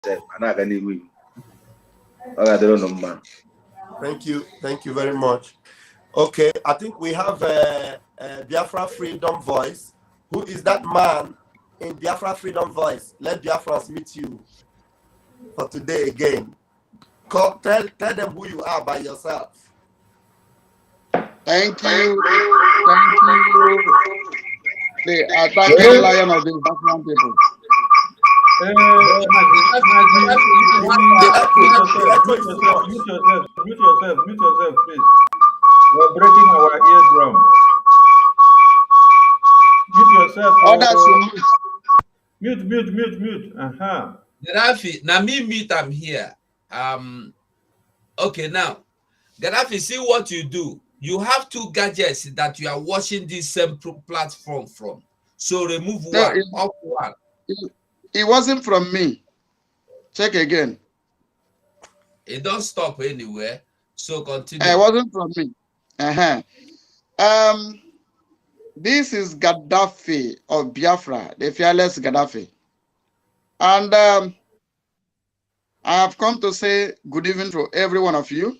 Thank you very much. Okay, I think we have Biafra Freedom Voice. Who is that man in Biafra Freedom Voice? Let Biafrans meet you for today again. Tell them who you are by yourself. Thank you. The attacking lion of the Biafran people. Mute yourself, please. We're breaking our eardrum. Mute yourself. Mute. Gaddafi, now me meet, I'm here. Okay, now, Gaddafi, see what you do. You have two gadgets that you are watching this same platform from. So remove one. It wasn't from me. Check again. It don't stop anywhere. So continue. It wasn't from me. This is Gaddafi of Biafra, the fearless Gaddafi. And I have come to say good evening to every one of you.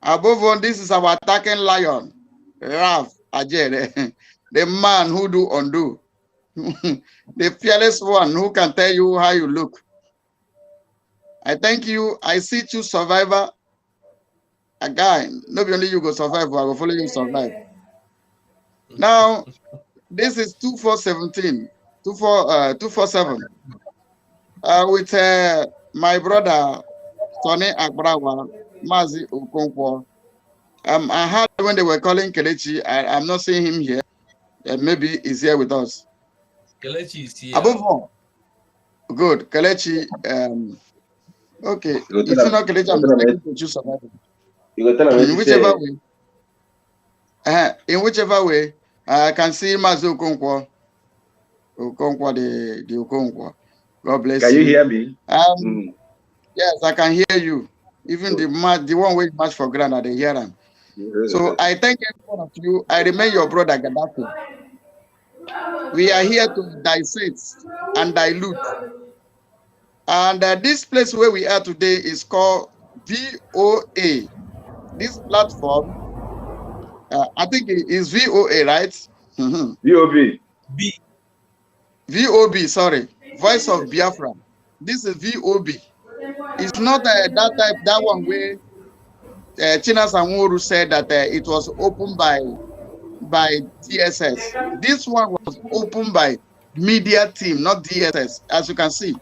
Above all, this is our attacking lion, Raf Ajay, the man who do undo. The fearless one who can tell you how you look. I thank you. I see you survivor. A guy, not only you go survive, but I will follow you survive. Now, this is 247 with my brother Tony Abrawa, Mazi Okonkwo. I heard when they were calling Kelechi. I'm not seeing him here. Maybe he's here with us. Kelechi is here. Above all, good. Kelechi, okay. If you know Kelechi, I'm going to choose survival. In whichever way, I can see Mazi Okonkwo. The Okonkwo. God bless you. Can you hear me? Yes, I can hear you. Even the one way match for granted, they hear them. So I thank every one of you. I remain your brother Gaddafi. We are here to dissect and dilute. And this place where we are today is called VOA. This platform, I think it is VOA, right? VOB. VOB, sorry. Voice of Biafra. This is VOB. It's not that one where China Sanworu said that it was opened by DSS. This one was opened by media team, not DSS. As you can see,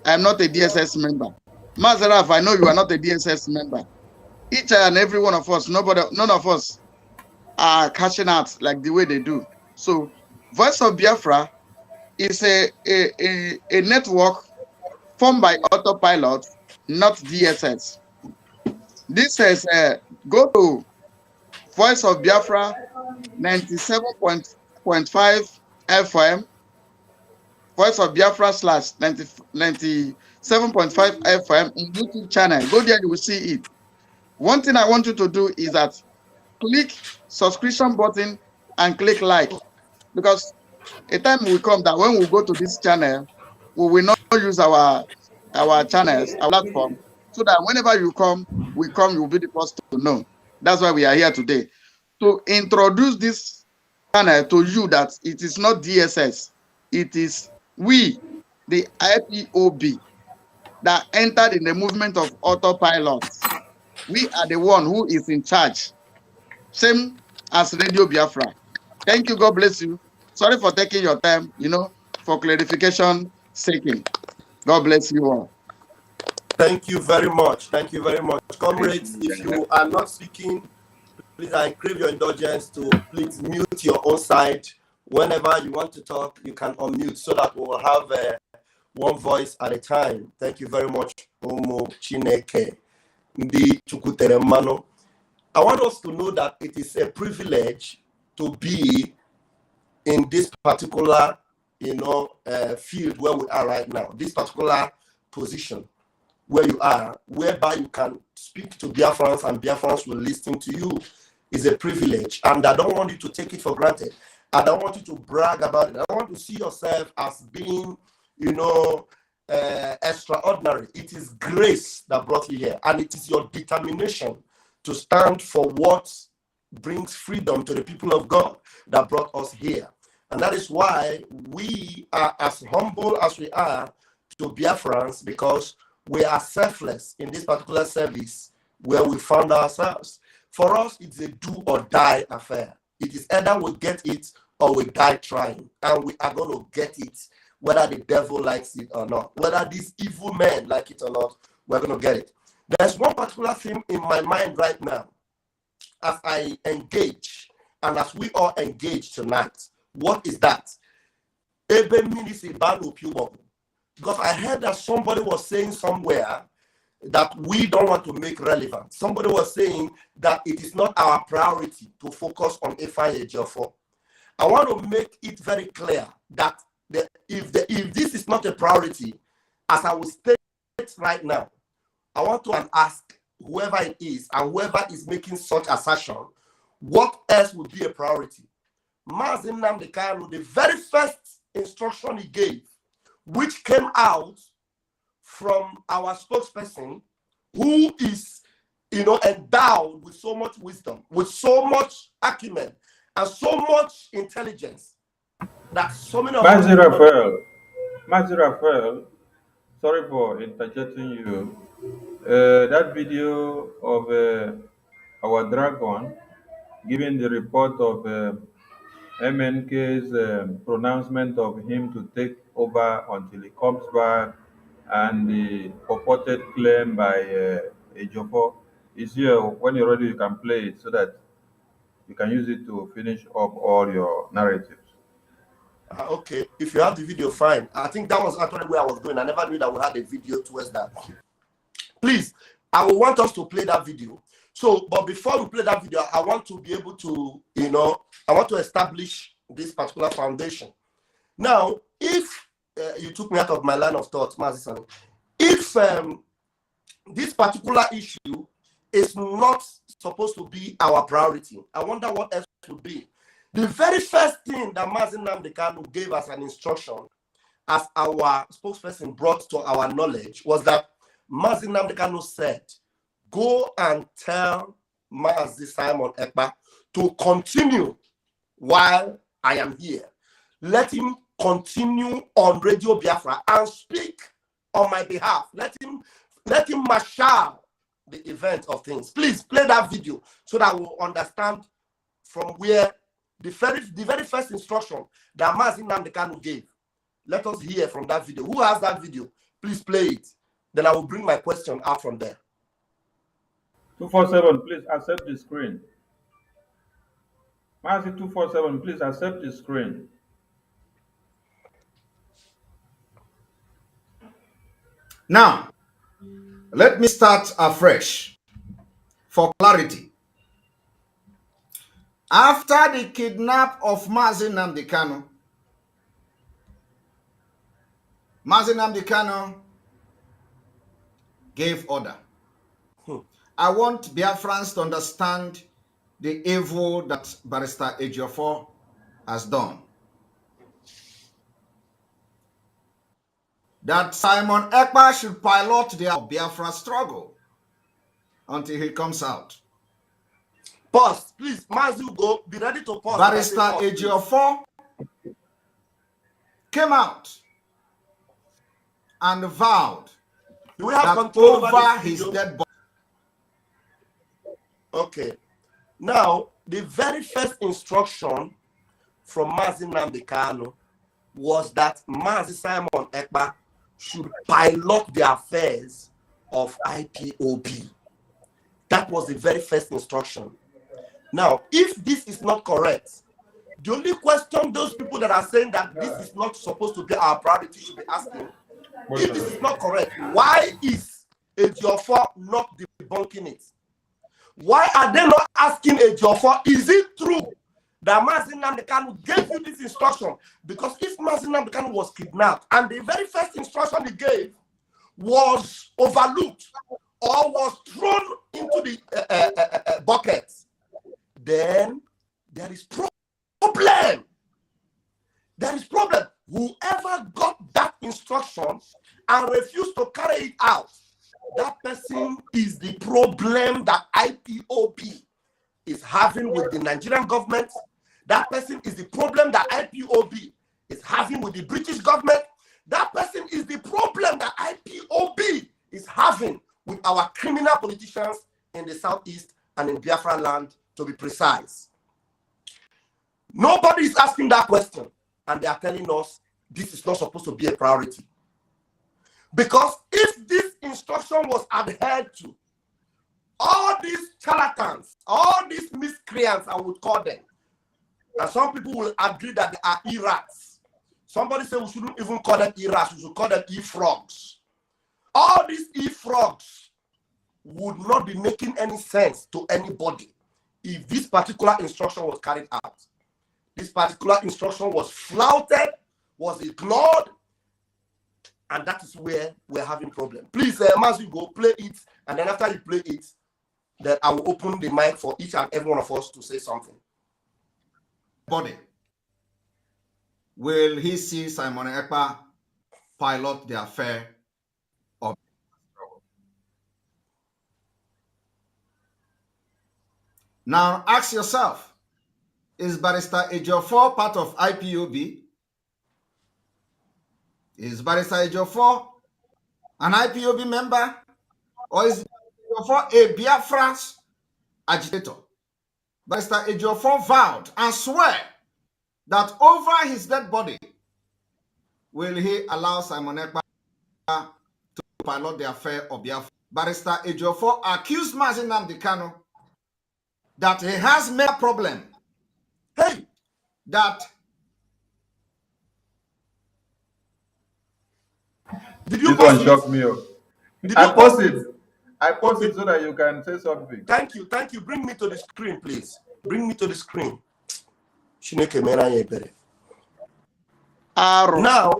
I'm not a DSS member. Mazaraf, I know you are not a DSS member. Each and every one of us, none of us are cashing out like the way they do. So, Voice of Biafra is a network formed by autopilot, not DSS. This says go to Voice of Biafra 97.5 FM, Voice of Biafra / 97.5 FM in YouTube channel. Go there, you will see it. One thing I want you to do is that click subscription button and click like, because a time will come that when we go to this channel, we will not use our channels, our platform, so that whenever you come, you'll be the first to know. That's why we are here today, to introduce this channel to you, that it is not DSS, it is we, the IPOB, that entered in the movement of autopilot. We are the one who is in charge, same as Radio Biafra. Thank you. God bless you. Sorry for taking your time, for clarification sake. God bless you all. Thank you very much. Thank you very much. Comrades, if you are not speaking, please, I crave your indulgence to please mute your own side. Whenever you want to talk, you can unmute so that we will have one voice at a time. Thank you very much, Omo Chineke. Ndi Chukutere Mano. I want us to know that it is a privilege to be in this particular, field where we are right now, this particular position where you are, whereby you can speak to Biafrans and Biafrans will listen to you, is a privilege. And I don't want you to take it for granted. I don't want you to brag about it. I want to see yourself as being, extraordinary. It is grace that brought you here, and it is your determination to stand for what brings freedom to the people of God that brought us here. And that is why we are as humble as we are to Biafrans, because we are selfless in this particular service where we found ourselves. For us, it's a do or die affair. It is either we get it or we die trying, and we are going to get it, whether the devil likes it or not, whether these evil men like it or not, we're going to get it. There's one particular thing in my mind right now as I engage, and as we all engage tonight. What is that? Because I heard that somebody was saying somewhere that we don't want to make relevant. Somebody was saying that it is not our priority to focus on Ejiofor. I want to make it very clear that if this is not a priority, as I will state right now, I want to ask whoever it is and whoever is making such assertion, what else would be a priority? Mazi Nnamdi Kanu, the very first instruction he gave, which came out from our spokesperson, who is, endowed with so much wisdom, with so much acumen, and so much intelligence, that so many of us... Mazi Raphael, sorry for interjecting you. That video of our dragon giving the report of MNK's pronouncement of him to take over until he comes back, and the purported claim by Ejiofor is here. When you're ready, you can play it so that you can use it to finish up all your narratives. Okay, if you have the video, fine. I think that was actually where I was going. I never knew that we had a video towards that. Please, I will want us to play that video. So, but before we play that video, I want to be able to, I want to establish this particular foundation. Now, if you took me out of my line of thought, Mazi, if this particular issue is not supposed to be our priority, I wonder what else would be. The very first thing that Mazi Nnamdi Kanu gave us an instruction, as our spokesperson brought to our knowledge, was that Mazi Nnamdi Kanu said, go and tell Mazi Simon Ekpa to continue while I am here. Let him continue on Radio Biafra and speak on my behalf. Let him marshal the event of things. Please play that video so that we'll understand from where the very first instruction that Mazi Nnamdi Kanu gave. Let us hear from that video. Who has that video? Please play it. Then I will bring my question out from there. 247, please accept the screen. Mazi 247, please accept the screen. Now, let me start afresh for clarity. After the kidnap of Mazi Nnamdi Kanu, Mazi Nnamdi Kanu gave order. I want Biafrans to understand the evil that Barista Ejiofor has done. That Simon Ekpa should pilot the Biafra struggle until he comes out. Pause, please. Mazi, go. Be ready to pause. Barista Ejiofor came out and vowed that over his dead body. Okay. Now, the very first instruction from Mazi Nnamdi Kanu was that Mazi Simon Ekpa should pilot the affairs of IPOB. That was the very first instruction. Now, if this is not correct, the only question those people that are saying that this is not supposed to be our priority should be asking, if this is not correct, why is Ejiofor not debunking it? Why are they not asking Ejiofor, is it true that Mazi Nnamdi Kanu gave you this instruction? Because if Mazi Nnamdi Kanu was kidnapped and the very first instruction he gave was overlooked or was thrown into the bucket, then there is problem. There is problem. Whoever got that instruction and refuse to carry it out, that person is the problem that IPOB is having with the Nigerian government. That person is the problem that IPOB is having with the British government. That person is the problem that IPOB is having with our criminal politicians in the southeast and in Biafra land, to be precise. Nobody is asking that question, and they are telling us this is not supposed to be a priority. Because if this instruction was adhered to, all these charlatans, all these miscreants, I would call them, and some people will agree that they are e-rats. Somebody said we shouldn't even call them e-rats, we should call them e-frogs. All these e-frogs would not be making any sense to anybody if this particular instruction was carried out. This particular instruction was flouted, was ignored, and that is where we're having problem. Please, as you go, play it, and then after you play it, then I will open the mic for each and every one of us to say something. Body. Will he see Simon Ekpa pilot the affair of? Now ask yourself, is Barista Ejiofor part of IPOB? Is Barista Ejiofor an IPOB member? Or is Ejiofor a Biafra agitator? Barista Ejiofor vowed and swear that over his dead body will he allow Simon Ekpa to pilot the affair of Biafra. Barista Ejiofor accused Mazi Nnamdi Kanu that he has made a problem. Hey, that did you this one shocked me. I post it. I post it so that you can say something. Thank you. Bring me to the screen, please. Bring me to the screen. Now,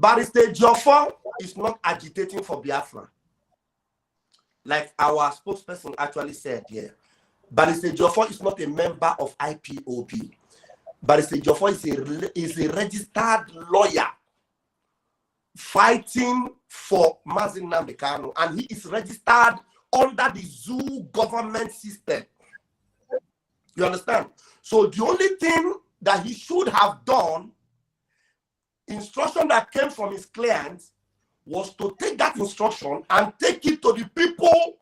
Barista Ejiofor is not agitating for Biafra, like our spokesperson actually said here. Barista Ejiofor is not a member of IPOB. Barista Ejiofor is a registered lawyer fighting for Mazi Nnamdi Kanu, and he is registered under the zoo government system. You understand? So the only thing that he should have done, instruction that came from his clients, was to take that instruction and take it to the people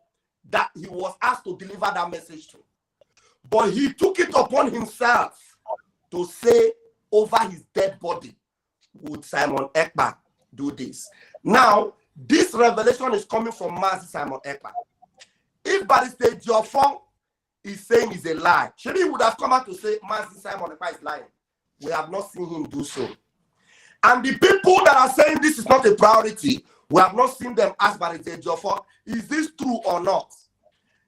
that he was asked to deliver that message to. But he took it upon himself to say over his dead body, would Simon Ekpa do this? Now, this revelation is coming from Mazi Simon Ekpa. If Barista Ejiofor is saying is a lie, Sheri would have come out to say Mazi Simon Ekpa is lying. We have not seen him do so. And the people that are saying this is not a priority, we have not seen them ask Barista Ejiofor, is this true or not?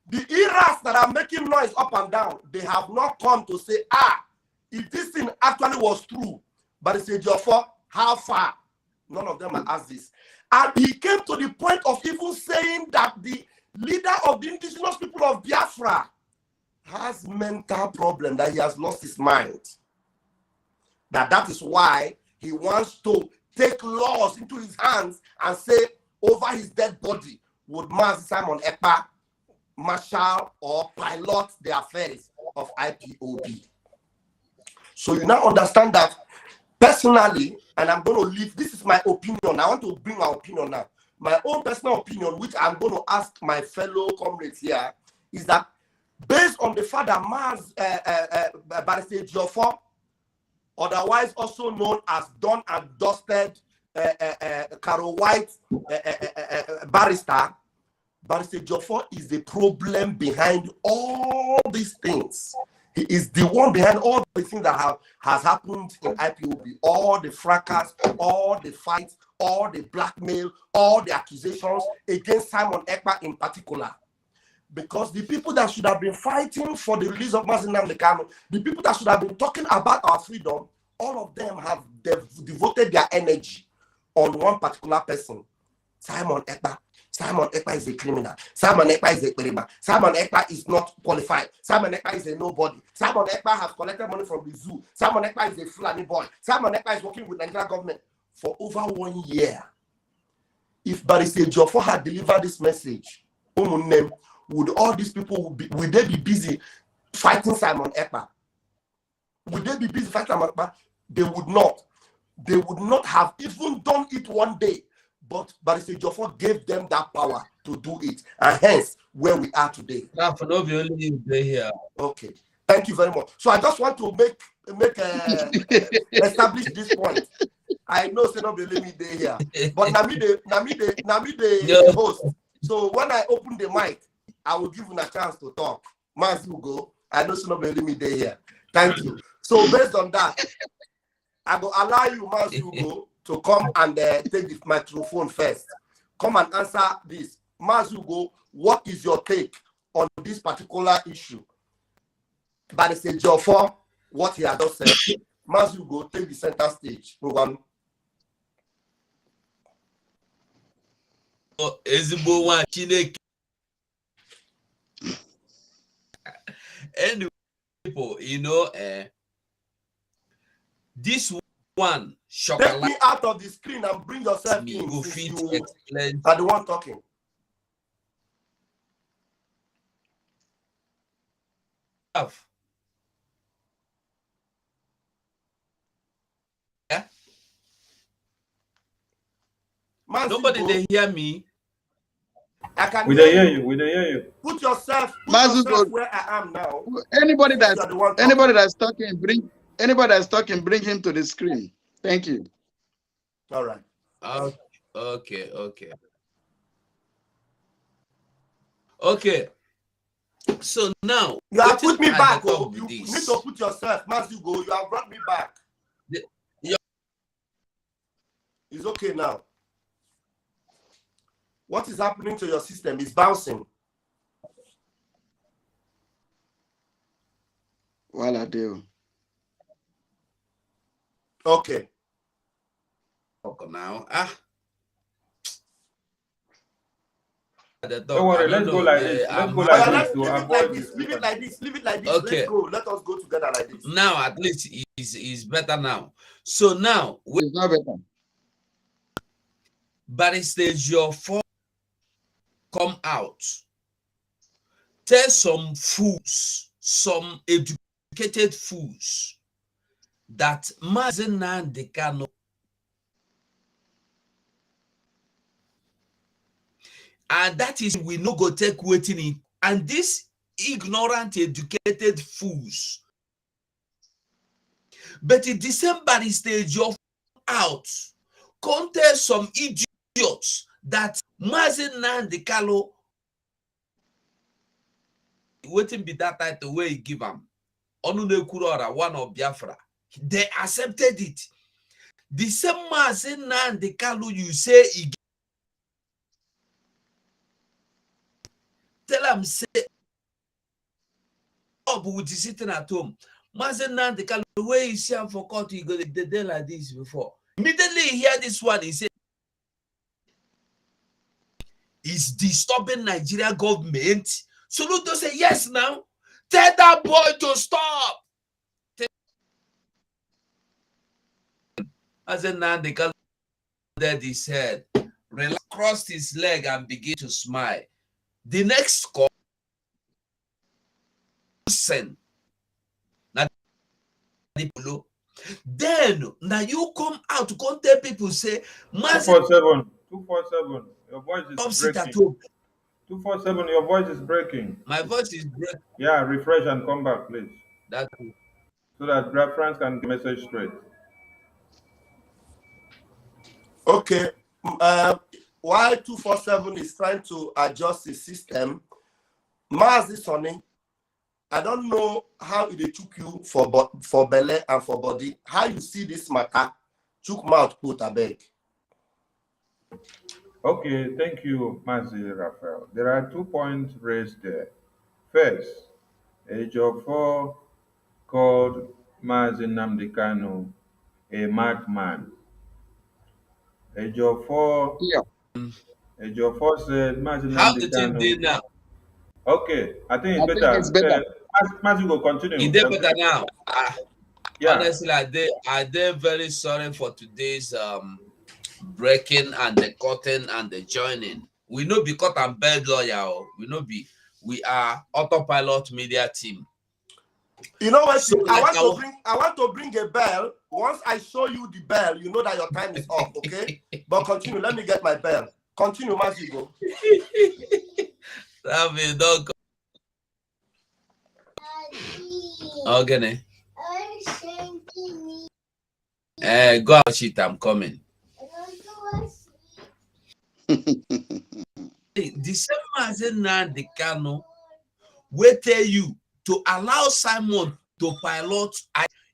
The eras that are making noise up and down, they have not come to say, if this thing actually was true, Barista Ejiofor, how far? None of them have asked this. And he came to the point of even saying that the leader of the indigenous people of Biafra has mental problem, that he has lost his mind. That is why he wants to take laws into his hands and say over his dead body, would Mazi Simon Ekpa marshal or pilot the affairs of IPOB. So you now understand that personally, and I'm going to leave, this is my opinion. I want to bring my opinion now. My own personal opinion, which I'm going to ask my fellow comrades here, is that based on the fact that Barista Ejiofor, otherwise also known as Done and Dusted Carol White Barrister, Barista Ejiofor is the problem behind all these things. He is the one behind all the things that has happened in IPOB, all the fracas, all the fights, all the blackmail, all the accusations against Simon Ekpa in particular. Because the people that should have been fighting for the release of Mazi Nnamdi Kanu, the people that should have been talking about our freedom, all of them have devoted their energy on one particular person, Simon Ekpa. Simon Ekpa is a criminal. Simon Ekpa is a criminal. Simon Ekpa is not qualified. Simon Ekpa is a nobody. Simon Ekpa has collected money from the zoo. Simon Ekpa is a Fulani boy. Simon Ekpa is working with the Nigerian government for over 1 year. if Barista Ejiofor had delivered this message, would all these people would they be busy fighting Simon Ekpa? Would they be busy fighting Simon Ekpa? They would not. They would not have even done it one day. But Barista Ejiofor gave them that power to do it. And hence, where we are today. Here. Okay. Thank you very much. So I just want to establish this point. I know say not believe me there here, but Nami the host. So when I open the mic, I will give you a chance to talk. Mas Hugo, I know say not believe me there here. Thank you. So based on that, I will allow you, Mas Hugo, to come and take the microphone first. Come and answer this. Mas Hugo, what is your take on this particular issue? Barista Ejiofor, what he had just said. Mas Hugo, take the center stage. Move on. Anyway, people, this one take me out of the screen and bring yourself in. You are the one talking. Yeah. Nobody they hear me. I can hear you. We don't hear you. Put yourself where I am now. Anybody that's talking, bring him to the screen. Thank you. All right. Okay. So now you have put me back. You need to put yourself. Mas Hugo, you have brought me back. It's okay now. What is happening to your system? It's bouncing. Well, I do. Okay. Now. Don't worry, let's go like this. Leave it like this. Okay. Let's go. Let us go together like this. Now, at least it's better now. So now, it's not better. Barista Ejiofor come out. Tell some fools, some educated fools, that Mazi Nnamdi Kanu and that is we no go take waiting in. And these ignorant, educated fools. But in December stage of out, contest some idiots that Mazi Nnamdi Kanu waiting be that title where he give them. Onune Kurora, one of Biafra. They accepted it. The same Mazi Nnamdi Kanu you say he tell him say with sitting at home. Mazi Nnamdi Kanu, the way you see him for court, he go the day like this before. Immediately he hear this one, he say he's disturbing Nigeria government. So Luto say yes now. Tell that boy to stop. Mazi Nnamdi Kanu dead his head, crossed his leg and began to smile. The next call, then now you come out to come tell people say, 247. Your voice is breaking. 247. Your voice is breaking. My voice is breaking. Yeah, refresh and come back, please. That's so that reference can get message straight. Okay. While 247 is trying to adjust the system, Mazi Sonny, I don't know how it took you for belly and for body. How you see this matter? Chook mouth put a beg. Okay, thank you, Mazi Raphael. There are 2 points raised there. First, Ejiofor called Mazi Nnamdi Kanu a madman. Ejiofor said Mazi Nnamdi Kanu. Now? Okay, I think it's better. Mazi will continue. It's better now. Yeah. Honestly, I did very sorry for today's breaking and the cutting and the joining. We know be cut and bed lawyer. We know be. We are autopilot media team. You know what? So I want to bring a bell. Once I show you the bell, you know that your time is up. Okay, but continue. Let me get my bell. Continue, as you go. Don't okay. Go out shit. I'm coming. The same as the Kano will tell you to allow Simon to pilot.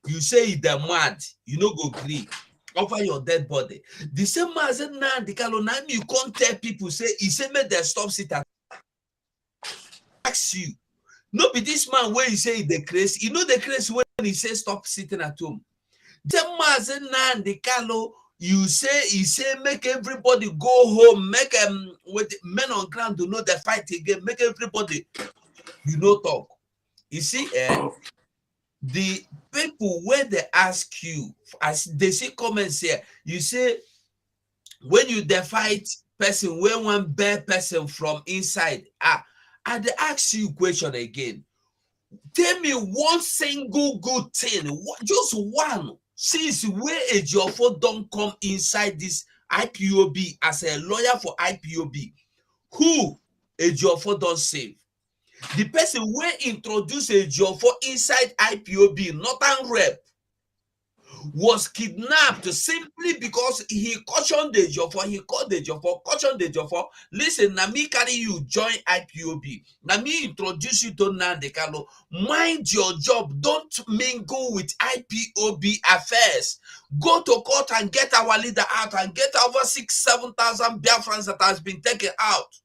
You say they're mad, you know, go agree over your dead body. The same as the Kano now you can't tell people say he say make them stop sitting. Ask you, no be this man where he say the craze. You know the craze when he say stop sitting at home. The same as the Kano. You say he say make everybody go home, make with men on ground to know the fight again, make everybody talk. You see, the people where they ask you, as they see comments here, you say when you fight person, when one bad person from inside, and they ask you question again. Tell me one single good thing, just one. Since where Ejiofor don't come inside this IPOB as a lawyer for IPOB, who Ejiofor don't save? The person where introduced Ejiofor inside IPOB, Northern Rep, was kidnapped simply because he cautioned Ejiofor. He called Ejiofor, cautioned Ejiofor. Listen, na me carry you join IPOB. Na me introduce you to Nnamdi Kanu. Mind your job. Don't mingle with IPOB affairs. Go to court and get our leader out and get over 6,000-7,000 Biafrans that has been taken out.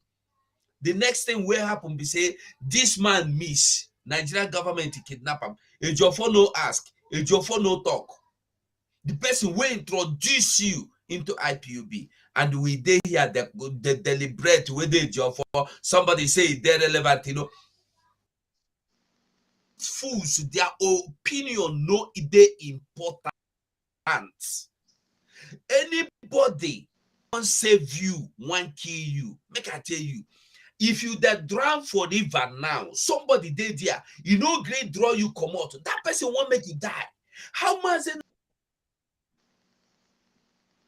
The next thing will happen be say this man miss. Nigerian government kidnap him. Ejiofor no ask. Ejiofor no talk. The person will introduce you into IPOB, and we dey here the deliberate with the Ejiofor. Somebody say they're relevant, Fools, their opinion no they important. Anybody want save you, want kill you. Make I tell you, if you that drown for river now, somebody dey there, you know great draw you come out. That person won't make you die. How much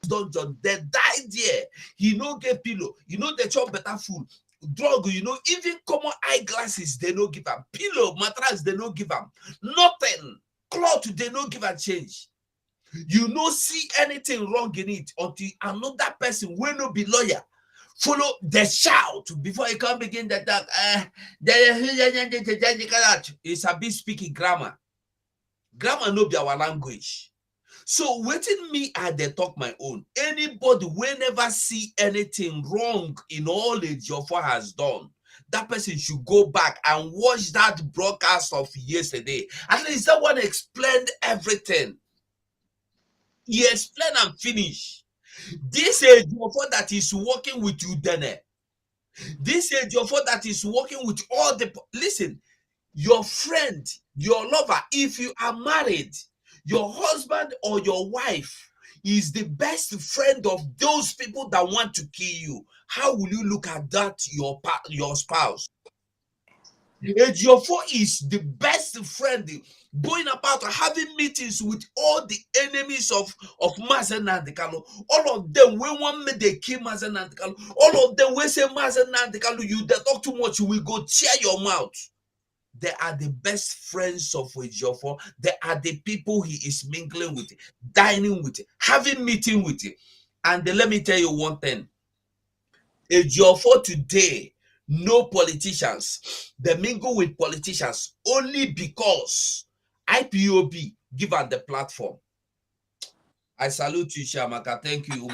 dungeon they die there? He no get pillow, they chop better food, drug, even common eyeglasses they no give them, pillow, mattress they no give them, nothing, cloth they no give a change. You no see anything wrong in it until another person will not be lawyer follow the shout before you can begin the talk. It's a bit speaking grammar no be our language. So waiting me at the talk my own. Anybody will never see anything wrong in all Ejiofor has done, that person should go back and watch that broadcast of yesterday. At least that one explained everything. He explained and finished. This Ejiofor that is working with you, Dene. This Ejiofor that is working with all the... Listen, your friend, your lover, if you are married, your husband or your wife is the best friend of those people that want to kill you. How will you look at that, your spouse? Ejiofor is the best friend, going about having meetings with all the enemies of Mazen Nnamdi Kanu. All of them, when one made they kill Mazen Nnamdi Kanu, all of them will say Mazen Nnamdi Kanu, you they talk too much, you will go tear your mouth. They are the best friends of Ejiofor. They are the people he is mingling with, dining with, having meeting with. And let me tell you one thing. Ejiofor today, no politicians. They mingle with politicians only because IPOB give us the platform. I salute you, Shamaka. Thank you.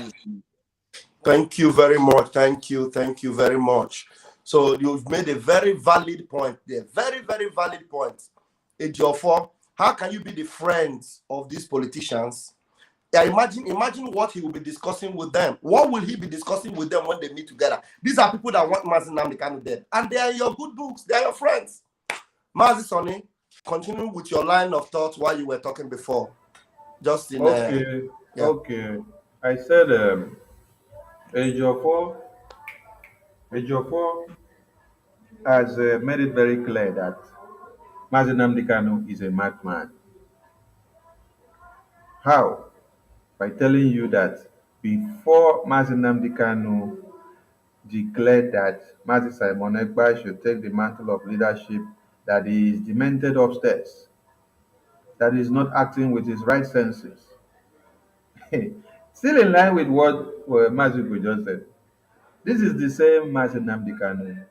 Thank you very much. Thank you very much. So you've made a very valid point there. Very, very valid point. Ejiofor, how can you be the friends of these politicians? Imagine what he will be discussing with them. What will he be discussing with them when they meet together? These are people that want Mazi Nnamdi Kanu dead. And they are your good books. They are your friends. Mazi Sonny, continue with your line of thought while you were talking before. Just in Okay. I said Ejiofor, Ejiofor has made it very clear that Mazi Nnamdi Kanu is a madman. How? By telling you that before Mazi Nnamdi Kanu declared that Mazi Simon Ekpa should take the mantle of leadership, that he is demented upstairs, that he is not acting with his right senses. Still in line with what Mazi just said, this is the same Mazi Nnamdi Kanu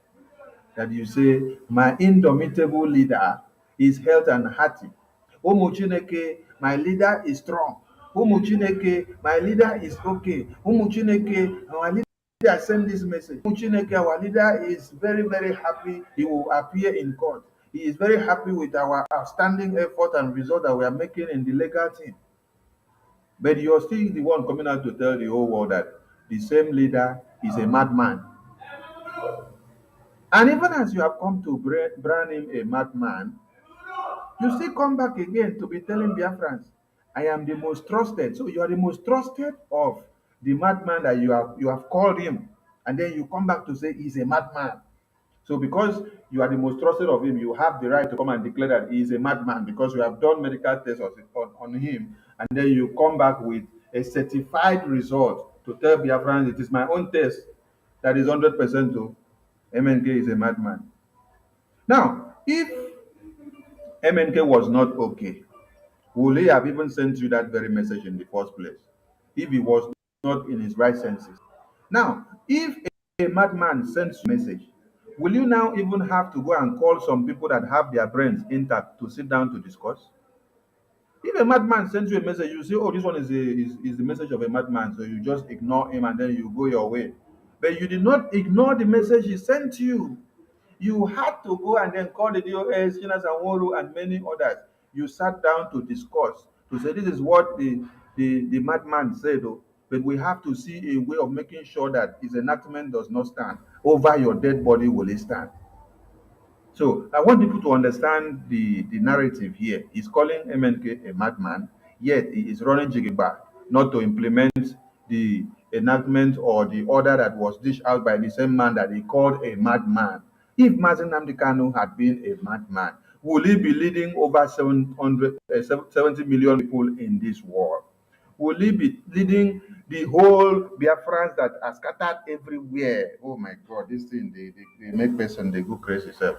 that you say, my indomitable leader is health and hearty. Ụmụ Chineke, my leader is strong. Ụmụ Chineke, my leader is okay. Ụmụ Chineke, our leader send this message. Ụmụ Chineke, our leader is very, very happy. He will appear in court. He is very happy with our outstanding effort and result that we are making in the legal team. But you're still the one coming out to tell the whole world that the same leader is a madman. And even as you have come to brand him a madman, you still come back again to be telling Biafrans, I am the most trusted. So you are the most trusted of the madman that you have called him. And then you come back to say he's a madman. So because you are the most trusted of him, you have the right to come and declare that he is a madman because you have done medical tests on him. And then you come back with a certified result to tell Biafrans it is my own test that is 100% to MNK is a madman. Now, if MNK was not okay, would he have even sent you that very message in the first place? If he was not in his right senses. Now, if a madman sends you a message, will you now even have to go and call some people that have their brains intact to sit down to discuss? If a madman sends you a message, you say, oh, this one is the message of a madman, so you just ignore him and then you go your way. But you did not ignore the message he sent you. You had to go and then call the DOS, Chinas and Woro, and many others. You sat down to discuss, to say this is what the madman said, oh, but we have to see a way of making sure that his enactment does not stand. Over your dead body will it stand. So I want people to understand the narrative here. He's calling MNK a madman, yet he is running Jigiba not to implement the enactment or the order that was dished out by the same man that he called a madman. If Mazi Nnamdi Kanu had been a madman, would he be leading over 70 million people in this war? Will he be leading the whole Biafrans that are scattered everywhere? Oh my God, this thing, they make person, they go crazy self.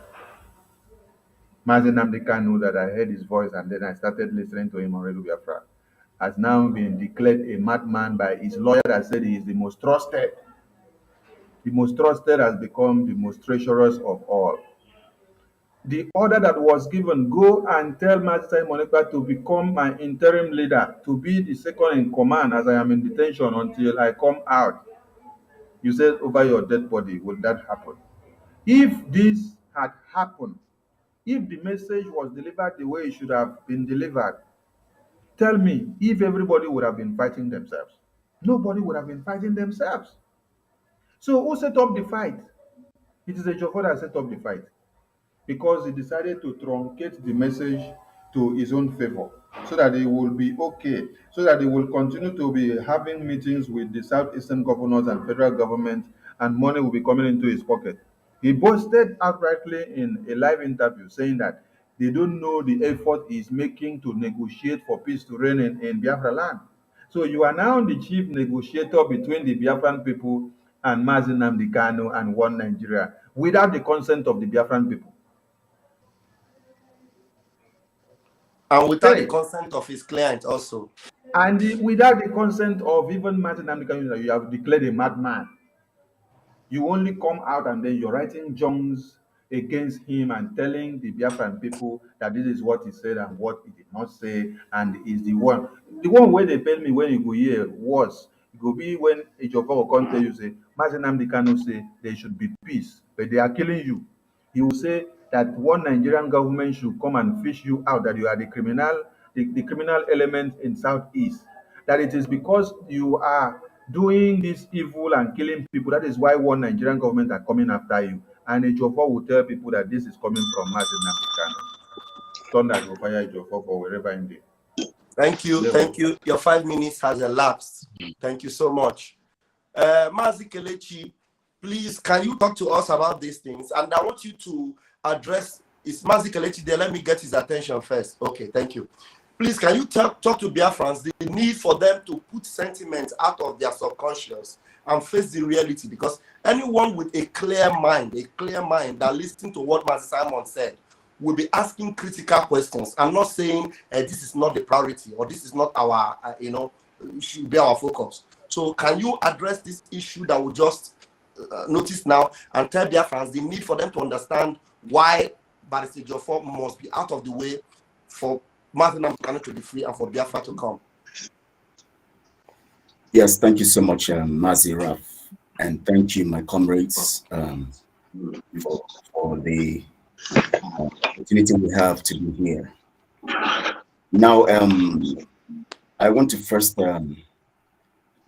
Mazi Nnamdi Kanu, that I heard his voice and then I started listening to him on Radio Biafra, has now been declared a madman by his lawyer that said he is the most trusted. The most trusted has become the most treacherous of all. The order that was given, go and tell Mazi Simon Ekpa to become my interim leader, to be the second in command as I am in detention until I come out. You said over your dead body, will that happen? If this had happened, if the message was delivered the way it should have been delivered, tell me if everybody would have been fighting themselves. Nobody would have been fighting themselves. So who set up the fight? It is Ejiofor that set up the fight because he decided to truncate the message to his own favor so that he will be okay, so that he will continue to be having meetings with the southeastern governors and federal government, and money will be coming into his pocket. He boasted outrightly in a live interview saying that they don't know the effort he's making to negotiate for peace to reign in Biafra land. So you are now the chief negotiator between the Biafran people and Mazi Nnamdi Kanu and one Nigeria without the consent of the Biafran people. And without the Hey, consent of his client also. and without the consent of even Martin Nnamdi Kanu, you have declared a madman. You only come out and then you're writing jongs against him and telling the Biafran people that this is what he said and what he did not say, and is the one. The one where they tell me when you go here was it go be when Ejiofor will come tell you say Martin Nnamdi Kanu say there should be peace, but they are killing you. He will say that one Nigerian government should come and fish you out, that you are the criminal element in Southeast, that it is because you are doing this evil and killing people. That is why one Nigerian government are coming after you. And Ejiofor will tell people that this is coming from Martin Nnamdi Kanu. Thunder go fire Ejiofor for wherever in the Thank you. level. Thank you. Your 5 minutes has elapsed. Thank you so much. Mazi Kelechi, please, can you talk to us about these things? And I want you to address, is Mazi Kelechi there? Let me get his attention first. Okay, thank you. Please, can you talk to Biafrans the need for them to put sentiments out of their subconscious and face the reality? Because anyone with a clear mind that listens to what Mazi Simon said, will be asking critical questions. I'm not saying this is not the priority or this is not our, should be our focus. So can you address this issue that we just noticed now and tell Biafrans the need for them to understand why Barista Ejiofor must be out of the way for Martin Amkano to be free and for Biafra to come? Yes, thank you so much, Mazi Raf, and thank you, my comrades, for the opportunity we have to be here. Now, I want to first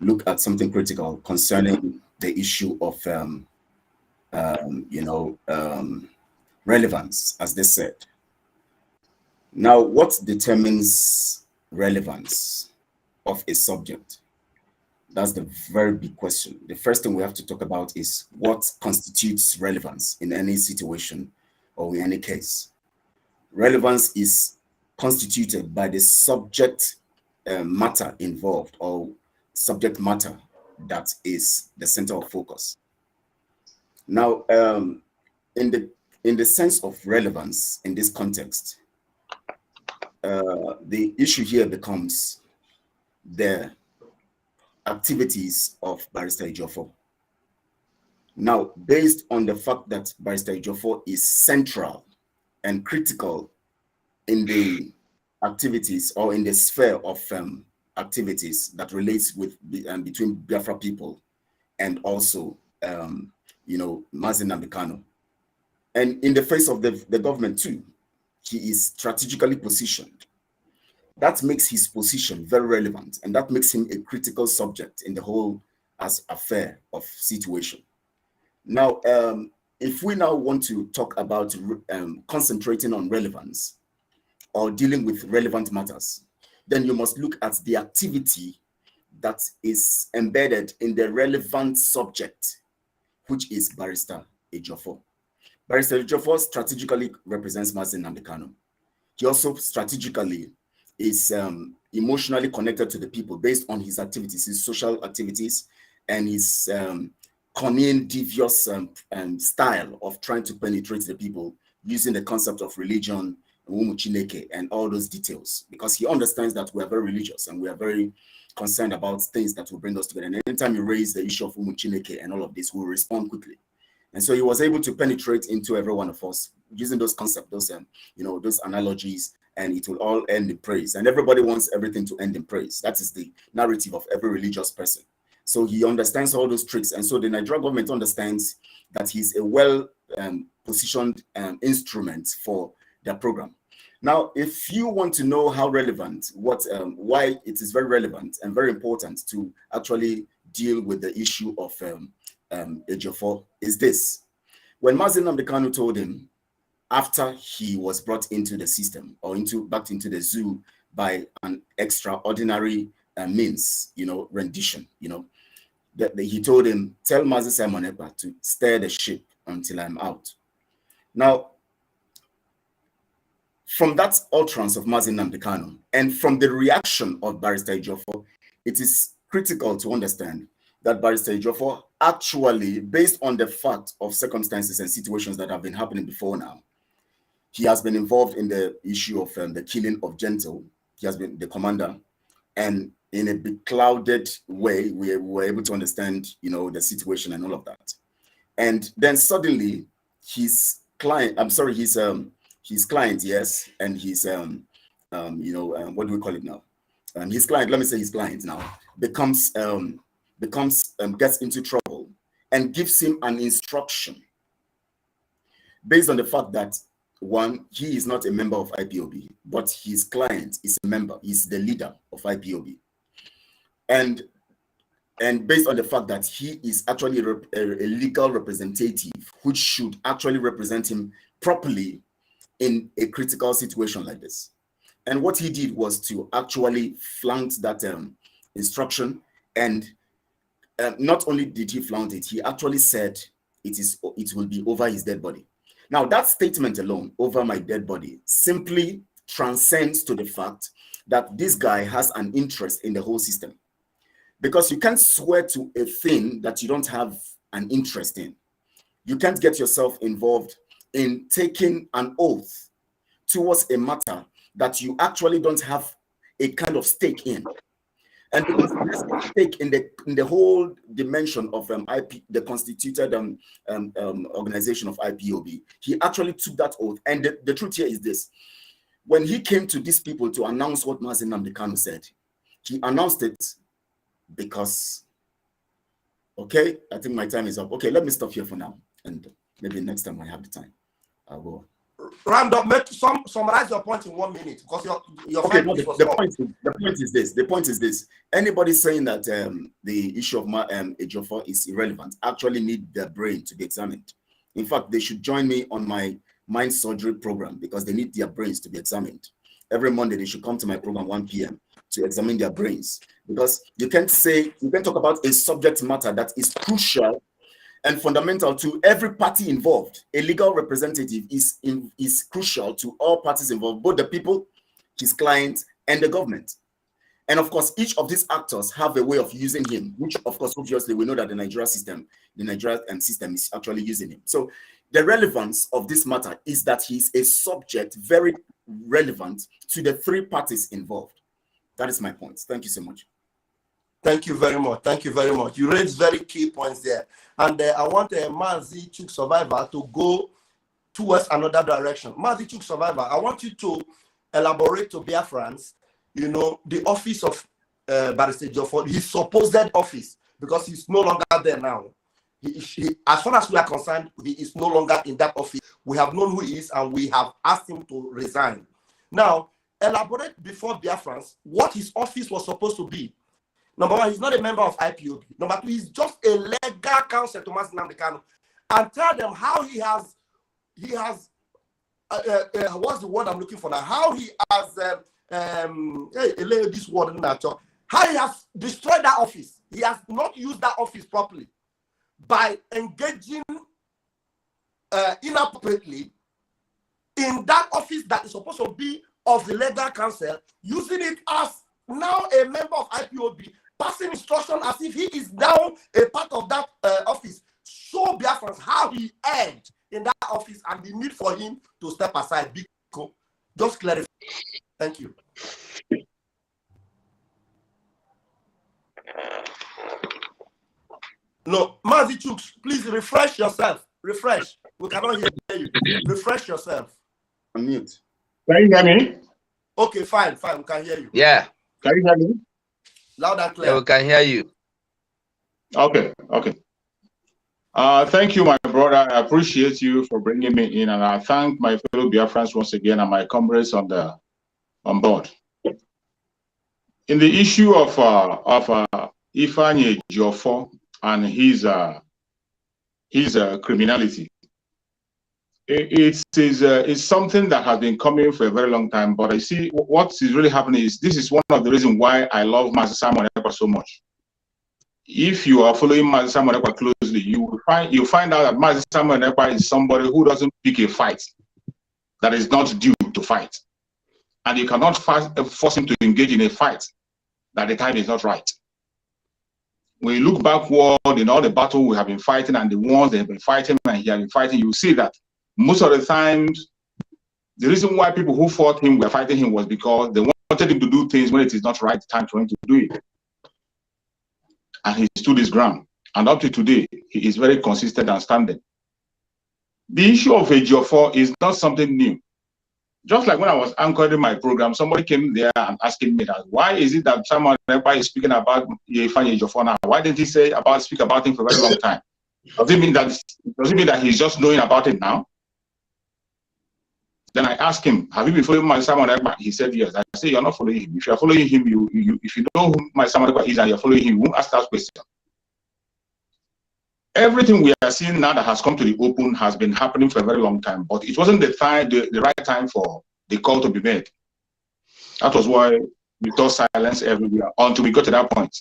look at something critical concerning the issue of, relevance, as they said. Now, what determines relevance of a subject? That's the very big question. The first thing we have to talk about is what constitutes relevance in any situation or in any case. Relevance is constituted by the subject matter involved, or subject matter that is the center of focus. Now, in the sense of relevance in this context, the issue here becomes the activities of Barista Ejiofor. Now, based on the fact that Barista Ejiofor is central and critical in the activities or in the sphere of activities that relates with between Biafra people and also, Mazi Amkano, and in the face of the government too, he is strategically positioned. That makes his position very relevant, and that makes him a critical subject in the whole as affair of situation. Now, if we now want to talk about concentrating on relevance or dealing with relevant matters, then you must look at the activity that is embedded in the relevant subject, which is Barista Ejiofor. Barista Ejiofor strategically represents Mazi Amkano. He also strategically is emotionally connected to the people based on his activities, his social activities, and his cunning, devious style of trying to penetrate the people using the concept of religion, and all those details, because he understands that we are very religious and we are very concerned about things that will bring us together. And anytime you raise the issue of Chineke and all of this, we'll respond quickly. And so he was able to penetrate into every one of us using those concepts, those those analogies, and it will all end in praise. And everybody wants everything to end in praise. That is the narrative of every religious person. So he understands all those tricks. And so the Nigerian government understands that he's a well positioned instrument for their program. Now, if you want to know how relevant, why it is very relevant and very important to actually deal with the issue of Ejiofor, is this. When Mazi Amkano told him, after he was brought into the system or back into the zoo by an extraordinary means, rendition, that he told him, tell Mazi Simon Ekpa to steer the ship until I'm out. Now, from that utterance of Mazi Amkano and from the reaction of Barista Ejiofor, it is critical to understand that Barista Ejiofor actually, based on the fact of circumstances and situations that have been happening before now, he has been involved in the issue of the killing of Gentle. He has been the commander, and in a beclouded way, we were able to understand, the situation and all of that. And then suddenly, his client, his client, yes, and his what do we call it now? His client, let me say his client now, gets into trouble and gives him an instruction based on the fact that, one, he is not a member of IPOB, but his client is a member, he's the leader of IPOB. And based on the fact that he is actually a legal representative, which should actually represent him properly in a critical situation like this. And what he did was to actually flaunt that instruction and not only did he flaunt it, he actually said it will be over his dead body. Now, that statement alone, over my dead body, simply transcends to the fact that this guy has an interest in the whole system. Because you can't swear to a thing that you don't have an interest in. You can't get yourself involved in taking an oath towards a matter that you actually don't have a kind of stake in. And because there's a stake in the whole dimension of the constituted organization of IPOB, he actually took that oath. And the truth here is this: when he came to these people to announce what Mazi Nnamdi Kanu said, he announced it because, okay, I think my time is up. Okay, let me stop here for now, and maybe next time I have the time, I will. Round up, summarize your point in 1 minute, because your okay. No, the point is this: anybody saying that the issue of Ejiofor is irrelevant actually need their brain to be examined. In fact, they should join me on my mind surgery program, because they need their brains to be examined. Every Monday they should come to my program 1 p.m. to examine their brains, because you can't talk about a subject matter that is crucial and fundamental to every party involved. A legal representative is crucial to all parties involved, both the people, his clients, and the government. And of course, each of these actors have a way of using him, which of course, obviously, we know that the Nigerian system is actually using him. So the relevance of this matter is that he's a subject very relevant to the three parties involved. That is my point. Thank you so much. Thank you very much. Thank you very much. You raised very key points there. And I want Mazi Chuk Survivor to go towards another direction. Mazi Chuk Survivor, I want you to elaborate to Biafrans, the office of Barista Ejiofor, his supposed office, because he's no longer there now. As far as we are concerned, he is no longer in that office. We have known who he is, and we have asked him to resign. Now, elaborate before Biafrans what his office was supposed to be. Number one, he's not a member of IPOB. Number two, he's just a legal counsel to Mazi Nnamdi Kanu. And tell them how he has what's the word I'm looking for now? How he has, this word in that talk. How he has destroyed that office. He has not used that office properly by engaging inappropriately in that office that is supposed to be of the legal counsel, using it as now a member of IPOB, passing instruction as if he is now a part of that office. Show Biafrans how he earned in that office and the need for him to step aside. Just clarify. Thank you. No, Mazi Chuk, please refresh yourself. Refresh. We cannot hear you. Refresh yourself. Unmute. Can you hear me? Okay, fine. We can hear you. Yeah. Can you hear me? Loud and clear. Yeah, we can hear you. Okay. Thank you, my brother. I appreciate you for bringing me in, and I thank my fellow Biafrans once again and my comrades on board. In the issue of Ifeanyi Ejiofor and his criminality, it's something that has been coming for a very long time. But I see what is really happening is this is one of the reasons why I love Mazi Simon Ekpa so much. If you are following Mazi Simon Ekpa closely, you find out that Mazi Simon Ekpa is somebody who doesn't pick a fight that is not due to fight, and you cannot force him to engage in a fight that the time is not right. When you look backward in all the battles we have been fighting and the ones they have been fighting and he has been fighting, you see that most of the times the reason why people who fought him were fighting him was because they wanted him to do things when it is not right time for him to do it. And he stood his ground. And up to today, he is very consistent and standing. The issue of Ejiofor is not something new. Just like when I was anchoring my program, somebody came there and asking me that, why is it that someone is speaking about Ifeanyi Ejiofor now? Why didn't he speak about him for a very long time? Does it mean that he's just knowing about it now? Then I asked him, have you been following my Simon Ekpa? He said yes. I said, you're not following him. If you're following him, if you know who my Simon Ekpa is and you're following him, you won't ask that question. Everything we are seeing now that has come to the open has been happening for a very long time, but it wasn't the right time for the call to be made. That was why we saw silence everywhere until we got to that point.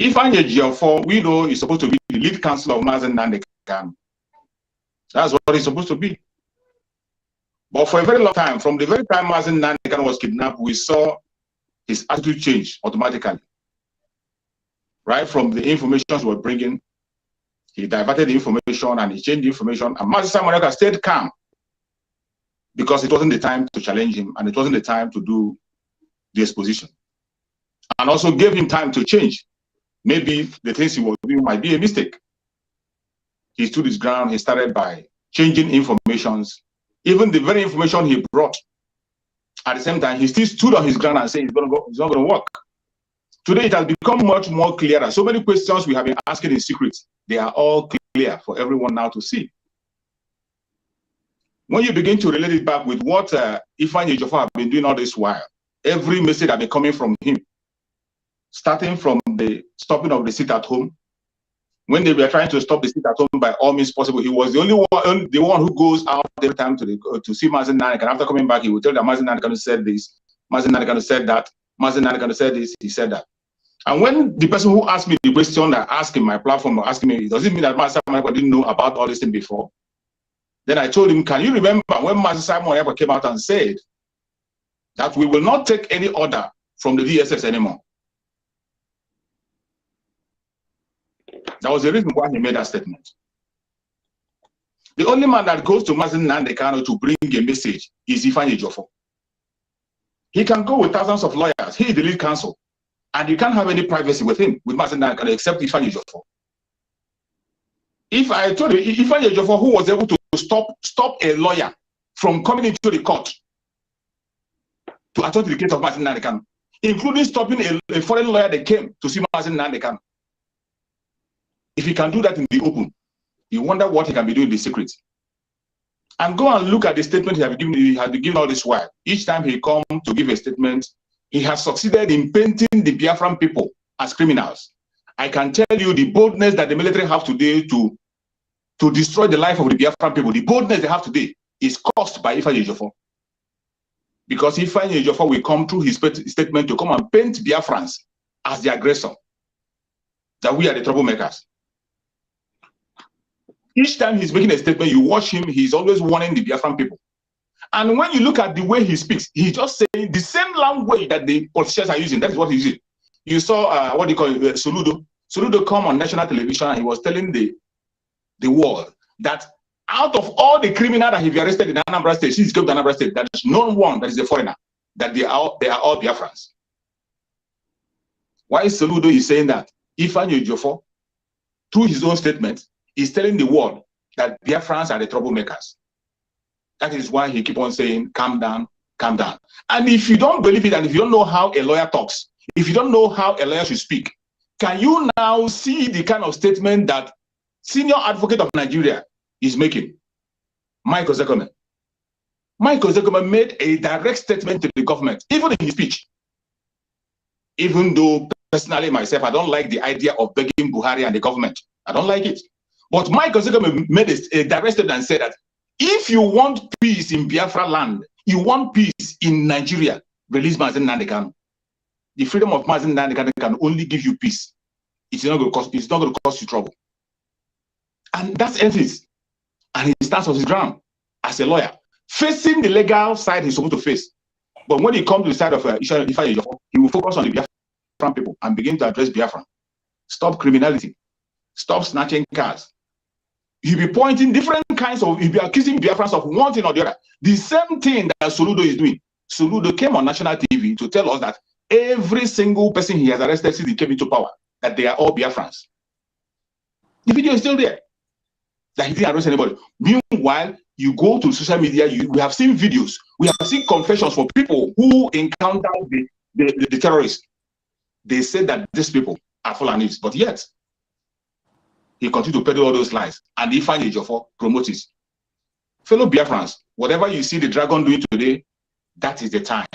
Ifeanyi Ejiofor, we know, is supposed to be the lead counselor of Mazen Nnamdi Kanu. That's what he's supposed to be. But for a very long time, from the very time Mazen Nnamdi Kanu was kidnapped, we saw his attitude change automatically. Right from the information he was bringing, he diverted the information and he changed the information. And Mazi Simon Ekpa stayed calm because it wasn't the time to challenge him and it wasn't the time to do the exposition. And also gave him time to change. Maybe the things he was doing might be a mistake. He stood his ground. He started by changing informations. Even the very information he brought, at the same time, he still stood on his ground and said it's not going to work. Today, it has become much more clearer. So many questions we have been asking in secret, they are all clear for everyone now to see. When you begin to relate it back with what Ifeanyi Ejiofor have been doing all this while, every message has been coming from him, starting from the stopping of the sit at home. When they were trying to stop the sit at home by all means possible, he was the only one, the one who goes out every time to see Mazen Nnamdi Kanu. After coming back, he would tell that Mazen Nnamdi Kanu said this, Mazen Nnamdi Kanu said that, Mazen Nnamdi Kanu said this, he said that. And when the person who asked me the question that asked in my platform or asking me, does it mean that Mazen Nnamdi Kanu didn't know about all this thing before? Then I told him, can you remember when Mazen Simon Ekpa came out and said that we will not take any order from the DSS anymore? That was the reason why he made that statement. The only man that goes to Mazen Nnamdi Kanu to bring a message is Ifeanyi Ejiofor. He can go with thousands of lawyers. He is the lead counsel. And you can't have any privacy with him, with Mazen Nnamdi Kanu, except Ifeanyi Ejiofor. If I told you, Ifeanyi Ejiofor, who was able to stop a lawyer from coming into the court to attend to the case of Mazen Nnamdi Kanu, including stopping a foreign lawyer that came to see Mazen Nnamdi Kanu. If he can do that in the open, you wonder what he can be doing in the secret. And go and look at the statement he has been given all this while. Each time he comes to give a statement, he has succeeded in painting the Biafran people as criminals. I can tell you the boldness that the military have today to destroy the life of the Biafran people, the boldness they have today is caused by Ifeanyi Ejiofor. Because Ifeanyi Ejiofor will come through his statement to come and paint Biafrans as the aggressor, that we are the troublemakers. Each time he's making a statement, you watch him, he's always warning the Biafran people. And when you look at the way he speaks, he's just saying the same language that the politicians are using. That is what he's using. You saw, what do you call it, Soludo. Soludo come on national television and he was telling the world that out of all the criminals that have been arrested in Anambra State, since he came to Anambra State, there is no one that is a foreigner, that they are all Biafrans. Why Soludo is saying that? Ifeanyi Ejiofor, through his own statement, is telling the world that Biafrans are the troublemakers. That is why he keep on saying, calm down, calm down. And if you don't believe it, and if you don't know how a lawyer talks, if you don't know how a lawyer should speak, can you now see the kind of statement that senior advocate of Nigeria is making? Michael Zekome. Michael Zekome made a direct statement to the government, even in his speech. Even though personally myself, I don't like the idea of begging Buhari and the government. I don't like it. But Michael Zekome made a direct statement and said that if you want peace in Biafra land, you want peace in Nigeria, release Mazen Nnamdi Kanu. The freedom of Mazen Nnamdi Kanu can only give you peace. It's not going to cause you trouble. And that's it. And he stands on his ground as a lawyer, facing the legal side he's supposed to face. But when he comes to the side of Ifeanyi Ejiofor, he will focus on the Biafran people and begin to address Biafra. Stop criminality. Stop snatching cars. He'll be pointing different kinds of, he'll be accusing Biafrans of one thing or the other. The same thing that Soludo is doing. Soludo came on national TV to tell us that every single person he has arrested since he came into power, that they are all Biafrans. The video is still there. That he didn't arrest anybody. Meanwhile, you go to social media, we have seen videos, we have seen confessions from people who encountered the terrorists. They said that these people are Fulanis, but yet, he continued to peddle all those lies, and Ifeanyi Ejiofor promotes it. Fellow Biafrans, whatever you see the dragon doing today, that is the time.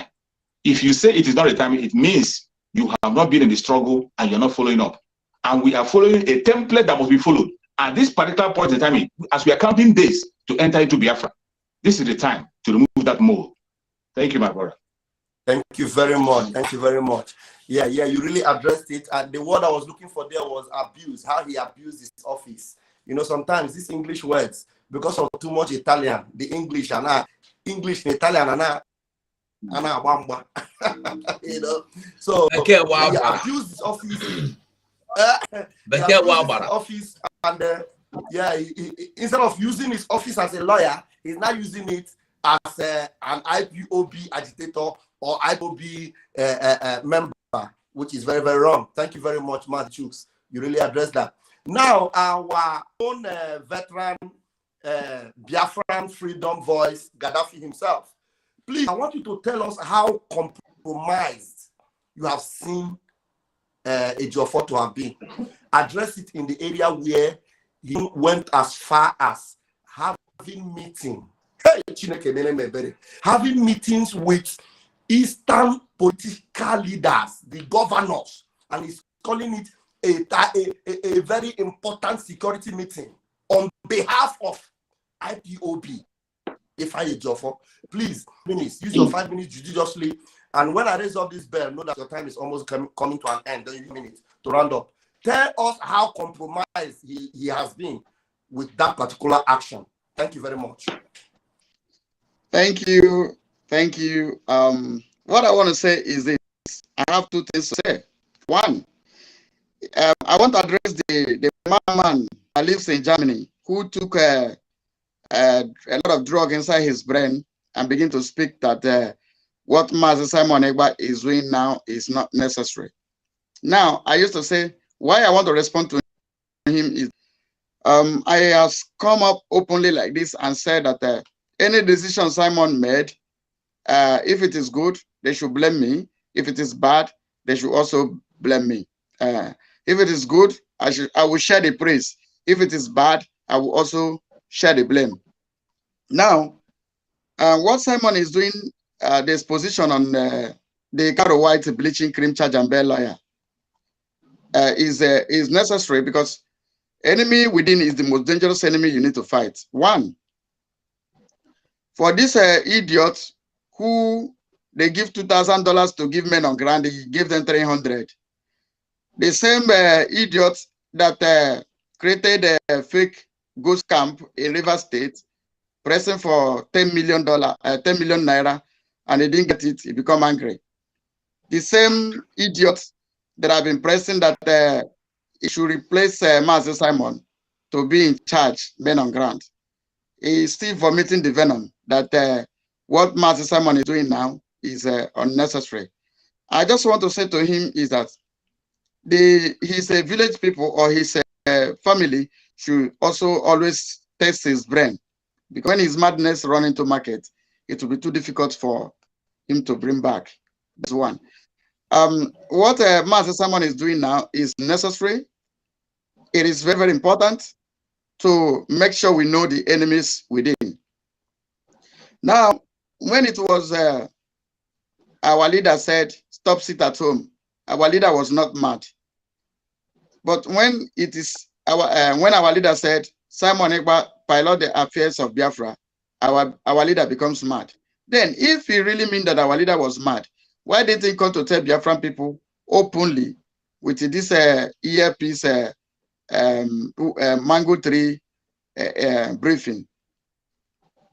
If you say it is not the time, it means you have not been in the struggle and you're not following up. And we are following a template that must be followed. At this particular point in time, as we are counting days to enter into Biafra, this is the time to remove that mold. Thank you, my brother. Thank you very much. Thank you very much. Yeah, you really addressed it. And the word I was looking for there was abuse, how he abused his office. You know, sometimes these English words, because of too much Italian, the English and English and Italian and you know, so he abused his office. He abused his office, and instead of using his office as a lawyer, he's now using it as an IPOB agitator or IPOB member, which is very, very wrong. Thank you very much, Matt Chooks. You really addressed that. Now, our own veteran Biafran freedom voice, Gaddafi himself. Please, I want you to tell us how compromised you have seen Ejiofor to have been. Address it in the area where he went as far as having meetings with Eastern political leaders, the governors, and he's calling it a very important security meeting on behalf of IPOB. If I Ejiofor, please, use your 5 minutes judiciously. And when I raise up this bell, know that your time is almost coming to an end. Then you have minutes to round up. Tell us how compromised he has been with that particular action. Thank you very much. Thank you. What I want to say is this. I have two things to say. One, I want to address the man that lives in Germany who took a lot of drug inside his brain and begin to speak that what Master Simon Egba is doing now is not necessary. Now, I used to say, why I want to respond to him is, I have come up openly like this and said that any decision Simon made, if it is good, they should blame me. If it is bad, they should also blame me. If it is good, I will share the praise. If it is bad, I will also share the blame. Now, what Simon is doing, this position on the Caro White bleaching cream charge and bail lawyer is necessary, because enemy within is the most dangerous enemy you need to fight. One, for this idiot who they give $2,000 to give men on ground, he gave them 300. The same idiot that created a fake ghost camp in River State, pressing for $10 million naira, and he didn't get it, he become angry. The same idiot that have been pressing that he should replace Master Simon to be in charge, men on ground. He is still vomiting the venom that what Master Simon is doing now is unnecessary. I just want to say to him is that his village people or his family should also always test his brain, because when his madness run into market, it will be too difficult for him to bring back. That's one. What Master Simon is doing now is necessary. It is very, very important to make sure we know the enemies within. Now, when it was our leader said, stop, sit at home, our leader was not mad. But when it is when our leader said, Simon Egba pilot the affairs of Biafra, our leader becomes mad. Then, if he really mean that our leader was mad, why didn't he come to tell Biafran people openly with this earpiece mango tree briefing?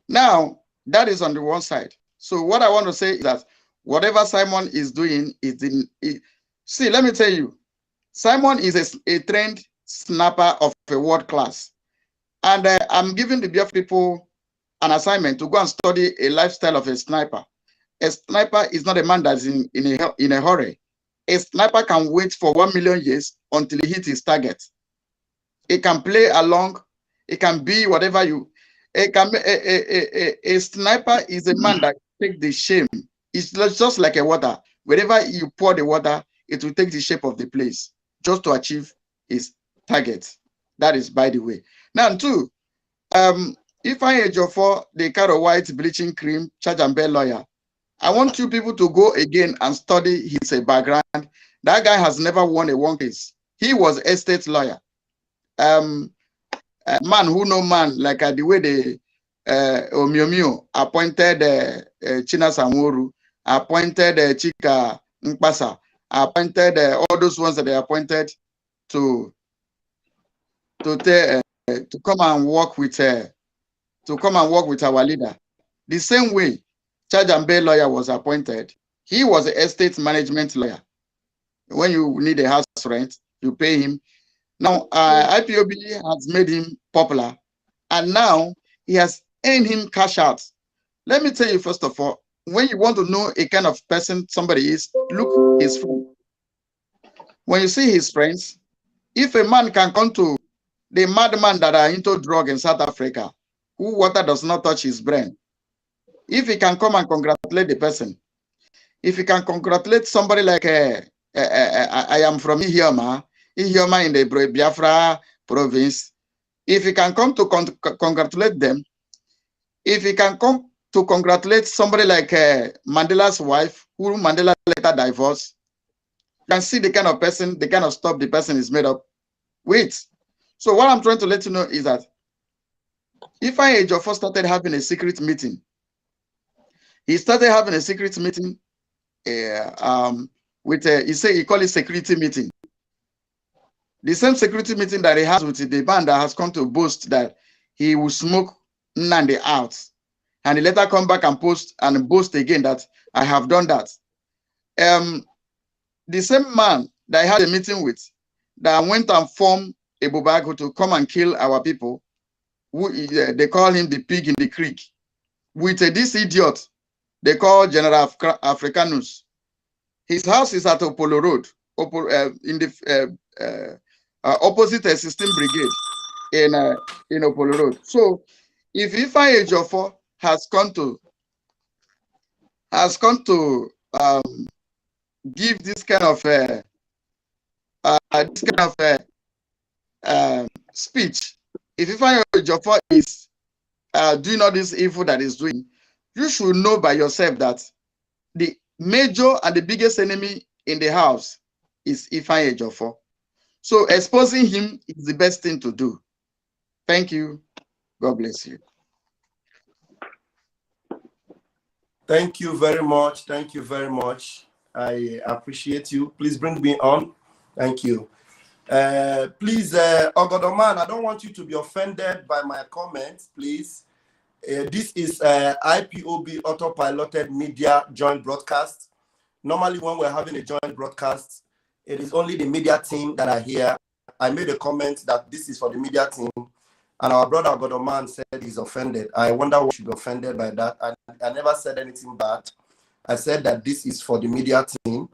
Now, that is on the one side. So what I want to say is that whatever Simon is doing is see, let me tell you, Simon is a trained snapper of a world class. And I'm giving the Biafra people an assignment to go and study a lifestyle of a sniper. A sniper is not a man that's in a hurry. A sniper can wait for 1 million years until he hits his target. It can play along. It can be whatever you. A sniper is a man that takes the shape. It's just like a water. Wherever you pour the water, it will take the shape of the place just to achieve his target. That is by the way. Now, two, if I Ejiofor, the Caro White bleaching cream charge and bail lawyer, I want you people to go again and study his background. That guy has never won a one case. He was a estate lawyer. Man who know man, like the way the Omiomio appointed China Samuru, appointed Chika Mpasa, appointed all those ones that they appointed to come and work with our leader. The same way Charge and Bail lawyer was appointed. He was an estate management lawyer. When you need a house rent, you pay him. Now IPOB has made him popular, and now he has earned him cash out. Let me tell you, first of all, when you want to know a kind of person somebody is, look his friend. When you see his friends, if a man can come to the madman that are into drug in South Africa, who water does not touch his brain, if he can come and congratulate the person, if he can congratulate somebody like I am from Ihioma in the Biafra province, if he can come to congratulate them, if he can come to congratulate somebody like Mandela's wife, who Mandela later divorced, you can see the kind of person, the kind of stuff the person is made up with. So what I'm trying to let you know is that if Ejiofor started having a secret meeting, he started having a secret meeting with he called it security meeting. The same security meeting that he has with the band that has come to boast that he will smoke Nnamdi out, and he later come back and post and boast again that I have done that. The same man that I had a meeting with that went and formed a Bubago to come and kill our people, who they call him the pig in the creek, with this idiot they call General Africanus. His house is at Opolo Road, in the opposite 16th Brigade in Opolo Road. So if Ifeanyi Ejiofor has come to give this kind of speech, if Ifeanyi Ejiofor is doing all this evil that he's doing, you should know by yourself that the major and the biggest enemy in the house is Ifeanyi Ejiofor. So exposing him is the best thing to do. Thank you. God bless you. Thank you very much. Thank you very much. I appreciate you. Please bring me on. Thank you. Please, Ogodoman, I don't want you to be offended by my comments, please. This is IPOB autopiloted media joint broadcast. Normally, when we're having a joint broadcast, it is only the media team that are here. I made a comment that this is for the media team, and our brother Ogodoman said he's offended. I wonder who should be offended by that. I never said anything bad. I said that this is for the media team,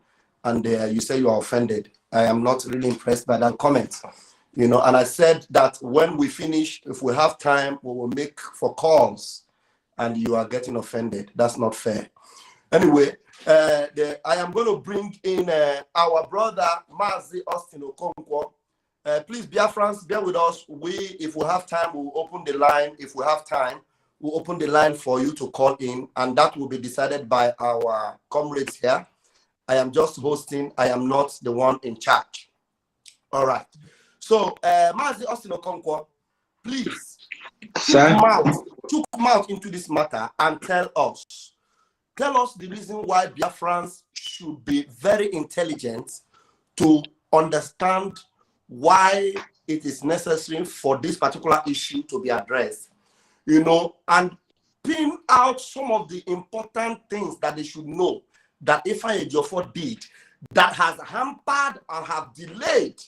and you say you are offended. I am not really impressed by that comment. You know, and I said that when we finish, if we have time, we will make for calls, and you are getting offended. That's not fair. Anyway, I am going to bring in our brother, Mazi Austin Okonkwo. Please, Biafrans, bear with us. If we have time, we'll open the line. If we have time, we'll open the line for you to call in, and that will be decided by our comrades here. I am just hosting. I am not the one in charge. All right. So, Mazi Austin Okonkwo, please, took mouth into this matter and tell us the reason why Biafrans should be very intelligent to understand why it is necessary for this particular issue to be addressed, you know, and pin out some of the important things that they should know that Ifeanyi Ejiofor did that has hampered and have delayed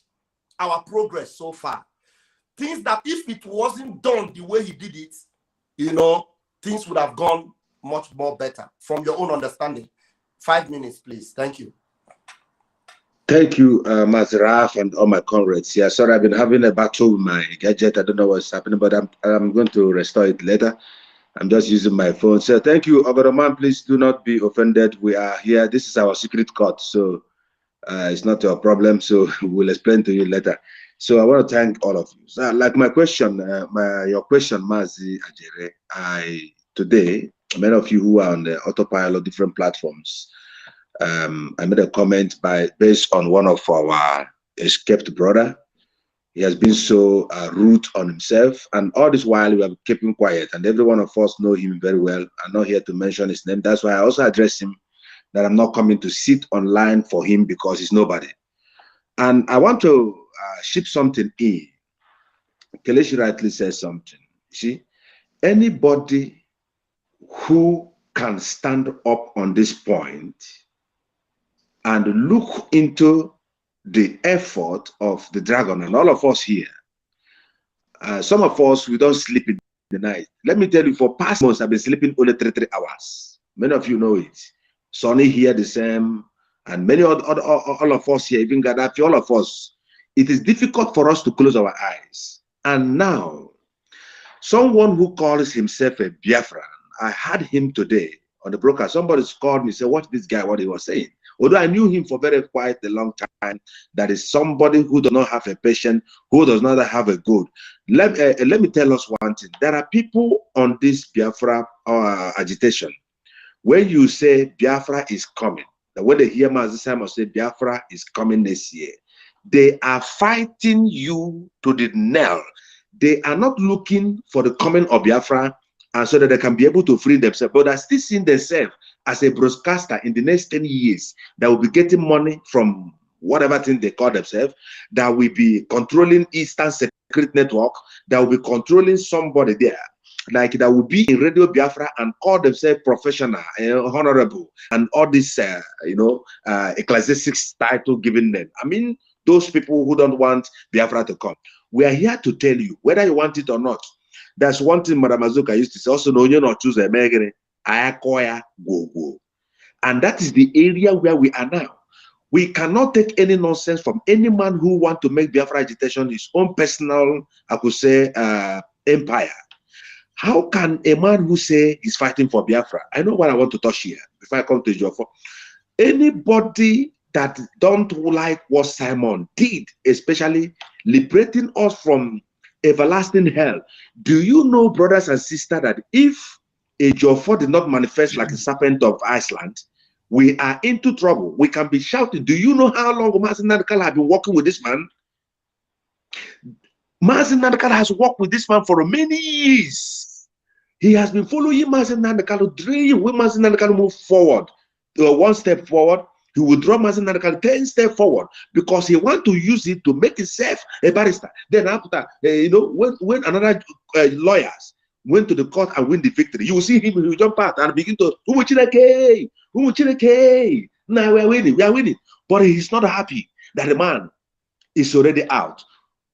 our progress so far. Things that if it wasn't done the way he did it, you know, things would have gone much more better from your own understanding. 5 minutes, please. Thank you. Thank you, Mazraf and all my comrades. Yeah, sorry, I've been having a battle with my gadget. I don't know what's happening, but I'm going to restore it later. I'm just using my phone. So thank you, Ogodoman. Please do not be offended. We are here. This is our secret court, so it's not your problem. So we'll explain to you later. So I want to thank all of you. So, like my question, your question, Mazi Ajere, today, many of you who are on the autopilot, different platforms, I made a comment based on one of our escaped brother. He has been so rude on himself, and all this while we have kept him quiet, and every one of us know him very well. I'm not here to mention his name. That's why I also address him that I'm not coming to sit online for him because he's nobody. And I want to ship something in. Kelechi rightly says something. See, anybody who can stand up on this point and look into the effort of the dragon and all of us here, some of us, we don't sleep in the night. Let me tell you, for past months, I've been sleeping only 3 hours. Many of you know it. Sonny here the same, and many all of us here, even Gaddafi, all of us. It is difficult for us to close our eyes. And now, someone who calls himself a Biafran, I had him today on the broadcast. Somebody called me, said, "Watch this guy, what he was saying." Although I knew him for quite a long time, that is somebody who does not have a patient, who does not have a good. Let me tell us one thing. There are people on this Biafra agitation. When you say Biafra is coming, that when they hear Mazi Simon say Biafra is coming this year, they are fighting you to the nail. They are not looking for the coming of Biafra and so that they can be able to free themselves, but they are still seeing themselves as a broadcaster in the next 10 years that will be getting money from whatever thing they call themselves, that will be controlling Eastern Secret Network, that will be controlling somebody there, like that will be in Radio Biafra and call themselves professional, honorable, and all this, ecclesiastic title given them. I mean, those people who don't want Biafra to come. We are here to tell you, whether you want it or not. That's one thing Madam Azuka used to say, also, no, you're not choosing a megere. Go. And that is the area where we are now. We cannot take any nonsense from any man who wants to make Biafra agitation his own personal, I could say, empire. How can a man who say he's fighting for Biafra? I know what I want to touch here before I come to Ejiofor. Anybody that don't like what Simon did, especially liberating us from everlasting hell. Do you know, brothers and sisters, that if Ejiofor did not manifest like a serpent of Iceland, we are into trouble. We can be shouting. Do you know how long Mazi Nadekala has been working with this man? Mazi Nadekala has worked with this man for many years. He has been following Mazi Nadekala, dreaming when Mazi Nadekala move forward, one step forward. He will draw Mazi Nadekala 10 steps forward because he wants to use it to make himself a barrister. Then after, when another lawyers went to the court and win the victory, you will see him, he will jump out and begin to, now we are winning. But he's not happy that the man is already out.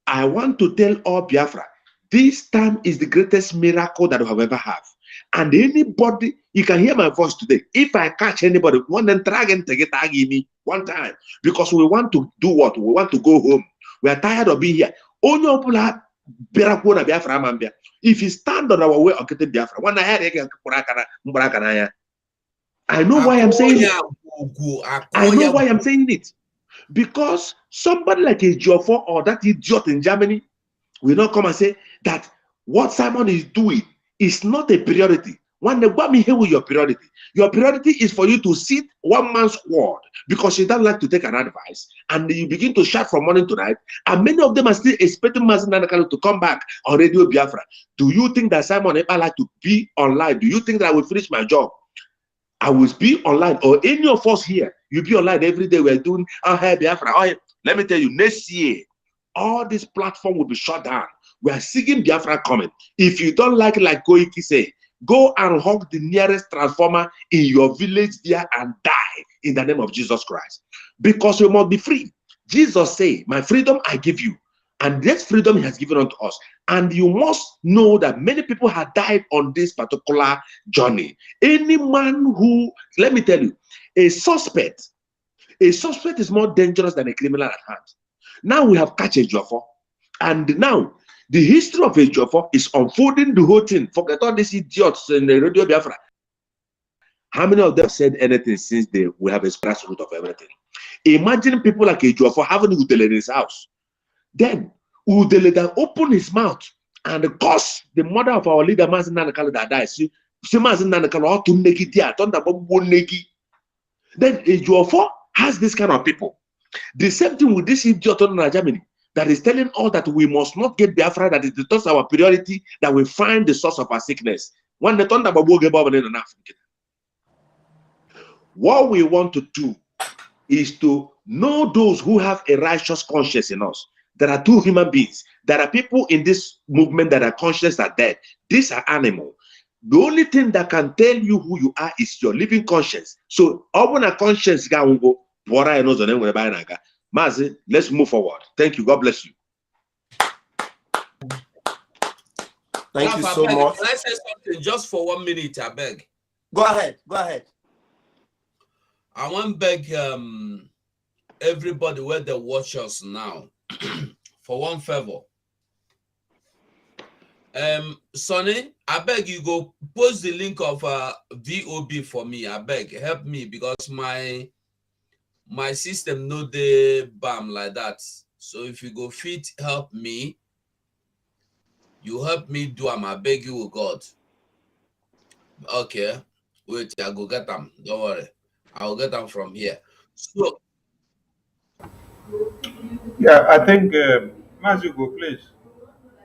I want to tell all Biafra, this time is the greatest miracle that we have ever had. And anybody, you can hear my voice today. If I catch anybody, one then try and take it me one time, because we want to do what? We want to go home. We are tired of being here. If you stand on our way of getting Biafra, I know why I'm saying it. I know why I'm saying it. Because somebody like Ejiofor or that idiot in Germany will not come and say that what Simon is doing is not a priority. When they got me here with your priority is for you to sit one man's word because you don't like to take an advice, and you begin to shout from morning to night, and many of them are still expecting Mazi Nadekala to come back on Radio Biafra. Do you think that Simon Ekpa like to be online? Do you think that I will finish my job? I will be online, or any of us here, you'll be online every day. We're doing Biafra. Let me tell you, next year, all this platform will be shut down. We are seeing Biafra coming. If you don't like it, like Koiki say, go and hug the nearest transformer in your village there and die in the name of Jesus Christ. Because we must be free. Jesus say, my freedom I give you. And this freedom he has given unto us. And you must know that many people have died on this particular journey. Any man who, let me tell you, a suspect is more dangerous than a criminal at hand. Now we have catch Ejiofor. And now, the history of Ejiofor is unfolding the whole thing. Forget all these idiots in the Radio Biafra. How many of them said anything since we have expressed root of everything? Imagine people like Ejiofor having Udele in his house. Then Udele that opened his mouth and caused the mother of our leader, Mazi Nadekala, that died. See Mazi Nadekala ought to negi there, then Ejiofor has this kind of people. The same thing with this idiot in Germany that is telling us that we must not get Biafra, that is the our priority, that we find the source of our sickness. When the thunder What we want to do is to know those who have a righteous conscience in us. There are two human beings. There are people in this movement that are conscious are dead. These are animals. The only thing that can tell you who you are is your living conscience. So, open a conscience, let's move forward. Thank you. God bless you. Thank you so much. Can I say something just for 1 minute? I beg. Go ahead. Go ahead. I want to beg everybody where they watch us now for one favor. Sonny, I beg you go post the link of VOB for me. I beg, help me, because my system no dey bam like that. So if you go fit help me, you help me do them. I beg you, God. Okay, wait, I go get them. Don't worry, I will get them from here. So Yeah, I think, Mazugo, please,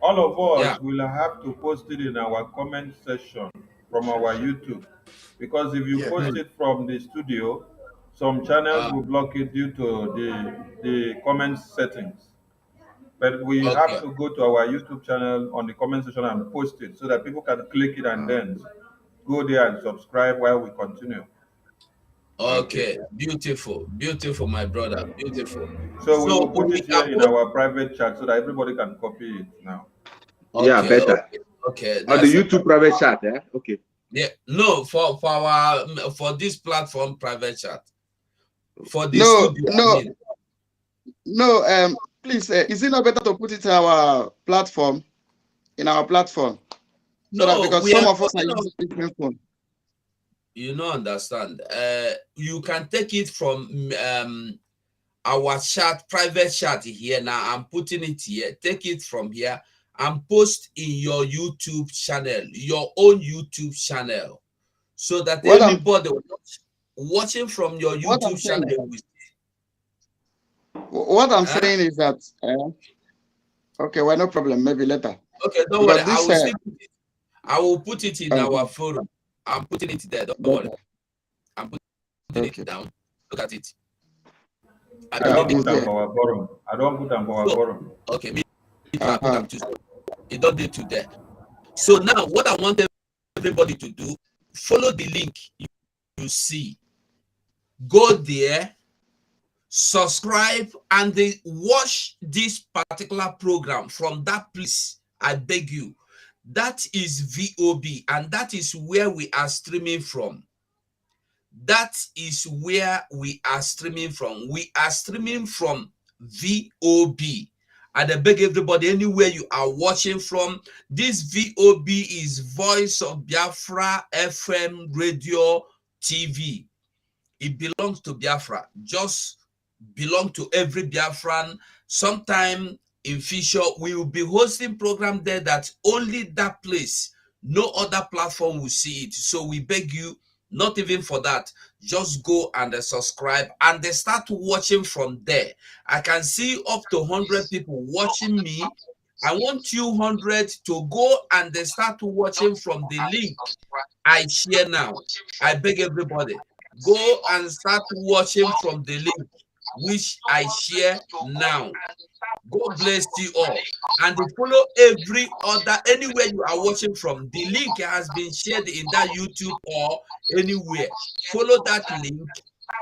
all of us yeah, will have to post it in our comment section from our YouTube. Because if you Yeah. post it from the studio, some channels will block it due to the comment settings. But we have okay, to go to our YouTube channel on the comment section and post it so that people can click it and then go there and subscribe while we continue. okay, beautiful, beautiful, my brother, beautiful. So we So will put we it here are in our private chat so that everybody can copy it now. Yeah, okay, better. okay, On the that's YouTube private chat, eh? Okay. yeah. No, for our for this platform private chat for the No, studio. I no, mean, no. Please, is it not better to put it in our platform, so that, no, because we some are of us are talking of, using different phone. you don't understand. You can take it from our chat, private chat here. Now I'm putting it here. Take it from here and post in your YouTube channel, your own YouTube channel, so that What I'm anybody watching from your what YouTube I'm saying, channel will. what I'm Huh? saying is that okay, well, no problem. Maybe later, Okay, don't worry. because I this will still put it. I will put it in our uh, forum. I'm putting it there. Don't worry. I'm putting okay, it down. Look at it. I I don't don't need put it's it. them there. for our forum. I don't put them for our So, forum. okay, me too, I put Uh-huh. them too. It don't need to there. So now what I want everybody to do, follow the link you see. Go there, subscribe, and they watch this particular program from that place. I beg you. That is VOB, and that is where we are streaming from. That is where we are streaming from. We are streaming from VOB. And I beg everybody, anywhere you are watching from, this VOB is Voice of Biafra FM Radio TV. It belongs to Biafra, just belong to every Biafran. Sometime in future, we will be hosting program there that only that place, no other platform will see it. So we beg you, not even for that, just go and subscribe and they start watching from there. I can see up to 100 people watching me. I want you 100 to go and they start watching from the link I share now. I beg everybody, go and start watching from the link which I share now. God bless you all. And follow every other, anywhere you are watching from. The link has been shared in that YouTube or anywhere. Follow that link.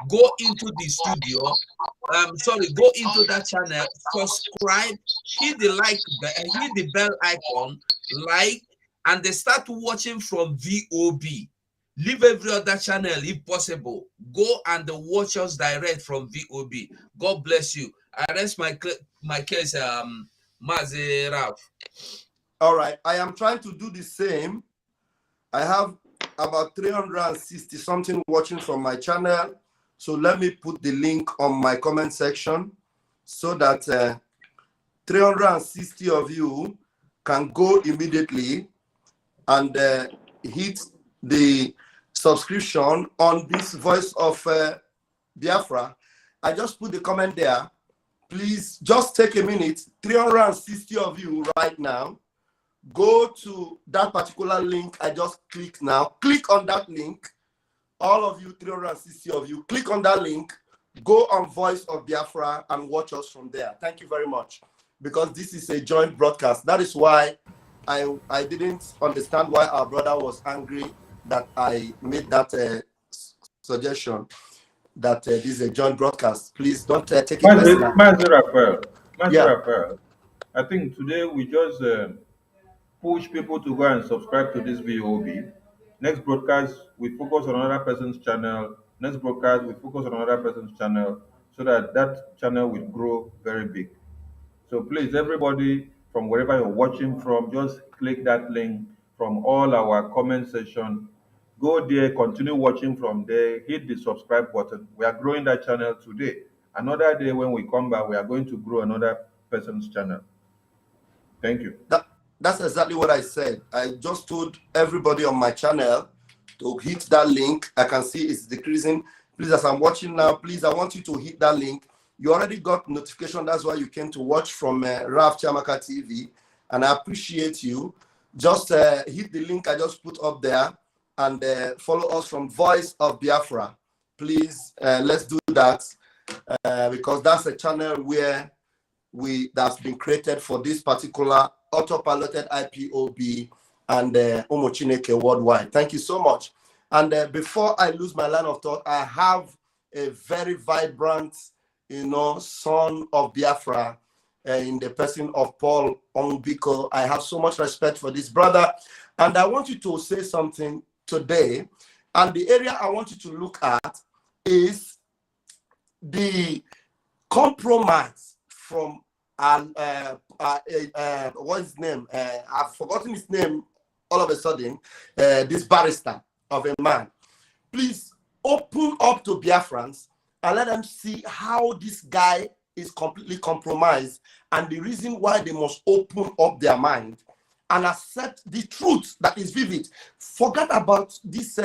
Go into the studio. Go into that channel, subscribe, hit the bell icon, like, and they start watching from VOB. Leave every other channel if possible. Go and watch us direct from VOB. God bless you. I rest my case, Mazi Ralph. All right. I am trying to do the same. I have about 360 something watching from my channel. So let me put the link on my comment section so that 360 of you can go immediately and hit the subscription on this Voice of Biafra. I just put the comment there. Please just take a minute. 360 of you right now, go to that particular link I just clicked now. Click on that link. all of you, 360 of you, click on that link, go on Voice of Biafra and watch us from there. Thank you very much. Because this is a joint broadcast. That is why I didn't understand why our brother was angry that I made that suggestion that this is a joint broadcast. Please don't take it personally. Master Yeah. Raphael, I think today we just push people to go and subscribe to this VOB. Next broadcast, we focus on another person's channel. Next broadcast, we focus on another person's channel so that that channel will grow very big. So please, everybody, from wherever you're watching from, just click that link from all our comment section. Go there, continue watching from there, hit the subscribe button. We are growing that channel today. Another day when we come back, we are going to grow another person's channel. Thank you. That's exactly what I said. I just told everybody on my channel to hit that link. I can see it's decreasing. Please, as I'm watching now, please, I want you to hit that link. You already got notification. That's why you came to watch from Raf Chamaka TV. And I appreciate you. Just hit the link I just put up there and follow us from Voice of Biafra. Please, let's do that because that's a channel where that's been created for this particular autopiloted IPOB and Omo Chineke worldwide. Thank you so much. And before I lose my line of thought, I have a very vibrant, son of Biafra in the person of Paul Ongbiko. I have so much respect for this brother. And I want you to say something today. And the area I want you to look at is the compromise from what's his name? I've forgotten his name all of a sudden. This barrister of a man. Please open up to Biafrans and let them see how this guy is completely compromised and the reason why they must open up their mind and accept the truth that is vivid. Forget about this,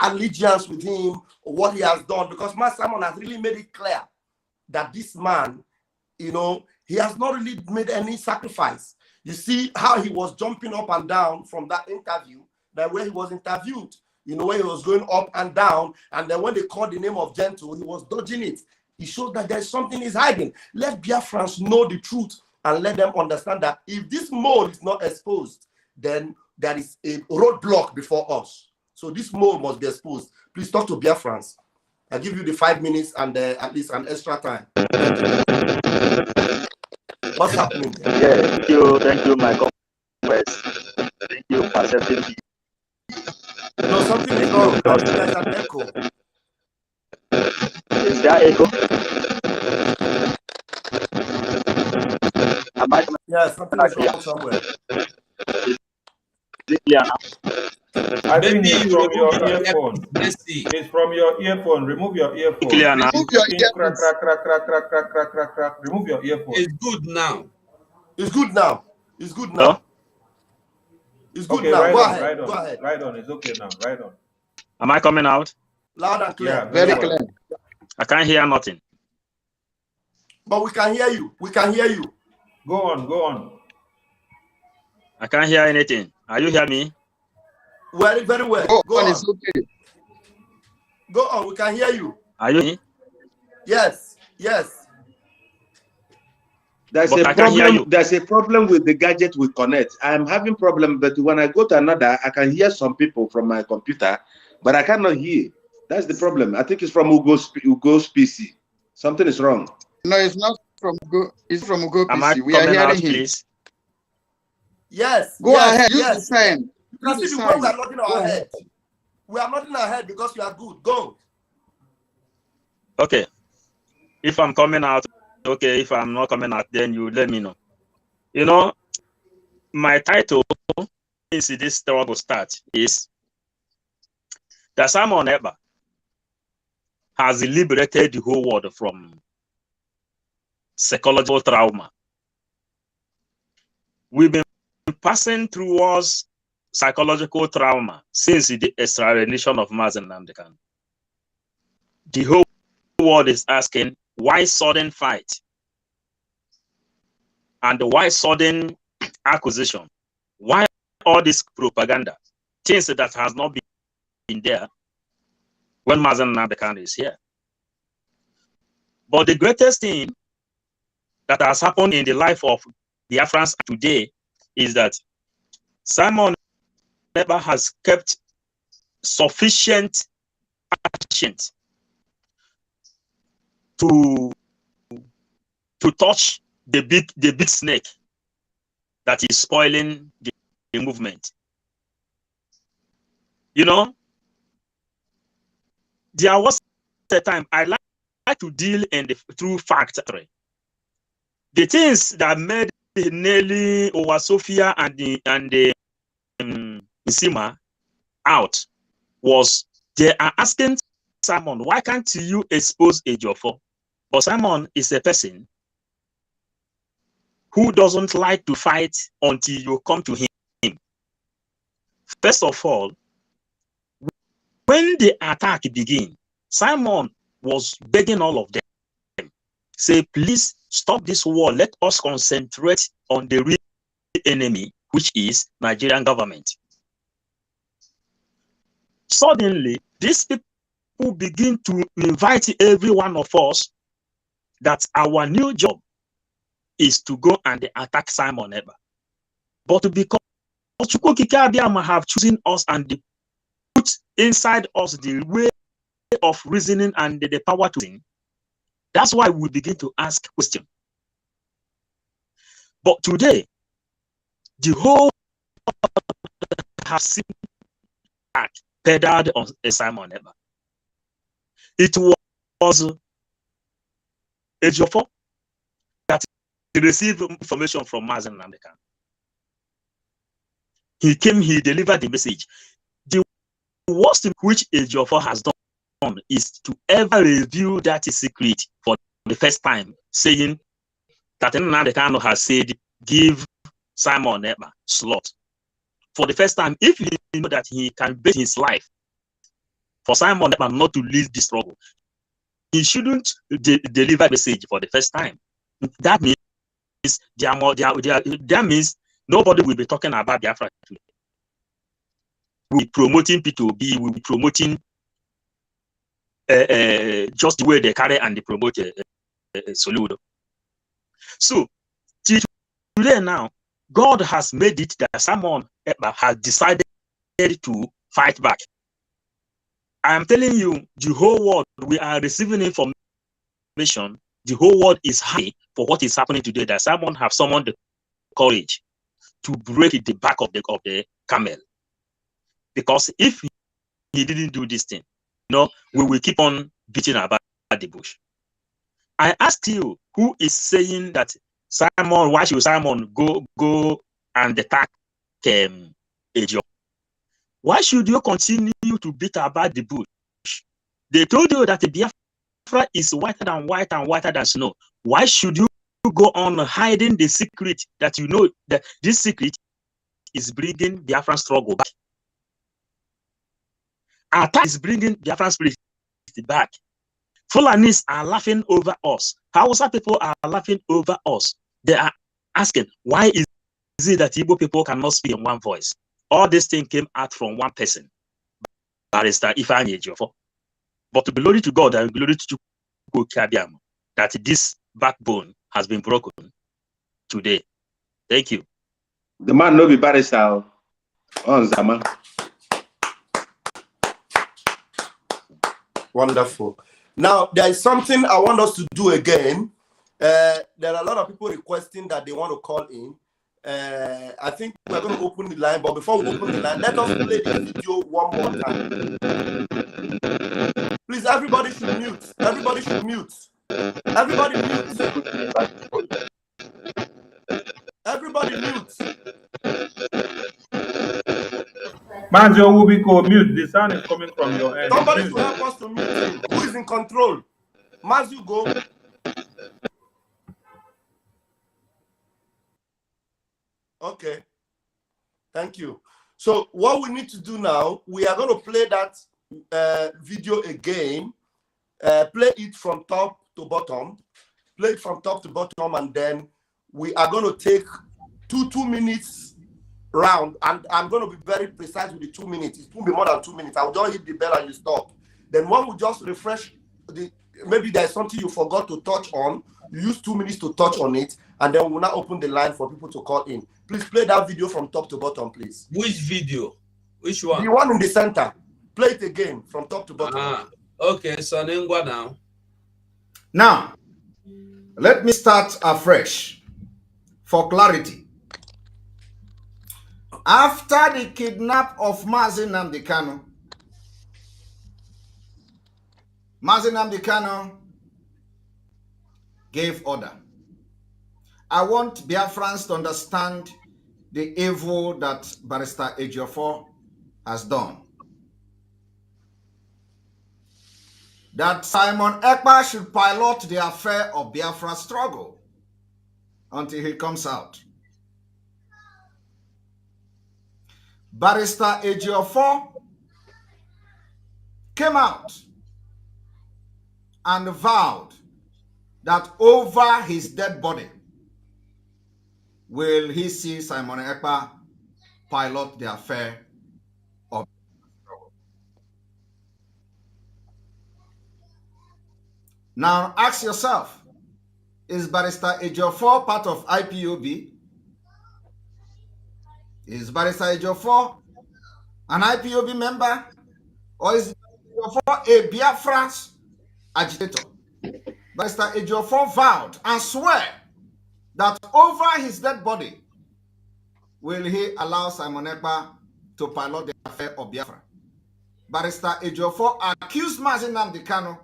allegiance with him, what he has done, because Master Simon has really made it clear that this man, he has not really made any sacrifice. You see how he was jumping up and down from that interview, that where he was interviewed, where he was going up and down, and then when they called the name of Gentle, he was dodging it. He showed that there's something he's hiding. Let Biafrans know the truth and let them understand that if this mole is not exposed, then there is a roadblock before us. So this mole must be exposed. Please talk to Biafrans. I'll give you the 5 minutes and at least an extra time. What's happening there? Yeah, thank you, my comrades. Thank you for accepting me. No, something is wrong. There's an echo. Is there echo? Yeah, something is wrong somewhere. Is it clear now? I think it's from your earphone. It's from your earphone. Remove your earphone. Clear now. Remove your Crack, earphones. crack. Remove your earphone. It's good now. It's good now. It's good now. Huh? It's good Okay, now. Go right ahead. on. Go ahead. Right on. It's okay now. Right on. Am I coming out? Loud and clear. Yeah, Very well. clear. I can't hear nothing. But we can hear you. We can hear you. Go on. I can't hear anything. Are you hear me? Very, very well. Go on, it's okay. Go on. We can hear you. Are you? Yes. There's But a I can hear problem. you. There's a problem with the gadget we connect. I'm having problem, but when I go to another, I can hear some people from my computer, but I cannot hear. That's the problem. I think it's from Ugo's PC. Something is wrong. No, it's not from Ugo. It's from Ugo Am I PC. We are coming out, hearing him. please? Yes. Go ahead. Use the Yes. sign. You can Use see the the way sign. we are nodding our head. We are nodding our head because you are good. Go. Okay. If I'm coming out, okay. If I'm not coming out, then you let me know. My title since this struggle starts is that Simon Eber has liberated the whole world from psychological trauma. We've been passing towards psychological trauma since the extradition of Mazen Nnamdi Kanu. The whole world is asking, why sudden fight? And why sudden acquisition? Why all this propaganda? things that has not been there when Mazen Nnamdi Kanu is here. But the greatest thing that has happened in the life of the Biafrans today is that Simon never has kept sufficient patience to touch the big snake that is spoiling the movement. You know, there was a time I like to deal through facts. The things that made Nelly, Owasofia, and the Nsima out was they are asking Simon, why can't you expose Ejiofor? But Simon is a person who doesn't like to fight until you come to him. First of all, when the attack began, Simon was begging all of them, say, please stop this war. Let us concentrate on the real enemy, which is Nigerian government. Suddenly, these people begin to invite every one of us that our new job is to go and attack Simon Ekpa. But because Chukwukike Abiyama have chosen us and put inside us the way of reasoning and the power to think, that's why we begin to ask questions. But today, the whole has seen that pedaled on Simon Ekpa. It was Ejiofor that received information from Mazen Nnamdi Kanu. He came, he delivered the message. The worst thing which Ejiofor has done is to ever reveal that secret for the first time, saying that Nnamdi Kanu has said, give Simon Ekpa slot. For the first time, if he know that he can bet his life for Simon Ekpa not to leave the struggle, he shouldn't deliver the message for the first time. That means that means nobody will be talking about Biafra today. We'll be promoting P2B, we'll be promoting just the way they carry and they promote Soludo. So, today now, God has made it that Simon Ekpa has decided to fight back. I am telling you, the whole world, we are receiving information. The whole world is happy for what is happening today, that Simon have summoned the courage to break the back of the camel. Because if he didn't do this thing, we will keep on beating about the bush. I asked you, who is saying that Simon, why should Simon go and attack Ejiofor? Why should you continue to beat about the bush? They told you that the Biafra is whiter than white and whiter than snow. Why should you go on hiding the secret that you know that this secret is bringing Biafran struggle back? Attack is bringing Biafran spirit back. Fulanis are laughing over us. Hausa people are laughing over us. They are asking, why is it that Igbo people cannot speak in one voice? All this thing came out from one person, Barista Ejiofor. But glory to God and glory to Chukwukike Abiyama that this backbone has been broken today. Thank you. The man no be Barista on Zama. Wonderful. Now, there is something I want us to do again. There are a lot of people requesting that they want to call in. I think we're going to open the line, but before we open the line, let us play the video one more time. Please, everybody should mute. Everybody should mute. Everybody mute. Everybody mute. Manjo Wubiko, mute. The sound is coming from your end. Somebody should help us to mute him. Who is in control? Mazu, go. Okay. Thank you. So what we need to do now, we are going to play that video again. Play it from top to bottom. Play it from top to bottom, and then we are going to take two minutes round, and I'm going to be very precise with the 2 minutes. It won't be more than 2 minutes. I'll just hit the bell and you stop. Then one will just refresh maybe there's something you forgot to touch on. You use 2 minutes to touch on it, and then we'll now open the line for people to call in. Please play that video from top to bottom, please. Which video? Which one? The one in the center. Play it again from top to bottom. Okay, so Nengwa now. Now, let me start afresh for clarity. After the kidnap of Mazi Nnamdi Kanu, Mazi Nnamdi Kanu gave order. I want Biafrans to understand the evil that Barista Ejiofor has done. That Simon Ekpa should pilot the affair of Biafra struggle until he comes out. Barista Ejiofor came out and vowed that over his dead body will he see Simon Ekpa pilot the affair of struggle. Now ask yourself, is Barista Ejiofor part of IPOB? Is Barista Ejiofor an IPOB member? Or is Ejiofor a Biafra agitator? Barista Ejiofor vowed and swear that over his dead body will he allow Simon Ekpa to pilot the affair of Biafra. Barista Ejiofor accused Mazi Nnamdi Kanu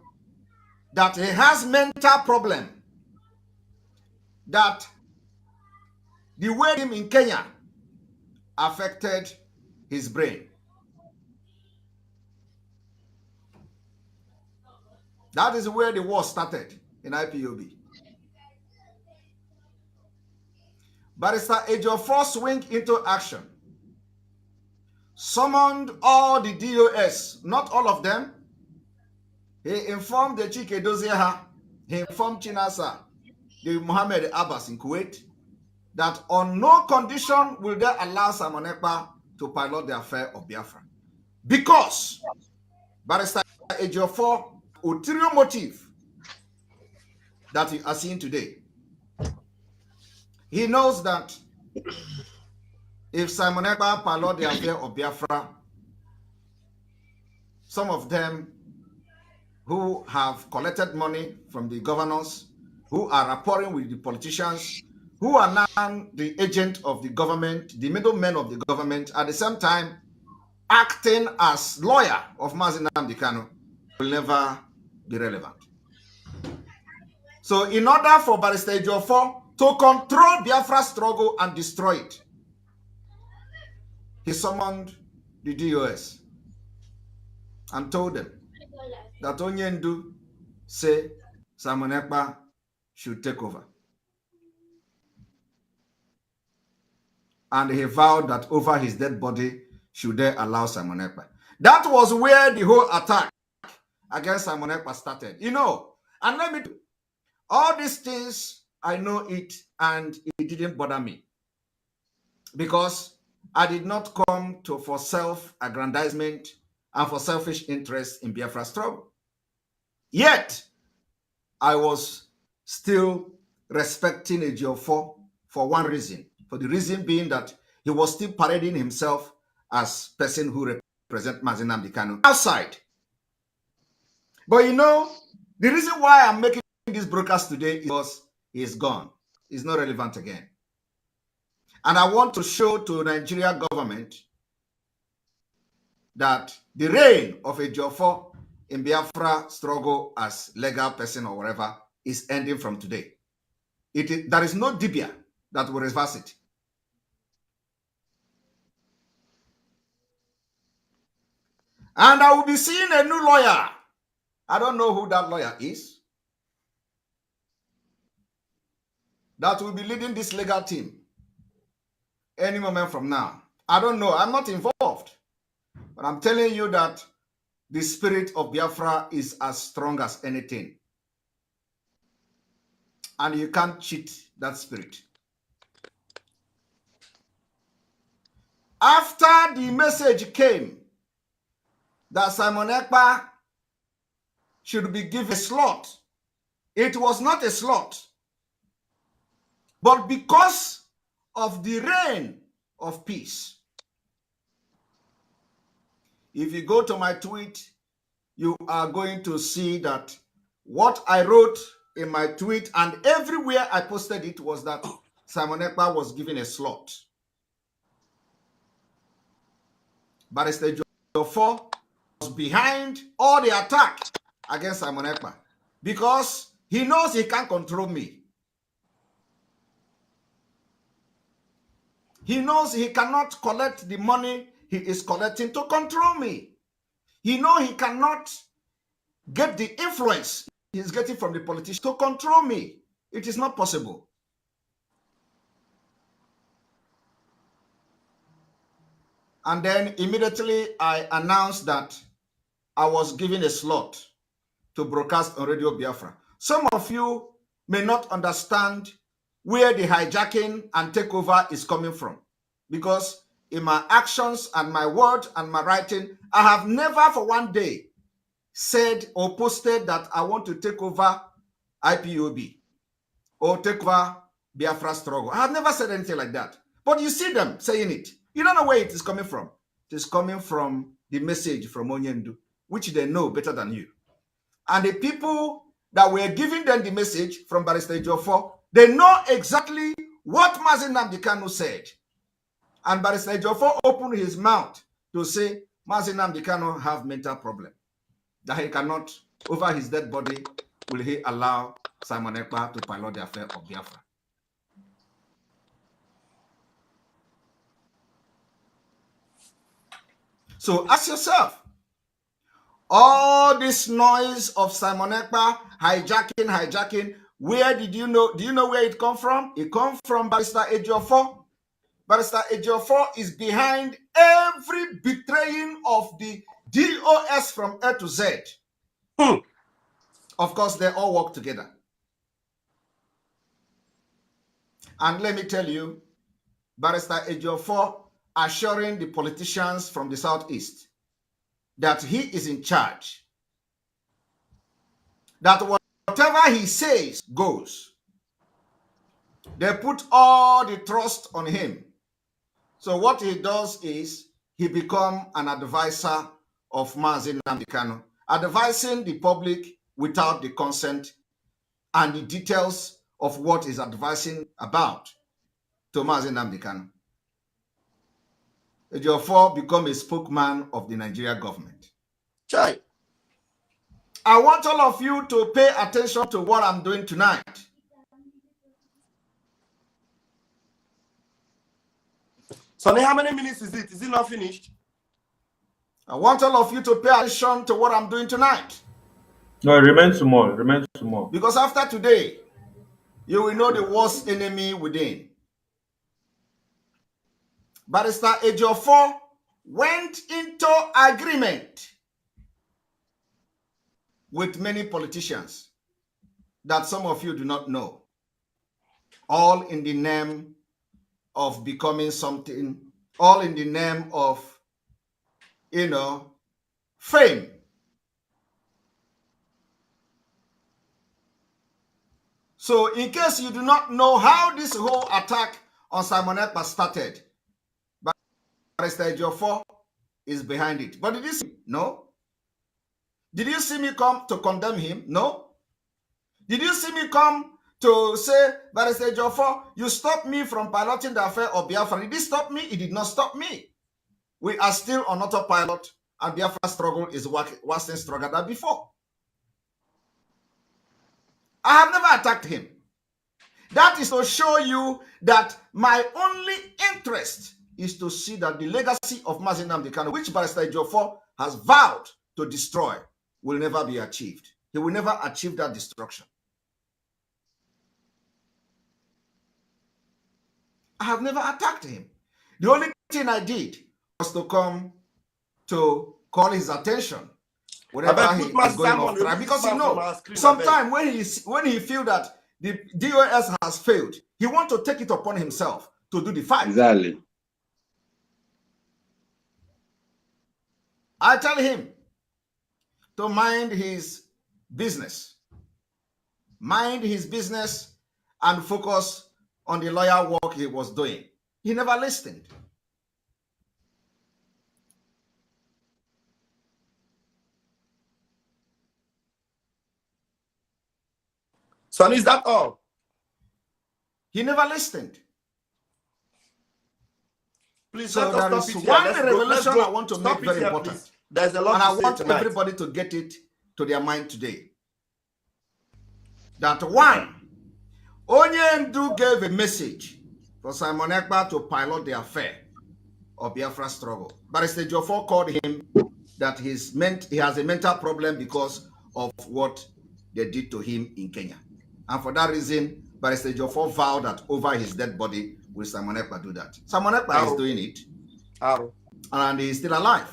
that he has mental problem, that the way him in Kenya affected his brain. That is where the war started in IPOB. Barrister Ejiofor swing into action, summoned all the DOS, not all of them. He informed the Chike Dozieha, he informed Chinasa, the Mohammed Abbas in Kuwait, that on no condition will they allow Simon Ekpa to pilot the affair of Biafra. Because Barrister Ejiofor ulterior motive that we are seeing today. He knows that if Simon Ekpa pilot the affair of Biafra, some of them who have collected money from the governors, who are rapporting with the politicians, who are now the agent of the government, the middlemen of the government, at the same time acting as lawyer of Mazi Nnamdi Kanu, will never be relevant. So in order for Barrister Ejiofor to control Biafra struggle and destroy it, he summoned the DOS and told them that Onyendu say Simon Ekpa should take over. And he vowed that over his dead body should they allow Simon Ekpa. That was where the whole attack against Simon Ekpa started. You know, and let me do all these things, I know it, and it didn't bother me. Because I did not come for self-aggrandizement and for selfish interest in Biafra struggle. Yet, I was still respecting Ejiofor for one reason. For the reason being that he was still parading himself as person who represents Mazi Nnamdi Kanu outside. But you know, the reason why I'm making this broadcast today is because he is gone. He's not relevant again. And I want to show to Nigeria government that the reign of Ejiofor in Biafra struggle as legal person or whatever is ending from today. There is no Dibia that will reverse it. And I will be seeing a new lawyer. I don't know who that lawyer is. That will be leading this legal team any moment from now. I don't know. I'm not involved. But I'm telling you that the spirit of Biafra is as strong as anything. And you can't cheat that spirit. After the message came that Simon Ekpa should be given a slot, it was not a slot. But because of the reign of peace, if you go to my tweet, you are going to see that what I wrote in my tweet and everywhere I posted it was that Simon Ekpa was given a slot. Barista Ejiofor was behind all the attack against Simon Ekpa because he knows he can't control me. He knows he cannot collect the money he is collecting to control me. He knows he cannot get the influence he's getting from the politicians to control me. It is not possible. And then immediately I announced that I was given a slot to broadcast on Radio Biafra. Some of you may not understand where the hijacking and takeover is coming from, because in my actions and my word and my writing, I have never for one day said or posted that I want to take over IPOB or take over Biafra struggle. I have never said anything like that. But you see them saying it. You don't know where it is coming from. It is coming from the message from Onyendu, which they know better than you. And the people that were giving them the message from Barista Ejiofor, they know exactly what Mazi Nnamdi Kanu said. And Barista Ejiofor opened his mouth to say Mazi Nnamdi Kanu have mental problem, that he cannot, over his dead body, will he allow Simon Ekpa to pilot the affair of Biafra. So ask yourself, all this noise of Simon Ekpa, hijacking, where did you know? Do you know where it come from? It comes from Barista Ejiofor. Barista Ejiofor is behind every betraying of the DOS from A to Z. Of course, they all work together. And let me tell you, Barista Ejiofor assuring the politicians from the Southeast that he is in charge, that whatever he says goes. They put all the trust on him. So what he does is he becomes an advisor of Mazi Nnamdi Kanu, advising the public without the consent and the details of what he's advising about to Mazi Nnamdi Kanu. Ejiofor become a spokesman of the Nigeria government. Chai. I want all of you to pay attention to what I'm doing tonight. Sonny, how many minutes is it? Is it not finished? I want all of you to pay attention to what I'm doing tonight. No, it remains small. It remains small. Because after today, you will know the worst enemy within. Barrister Ejiofor went into agreement with many politicians that some of you do not know, all in the name of becoming something, all in the name of, fame. So in case you do not know how this whole attack on Simon Ekpa started, Barrister Ejiofor is behind it. But did you see him? No. Did you see me come to condemn him? No. Did you see me come to say, Barrister Ejiofor, you stopped me from piloting the affair of Biafra? Did it stop me? It did not stop me. We are still on autopilot, and Biafra struggle is worse than struggle than before. I have never attacked him. That is to show you that my only interest is to see that the legacy of Mazi Nnamdi Kanu, which Barrister Ejiofor has vowed to destroy, will never be achieved. He will never achieve that destruction. I have never attacked him. The only thing I did was to come to call his attention whenever he is going off track. Because sometimes when he feels that the DOS has failed, he wants to take it upon himself to do the fight. Exactly. I tell him to mind his business. Mind his business and focus on the lawyer work he was doing. He never listened. So is that all? He never listened. Please, so let there us is stop it one here. Let's revelation go. I want to Stop make it very here, important. please. There's a lot and I to say want tonight. everybody to get it to their mind today. That one, Onyendu gave a message for Simon Ekpa to pilot the affair of Biafra struggle. Barista Ejiofor called him that he has a mental problem because of what they did to him in Kenya. And for that reason, Barista Ejiofor vowed that over his dead body will Simon Ekpa do that. Simon Ekpa is doing it. And he's still alive.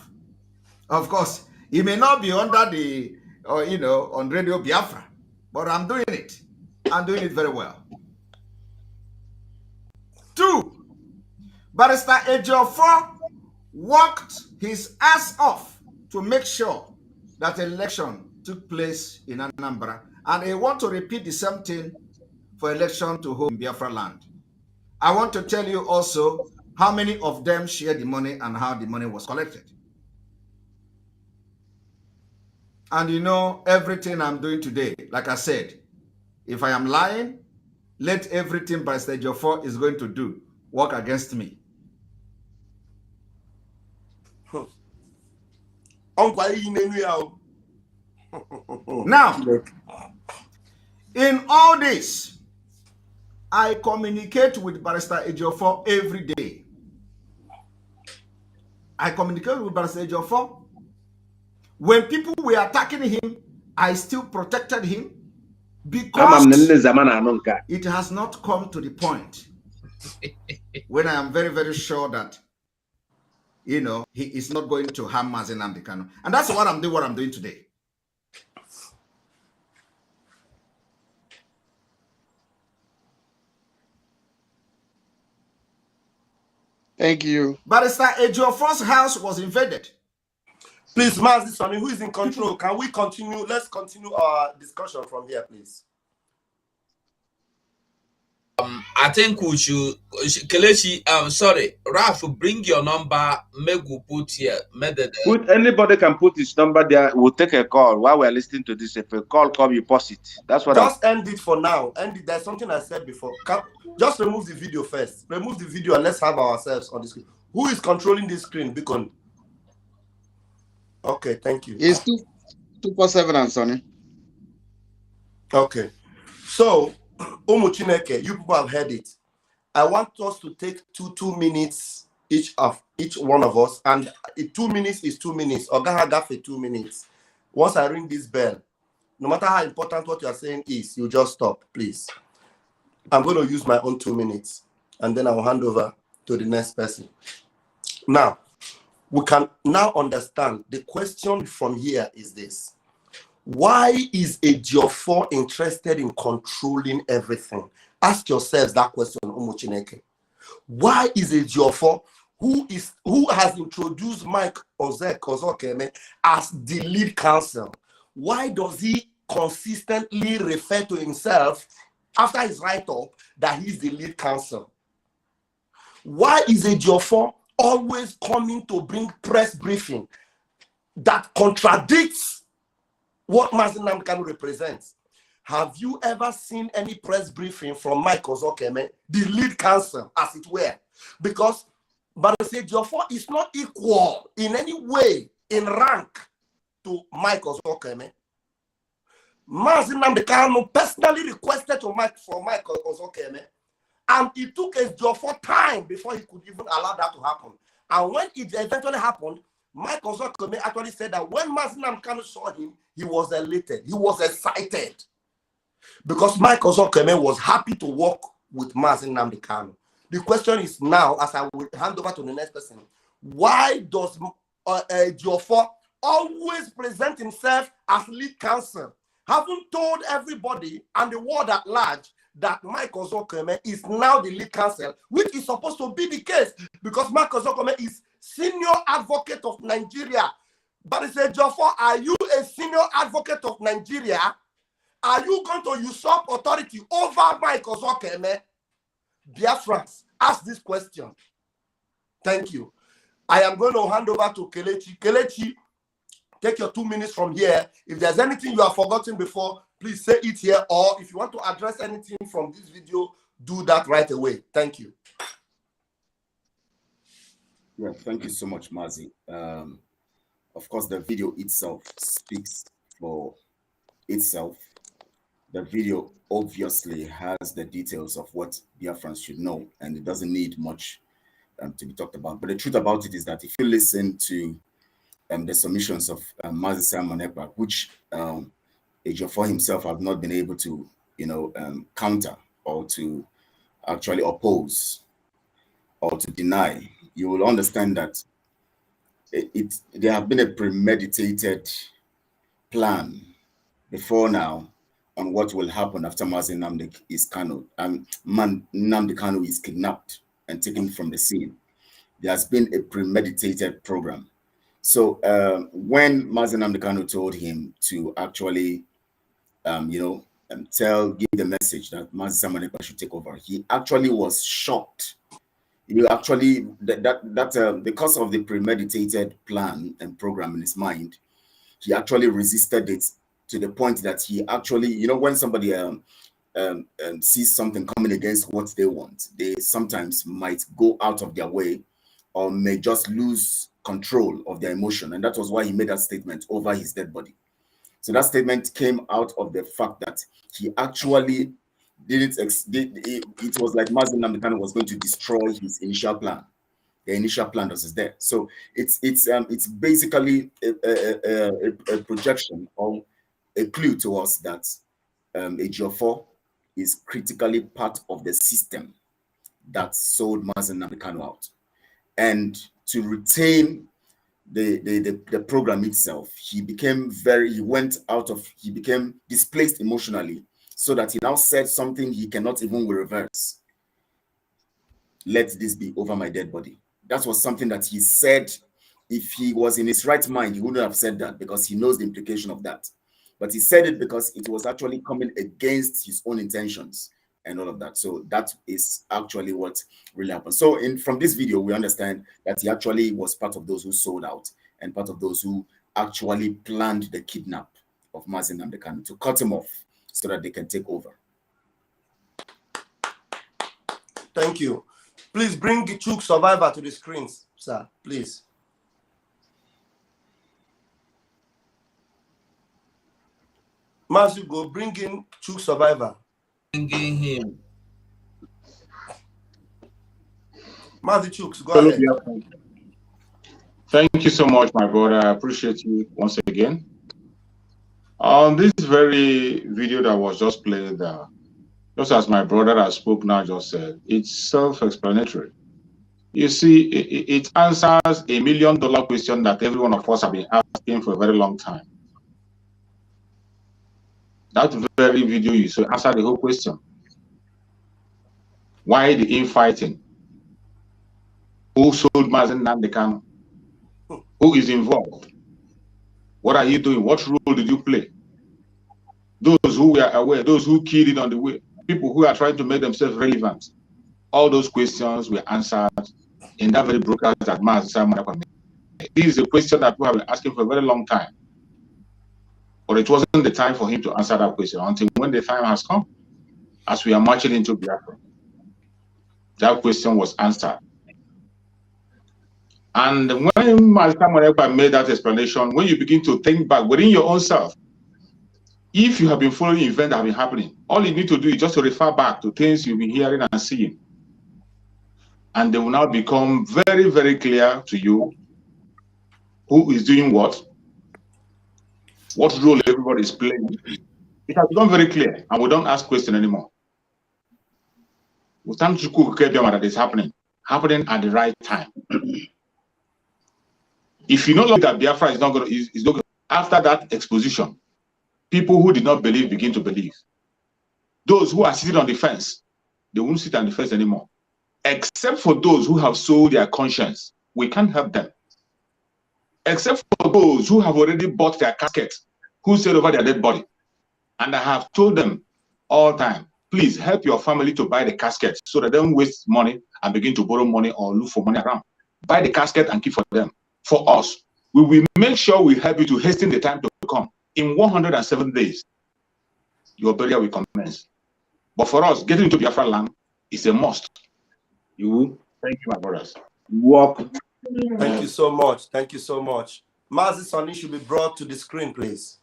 Of course, he may not be under the, on Radio Biafra, but I'm doing it. I'm doing it very well. 2, Barrister Ejiofor worked his ass off to make sure that election took place in Anambra, and he wants to repeat the same thing for election to hold in Biafra land. I want to tell you also how many of them shared the money and how the money was collected. And you know, everything I'm doing today, like I said, if I am lying, let everything Barrister Ejiofor is going to do work against me. Now, in all this, I communicate with Barrister Ejiofor every day. I communicate with Barrister Ejiofor. When people were attacking him, I still protected him because it has not come to the point when I am very, very sure that, he is not going to harm Mazi Nnamdi Kanu. And that's what I'm doing today. Thank you. Barrister Ejiofor's house was invaded. Please, Mazi Sonny, who is in control? Can we continue? Let's continue our discussion from here, please. I think we should Kelechi, sorry, Ralph, bring your number, make we put here. Anybody can put his number there. We'll take a call while we're listening to this. If a call comes, you pause it. That's what Just end it for now. End it. There's something I said before. Just remove the video first. Remove the video and let's have ourselves on the screen. Who is controlling this screen, Beacon? Okay, thank you. It's 247 and Sonny. Okay. So, Chineke, you people have heard it. I want us to take two minutes each one of us, and 2 minutes is 2 minutes. Ogaha gafe 2 minutes. Once I ring this bell, no matter how important what you are saying is, you just stop, please. I'm going to use my own 2 minutes, and then I will hand over to the next person. Now, we can now understand. The question from here is this. Why is Ejiofor interested in controlling everything? Ask yourselves that question, Chineke. Why is Ejiofor, who has introduced Mike Ozokeme as the lead counsel, why does he consistently refer to himself after his write-up that he's the lead counsel? Why is Ejiofor always coming to bring press briefing that contradicts what Mazi Nnamdi Kanu represents? Have you ever seen any press briefing from Mike Ozokeme, the lead counsel, as it were? Because Barrister Ejiofor is not equal in any way in rank to Mike Ozokeme. Mazi Nnamdi Kanu personally requested for Mike Ozokeme, and it took Ejiofor time before he could even allow that to happen. And when it eventually happened, Mike Ozokeme actually said that when Mazi Nnamdi Kanu saw him, he was elated, he was excited, because Mike Ozokeme was happy to work with Mazi Nnamdi Kanu. The question is now, as I will hand over to the next person, why does Ejiofor always present himself as lead counsel, having told everybody and the world at large that Mike Ozokeme is now the lead counsel, which is supposed to be the case, because Mike Ozokeme is senior advocate of Nigeria. Barista Ejiofor, are you a senior advocate of Nigeria? Are you going to usurp authority over Mike Ozokeme? Biafrans, ask this question. Thank you. I am going to hand over to Kelechi. Kelechi, take your 2 minutes from here. If there's anything you have forgotten before, please say it here. Or if you want to address anything from this video, do that right away. Thank you. Yeah, thank you so much, Mazi. Of course, the video itself speaks for itself. The video obviously has the details of what Biafrans should know, and it doesn't need much to be talked about. But the truth about it is that if you listen to the submissions of Mazi Simon Ekpa, which Ejiofor himself have not been able to, counter or to actually oppose or to deny, you will understand that there have been a premeditated plan before now on what will happen after Mazi Nnamdi Kanu is kidnapped and taken from the scene. There has been a premeditated program. So when Mazi Nnamdi Kanu told him to actually, give the message that Mazi Simon Ekpa should take over, he actually was shocked. Because of the premeditated plan and program in his mind, he actually resisted it to the point that he actually, when somebody sees something coming against what they want, they sometimes might go out of their way or may just lose control of their emotion. And that was why he made that statement over his dead body. So that statement came out of the fact that he actually it was like Mazi Nnamdi Kanu was going to destroy his initial plan. The initial plan that is there. So it's basically a projection or a clue to us that Ejiofor is critically part of the system that sold Mazi Nnamdi Kanu out. And to retain the program itself, he became displaced emotionally, so that he now said something he cannot even reverse. Let this be over my dead body. That was something that he said. If he was in his right mind, he wouldn't have said that, because he knows the implication of that. But he said it because it was actually coming against his own intentions and all of that. So that is actually what really happened. So from this video, we understand that he actually was part of those who sold out and part of those who actually planned the kidnap of Mazi Nnamdi Kanu to cut him off so that they can take over. Thank you. Please bring the Chuk Survivor to the screens, sir, please. Mazi, go bring in Chuk Survivor. Bringing him. Mazi Chuks, go ahead. Thank you so much, my brother. I appreciate you once again. On this very video that was just played, just as my brother that spoke now just said, it's self-explanatory. You see, it answers $1 million question that every one of us have been asking for a very long time. That very video you saw answered the whole question. Why the infighting? Who sold Mazi Nnamdi Kanu? Who is involved? What are you doing? What role did you play? Those who were aware, those who killed it on the way, people who are trying to make themselves relevant. All those questions were answered in that very broadcast that Mazi Simon Ekpa made. This is a question that we have been asking for a very long time. But it wasn't the time for him to answer that question until when the time has come, as we are marching into Biafra. That question was answered. And when Mazi Simon Ekpa made that explanation, when you begin to think back within your own self, if you have been following events that have been happening, all you need to do is just to refer back to things you've been hearing and seeing. And they will now become very, very clear to you who is doing what role everybody is playing. It has become very clear, and we don't ask questions anymore. We stand to cook that is happening at the right time. If you know that Biafra is not going to, after that exposition, people who did not believe begin to believe. Those who are sitting on the fence, they won't sit on the fence anymore. Except for those who have sold their conscience. We can't help them. except for those who have already bought their casket, who said over their dead body. And I have told them all time, please help your family to buy the casket so that they don't waste money and begin to borrow money or look for money around. Buy the casket and keep for them. For us, we will make sure we help you to hasten the time to come. In 107 days, your burial will commence. But for us, getting into Biafra land is a must. You Thank you, my brothers. walk. Thank you so much. Thank you so much. Mazi Sani should be brought to the screen, please.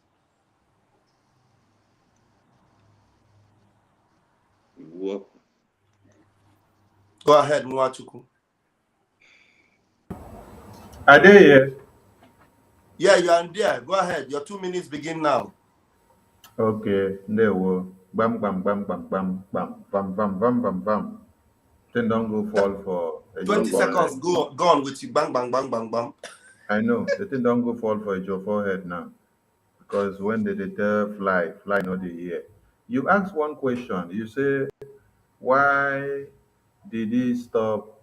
Walk. Go ahead, Mwachuku. Are they here? Yeah, you are there. Go ahead. Your 2 minutes begin now. Okay, there were. Bam, bam, bam, bam, bam, bam, bam, bam, bam, bam, bam. Then don't go fall for a 20 Ejiofor seconds. head. Go on with you. Bang, bang, bang, bang, bang. I know. The thing don't go fall for a Ejiofor head now. Because when they tell fly, fly not the ear. You ask one question. You say, why did he stop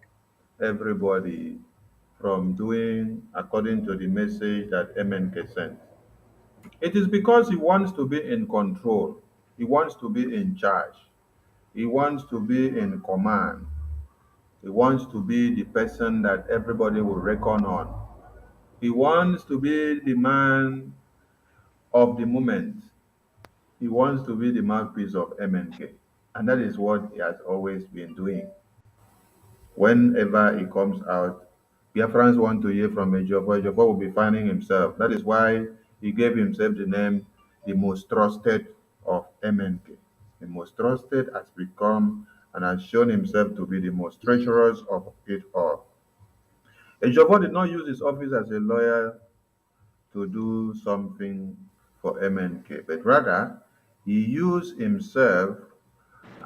everybody from doing according to the message that MNK sent? It is because he wants to be in control. He wants to be in charge. He wants to be in command. He wants to be the person that everybody will reckon on. He wants to be the man of the moment. He wants to be the mouthpiece of MNK. And that is what he has always been doing. Whenever he comes out, Biafrans want to hear from Ejiofor. Ejiofor will be finding himself. That is why he gave himself the name the most trusted of MNK. The most trusted has become and has shown himself to be the most treacherous of it all. Ejiofor did not use his office as a lawyer to do something for MNK, but rather he used himself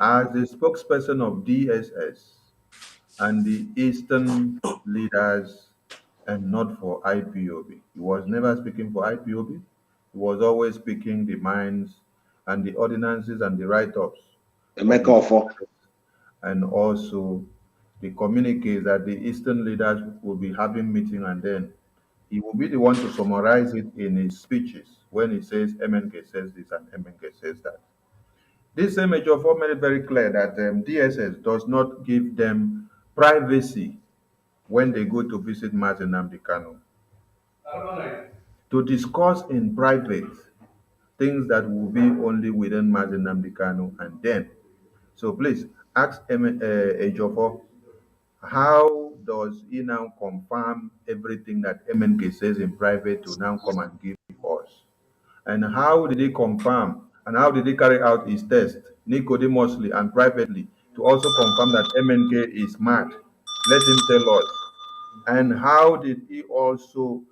as the spokesperson of DSS and the Eastern leaders and not for IPOB. He was never speaking for IPOB. He was always speaking the minds and the ordinances and the write-ups Make offer. and also the communiques that the Eastern leaders will be having meeting, and then he will be the one to summarize it in his speeches when he says MNK says this and MNK says that. This same Ejiofor made it very clear that DSS does not give them privacy when they go to visit Martin Nnamdi Kanu to discuss in private things that will be only within Martin Nnamdi Kanu and them. So please ask Ejiofor, how does he now confirm everything that MNK says in private to now come and give us? And how did he confirm and how did he carry out his test Nicodemously and privately to also confirm that MNK is mad? Let him tell us. And how did he also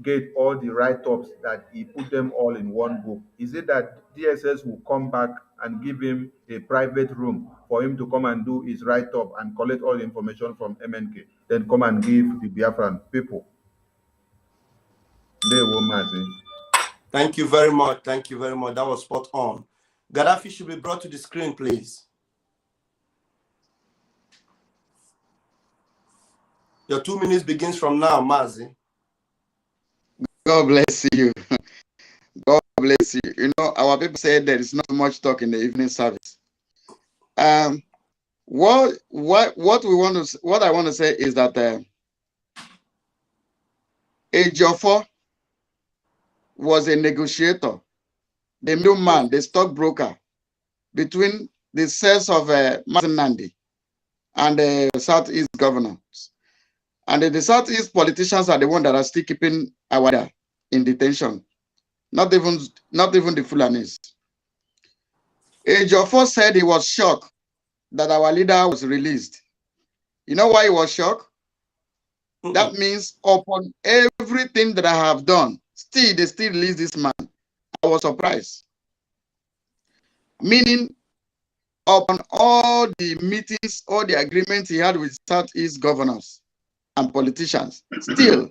get all the write-ups that he put them all in one book? Is it that DSS will come back and give him a private room for him to come and do his write-up and collect all the information from MNK, then come and give the Biafran people? They were Martin. Thank you very much. Thank you very much. That was spot on. Gaddafi should be brought to the screen, please. Your 2 minutes begins from now, Mazi. God bless you. God bless you. You know, our people said there is not much talk in the evening service. What I want to say is that Ejiofor was a negotiator, the middleman, the stockbroker between the sales of Martin Nnamdi and the Southeast governors. And the Southeast politicians are the ones that are still keeping our leader in detention. Not even the Fulanis. Ejiofor said he was shocked that our leader was released. You know why he was shocked? That means upon everything that I have done, still they still release this man. I was surprised. Meaning, upon all the meetings, all the agreements he had with Southeast governors and politicians, still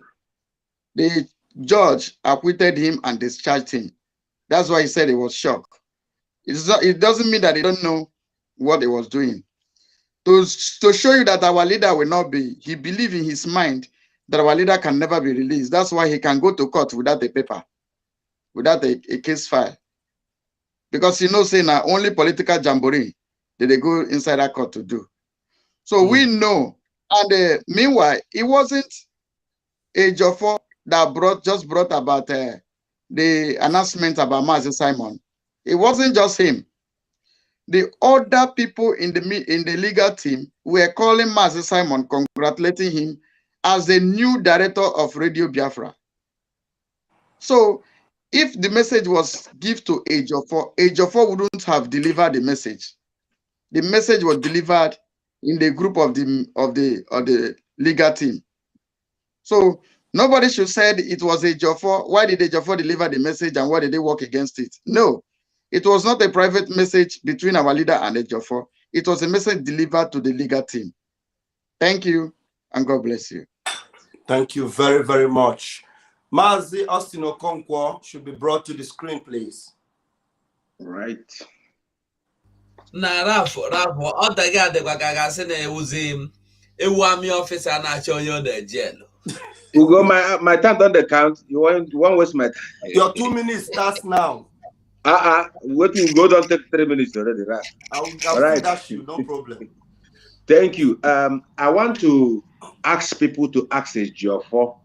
the judge acquitted him and discharged him. That's why he said he was shocked. It doesn't mean that he don't know what he was doing. To show you that our leader will not be, he believed in his mind that our leader can never be released. That's why he can go to court without a paper, without a case file. Because saying now only political jamboree did they go inside that court to do. So we know. And meanwhile, it wasn't Ejiofor that just brought about the announcement about Mazi Simon. It wasn't just him. The other people in the legal team were calling Mazi Simon, congratulating him as the new director of Radio Biafra. So if the message was given to Ejiofor wouldn't have delivered the message. The message was delivered in the group of the legal team. So nobody should say it was Ejiofor. Why did Ejiofor deliver the message and why did they work against it? No, it was not a private message between our leader and Ejiofor. It was a message delivered to the legal team. Thank you, and God bless you. Thank you very, very much. Mazi Austin Okonkwo should be brought to the screen, please. All right. Na Rafo, ọ daghị adịkwa ka gasị na ewuzi ewu army officer na-achọ onye ọ na-eje. Ugo, my time on the count. You won't waste my time. Your 2 minutes starts now. What you go don't take 3 minutes already, right? I'll right. Dash you, no problem. Thank you. I want to ask people to ask Ejiofor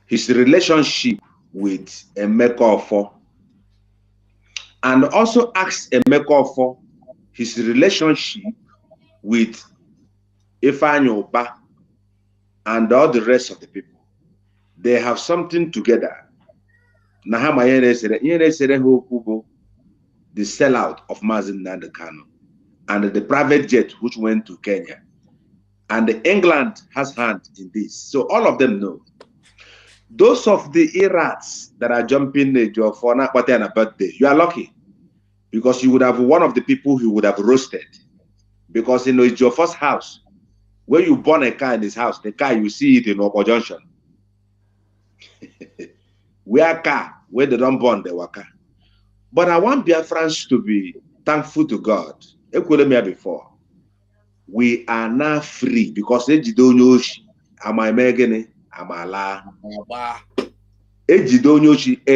his relationship with Ejiofor, and also ask Ejiofor his relationship with Ifeanyi Uba and all the rest of the people. They have something together. The sellout of Mazi Nnamdi Kanu and the private jet which went to Kenya. And England has hand in this. So all of them know. Those of the errats that are jumping for a birthday, you are lucky. Because you would have one of the people who would have roasted. Because it's your first house. Where you burn a car in his house, the car you see it in Opo Junction. Where car, where they don't burn the waka. But I want Biafrans to be thankful to God. Before. We are now free because a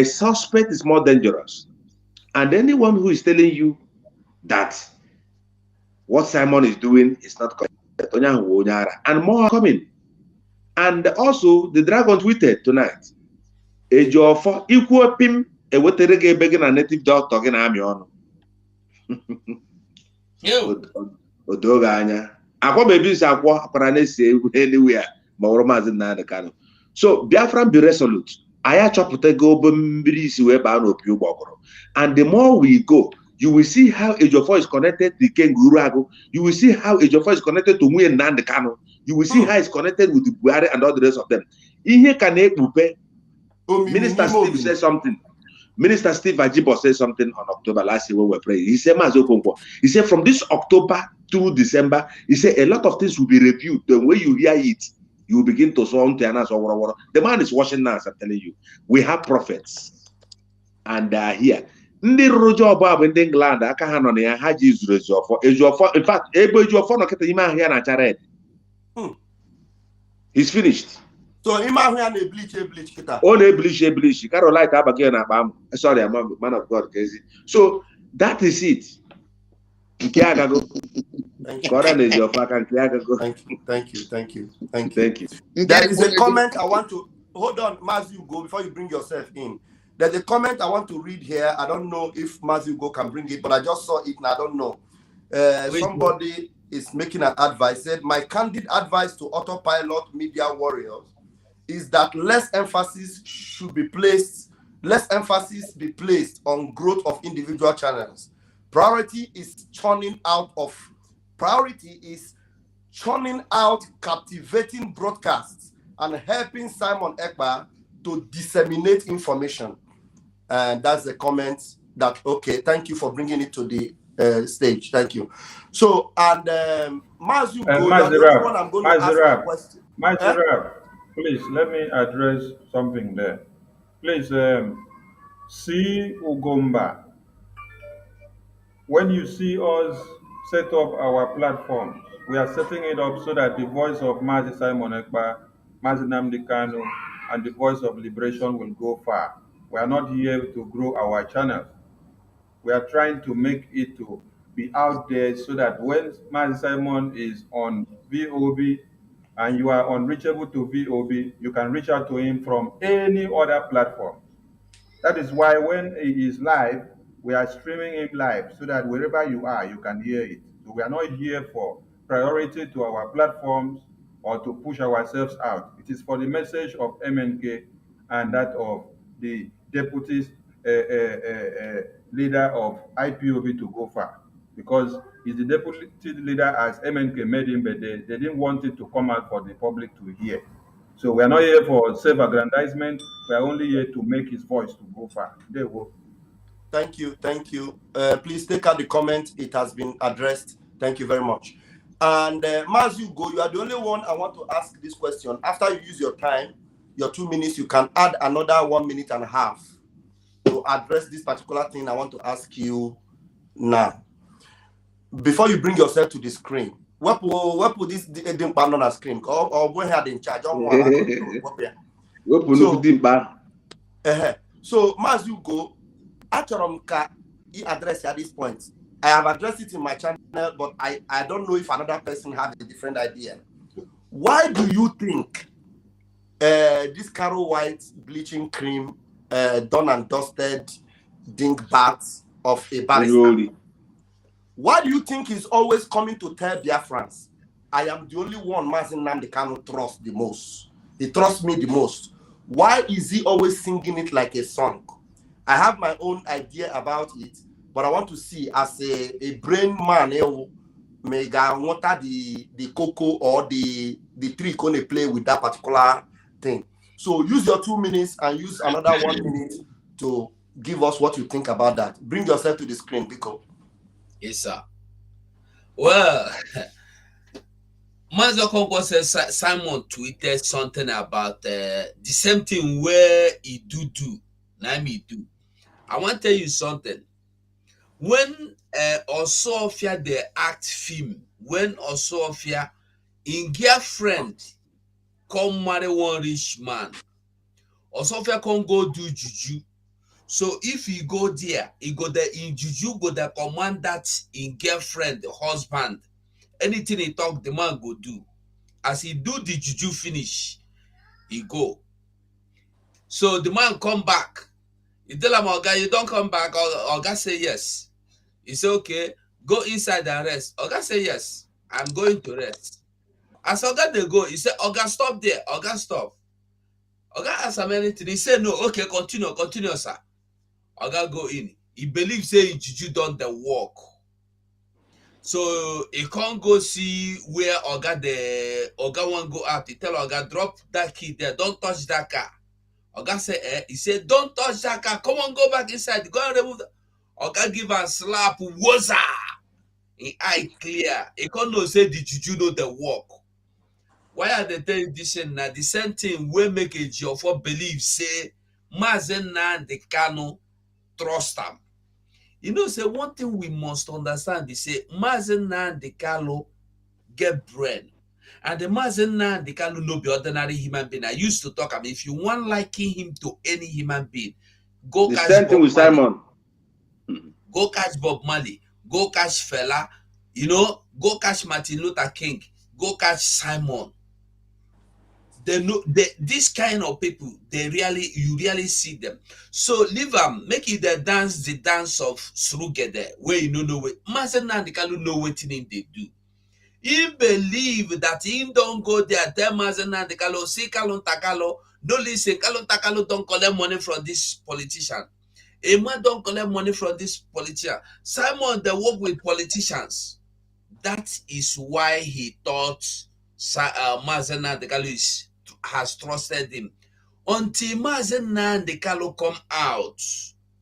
suspect is more dangerous. And anyone who is telling you that what Simon is doing is not correct, and more are coming. And also, the dragon tweeted tonight, Ejiofor equal pim a weterege begging a native dog talking army on. Odoganya. Aqua babies are anywhere, Mazi Nnamdi Kanu. So Biafran be resolute. And the more we go, you will see how Ejiofor is connected to Kenguru. You will see how Ejiofor is connected to Nnamdi Kanu. You will see how it's connected with the Buhari and all the rest of them. Minister Steve said something. Minister Steve Ajibo said something on October last year when we were praying. He said, he said, from this October to December, he said a lot of things will be reviewed. The way you hear it, you will begin to sound the man is watching now, I'm telling you. We have prophets. And here. Ndị rụrụ job abụ ndị England aka ha nọ na ya ha ji zuru Ejiofor. In fact, ebe Ejiofor nọ kịta ime ahụ ya na-acha red. He's finished. So ime ahụ ya na-ebleach kịta. Ọ na-ebleach. Caroline abagị na akpa m. Sorry, I'm a man of God, crazy. So that is it. Nke agago. Thank you. There is a comment I want to hold on, Mazi Ugo, before you bring yourself in. There's a comment I want to read here. I don't know if Mazi Ugo can bring it, but I just saw it and I don't know. Somebody is making an advice. Said, my candid advice to autopilot media warriors is that less emphasis be placed on growth of individual channels. Priority is churning out captivating broadcasts and helping Simon Ekpa to disseminate information. And that's the comment that, okay, thank you for bringing it to the stage. Thank you. So, and Mazi Ugo, I'm going to ask a question. Please, let me address something there. Please, see Ugomba. When you see us set up our platform, we are setting it up so that the voice of Mazi Simon Ekpa Mazi Nnamdi Kanu and the voice of liberation will go far. We are not here to grow our channels. We are trying to make it to be out there so that when Mazi Simon is on VOB and you are unreachable to VOB, you can reach out to him from any other platform. That is why when he is live, we are streaming him live so that wherever you are, you can hear it. So we are not here for priority to our platforms or to push ourselves out. It is for the message of MNK and that of the deputy leader of IPOB to go far. Because he's the deputy leader as MNK made him, but they didn't want it to come out for the public to hear. So we are not here for self-aggrandizement. We are only here to make his voice to go far. There we go. Thank you. Thank you. Please take out the comment. It has been addressed. Thank you very much. And as you go, you are the only one I want to ask this question. After you use your time, your 2 minutes, you can add another 1 minute and a half to address this particular thing I want to ask you now. Before you bring yourself to the screen, what put this on the screen? Or when had in charge? So, as you go, he address at this point. I have addressed it in my channel, but I don't know if another person has a different idea. Why do you think this Caro White bleaching cream, done and dusted dink baths of a barista? Why do you think he's always coming to tell Biafrans, I am the only one Mazi Nnamdi Kanu trusts the most? He trusts me the most. Why is he always singing it like a song? I have my own idea about it, but I want to see as a brain man, mega water the cocoa or the tree gonna play with that particular thing. So use your 2 minutes and use another 1 minute to give us what you think about that. Bring yourself to the screen, Biko. Yes, sir. Well, Mazi Okonkwo says Simon tweeted something about the same thing where he do. Now me do. I want to tell you something. When Osofia they act film, when Osofia in girlfriend come marry one rich man, Osofia can go do juju. So if he go there, he go there in juju, go there command that in girlfriend, the husband. Anything he talk, the man go do. As he do the juju finish, he go. So the man come back. He tell him, Oga, you don't come back. Oga say yes. He say, okay, go inside and rest. Oga say yes, I'm going to rest. As Oga they go, he say, Oga, stop there. Oga, stop. Oga ask him anything. He say, no, okay, continue, sir. Oga go in. He believes say juju done the work. So he can't go see where Oga won't go out. He tell Oga, drop that key there. Don't touch that car. Oga say, he said, don't touch that car. Come on, go back inside. Go and remove that. Oga give a slap. What's up? His eye clear. He can't know say the juju know the work. Why are they telling this now? The same thing will make Ejiofor believe say Mazi Nnamdi Kanu trust him. You know, say one thing we must understand is say Mazi Nnamdi Kanu get brain. And the Mazi Nnamdi Kanu no be ordinary human being. I used to talk about if you want liking him to any human being, go catch same thing with Simon. Go catch Bob Marley, go catch Fela, you know, go catch Martin Luther King, go catch Simon. They know this kind of people, you really see them. So leave them, make it the dance of Surugede, where you know what Mazi Nnamdi Kanu know what they do. He believe that him don't go there, tell Mazi Nnamdi Kanu, see Kalon Takalo, don't listen, Kalon Takalo don't collect money from this politician. A man don't collect money from this politician. Simon, they work with politicians. That is why he thought Mazi Nnamdi Kanu has trusted him. Until Mazi Nnamdi Kanu come out,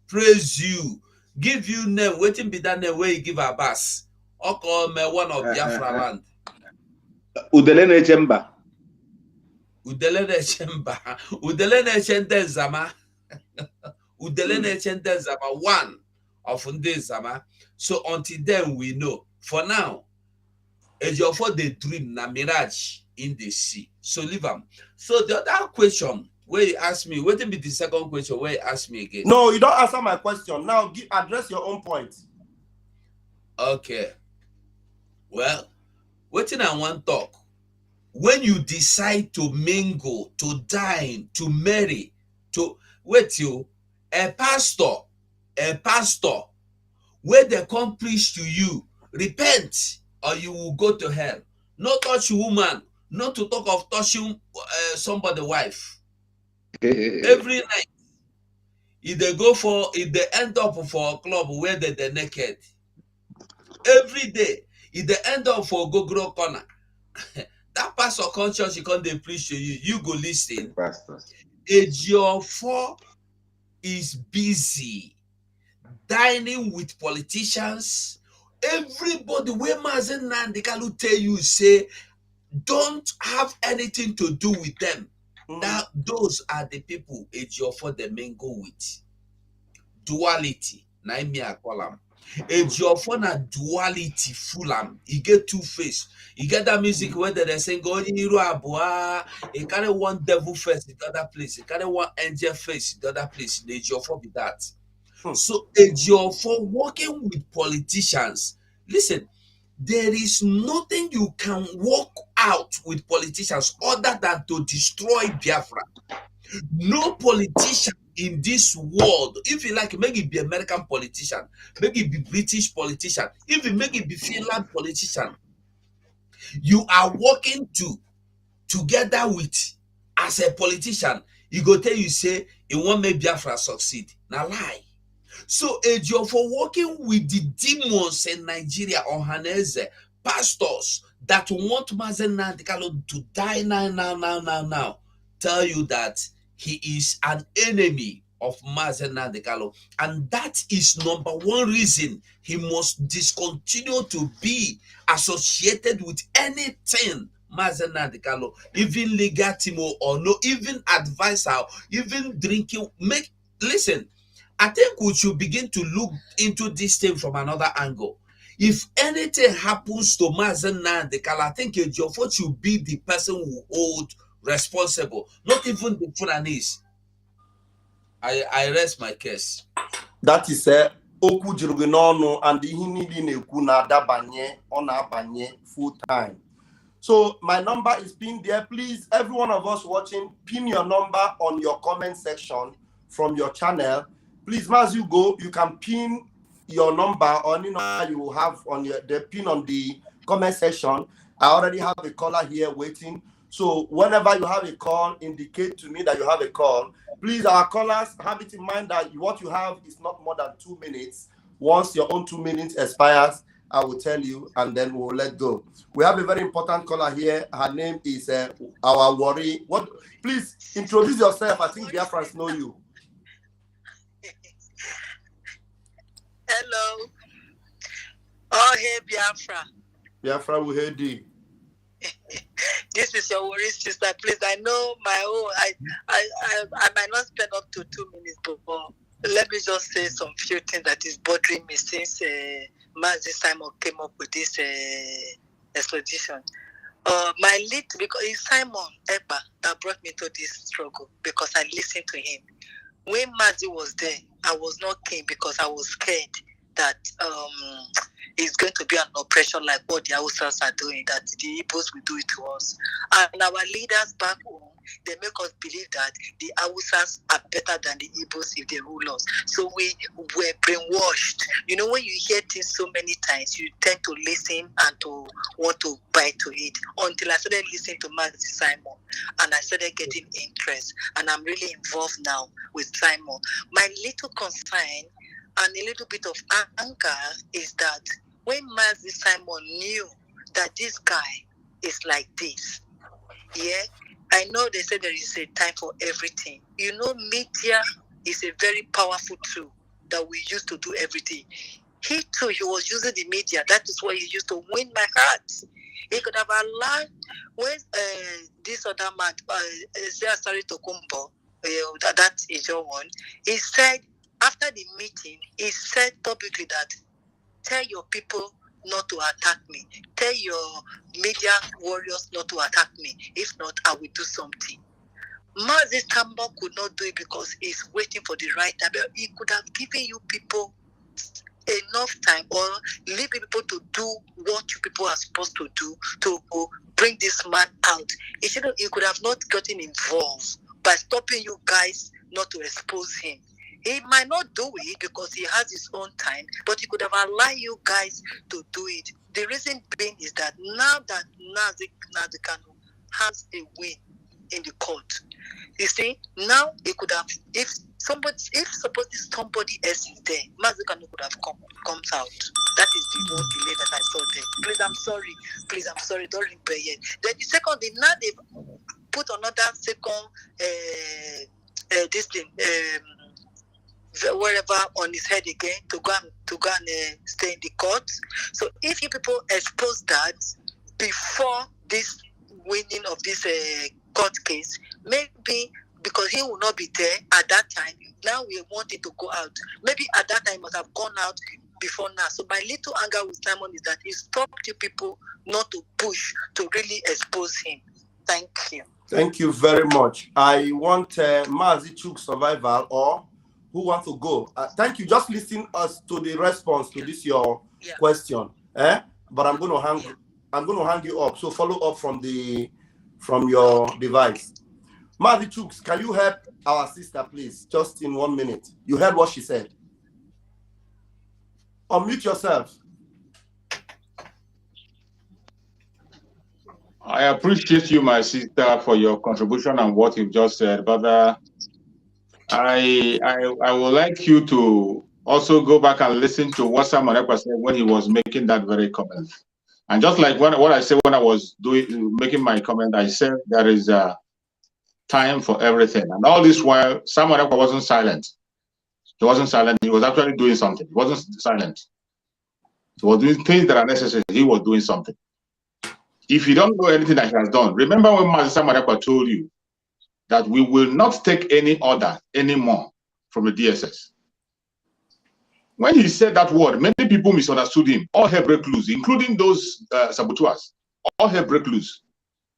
praise you, give you name, waiting be that name where you give a bass. Or call me one of Biafra land. Udelene Chemba. Udelene Chemba. Udelene Chente Zama. Udelene Chente Zama. One of Unde Zama. So until then we know. For now, Ejiofor the dream na mirage. in the sea. So leave them. So the other question where you ask me, what will be the second question where you ask me again? No, you don't answer my question. Now address your own point. Okay. Well, what thing I want to talk? When you decide to mingle, to dine, to marry, to wait you, a pastor, where they come preach to you, repent or you will go to hell. No touch woman, not to talk of touching somebody's wife. Every night, if they end up for a club where they're naked. Every day, if they end up for Gogoro corner, that pastor come church, he come dey preach to you, you go listen. Ejiofor is busy dining with politicians. Everybody wey Mazi Nnamdi Kanu tell you say don't have anything to do with them. That those are the people Ejiofor dey mingle with. Duality, na me I call am. Ejiofor na duality full am. E get two face. E get that music where they sing Onyiru Abua. E carry one devil face in the other place. E carry one angel face in the other place. Ejiofor be that. So Ejiofor working with politicians. Listen, there is nothing you can work out with politicians other than to destroy Biafra. No politician in this world, if you like, make it be American politician, make it be British politician, if you make it be Finland politician, you are working together with as a politician, you go tell you say it won't make Biafra succeed. Now lie. So Ejiofor working with the demons in Nigeria, Ohaneze, pastors that want Mazi Nnamdi Kanu to die now, tell you that he is an enemy of Mazi Nnamdi Kanu, and that is number one reason he must discontinue to be associated with anything Mazi Nnamdi Kanu, even legal team or no, even advisor, even drinking. Listen, I think we should begin to look into this thing from another angle. If anything happens to Mazi Nnamdi Kanu, I think Ejiofor should be the person who hold responsible, not even the Fulanis. I rest my case. That is okwu juru gị n'ọnụ and ihe niile na-ekwu na-adabanye ọ na-abanye full time. So my number is pinned there. Please, every one of us watching, pin your number on your comment section from your channel. Please, as you go, you can pin your number on any number you have on the pin on the comment section. I already have a caller here waiting. So whenever you have a call, indicate to me that you have a call. Please, our callers, have it in mind that what you have is not more than 2 minutes. Once your own 2 minutes expires, I will tell you, and then we'll let go. We have a very important caller here. Her name is our worry. What? Please introduce yourself. I think Biafrans know you. Hello. Oh, hey, Biafra. Biafra, we heard you. This is your worry, sister. Please, I know my own. I might not spend up to 2 minutes, but let me just say some few things that is bothering me since Mazi Simon came up with this expedition. My lead, because it's Simon Ekpa that brought me to this struggle because I listened to him. When Mazi was there, I was not keen because I was scared that it's going to be an oppression like what the Hausas are doing, that the Igbos will do it to us. And our leaders back home, they make us believe that the Hausas are better than the Igbos if they rule us. So we were brainwashed. You know, when you hear things so many times, you tend to listen and to want to buy to it. Until I started listening to Mazi Simon, and I started getting interest, and I'm really involved now with Simon. My little concern and a little bit of anger is that when Mazi Simon knew that this guy is like this, yeah, I know they say there is a time for everything. You know, media is a very powerful tool that we use to do everything. He too, he was using the media. That is why he used to win my heart. He could have allowed when this other man, Zia Tokumbo, that is your one, he said, after the meeting, he said publicly that tell your people not to attack me. Tell your media warriors not to attack me. If not, I will do something. Mazi Tamba could not do it because he's waiting for the right time. He could have given you people enough time or leave people to do what you people are supposed to do to bring this man out. He could have not gotten involved by stopping you guys not to expose him. He might not do it because he has his own time, but he could have allowed you guys to do it. The reason being is that now that Nazi Kanu has a win in the court, you see, now he could have, if somebody else is there, Nazi Kanu could have come out. That is the one delay that I saw there. Please, I'm sorry, don't ring prayer. Then the second thing, now they've put another second this thing, wherever on his head again to go and stay in the court. So if you people expose that before this winning of this court case, maybe because he will not be there at that time, now we want it to go out. Maybe at that time it must have gone out before now. So my little anger with Simon is that he stopped you people not to push to really expose him. Thank you. Thank you very much. I want Mazi Chuk survival or who wants to go? Thank you. Just listen us to the response to this your question. But I'm going to hang you up. So follow up from your device. Mazi Chuk, can you help our sister, please? Just in 1 minute. You heard what she said. Unmute yourself. I appreciate you, my sister, for your contribution and what you've just said, but I would like you to also go back and listen to what Simon Ekpa said when he was making that very comment. And just like what I said when I was making my comment, I said there is a time for everything. And all this while, Simon Ekpa wasn't silent. He wasn't silent. He was actually doing something. He wasn't silent. He was doing things that are necessary. He was doing something. If you don't know anything that he has done, remember when Mazi Simon Ekpa told you that we will not take any order anymore from the DSS. When he said that word, many people misunderstood him. All hell break loose, including those saboteurs. All hell break loose.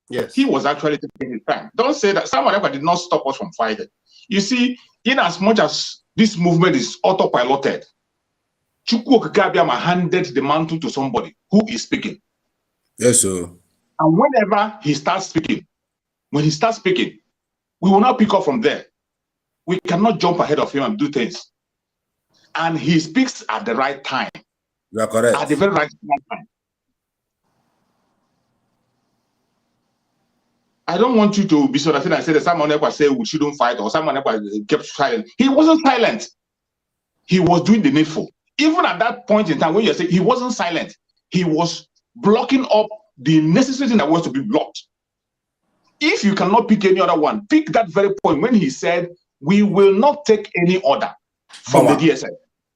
Yes. He was actually taking his time. Don't say that Simon Ekpa did not stop us from fighting. You see, in as much as this movement is autopiloted, Chukwu Okike Abiama handed the mantle to somebody who is speaking. Yes, sir. And whenever he starts speaking, we will not pick up from there. We cannot jump ahead of him and do things. And he speaks at the right time. You are correct. At the very right time. I don't want you to be sort of thing and say that Simon Ekpa said we shouldn't fight or Simon Ekpa kept silent. He wasn't silent. He was doing the needful. Even at that point in time when you say he wasn't silent, he was blocking up the necessary thing that was to be blocked. If you cannot pick any other one, pick that very point when he said, we will not take any order from the DSS.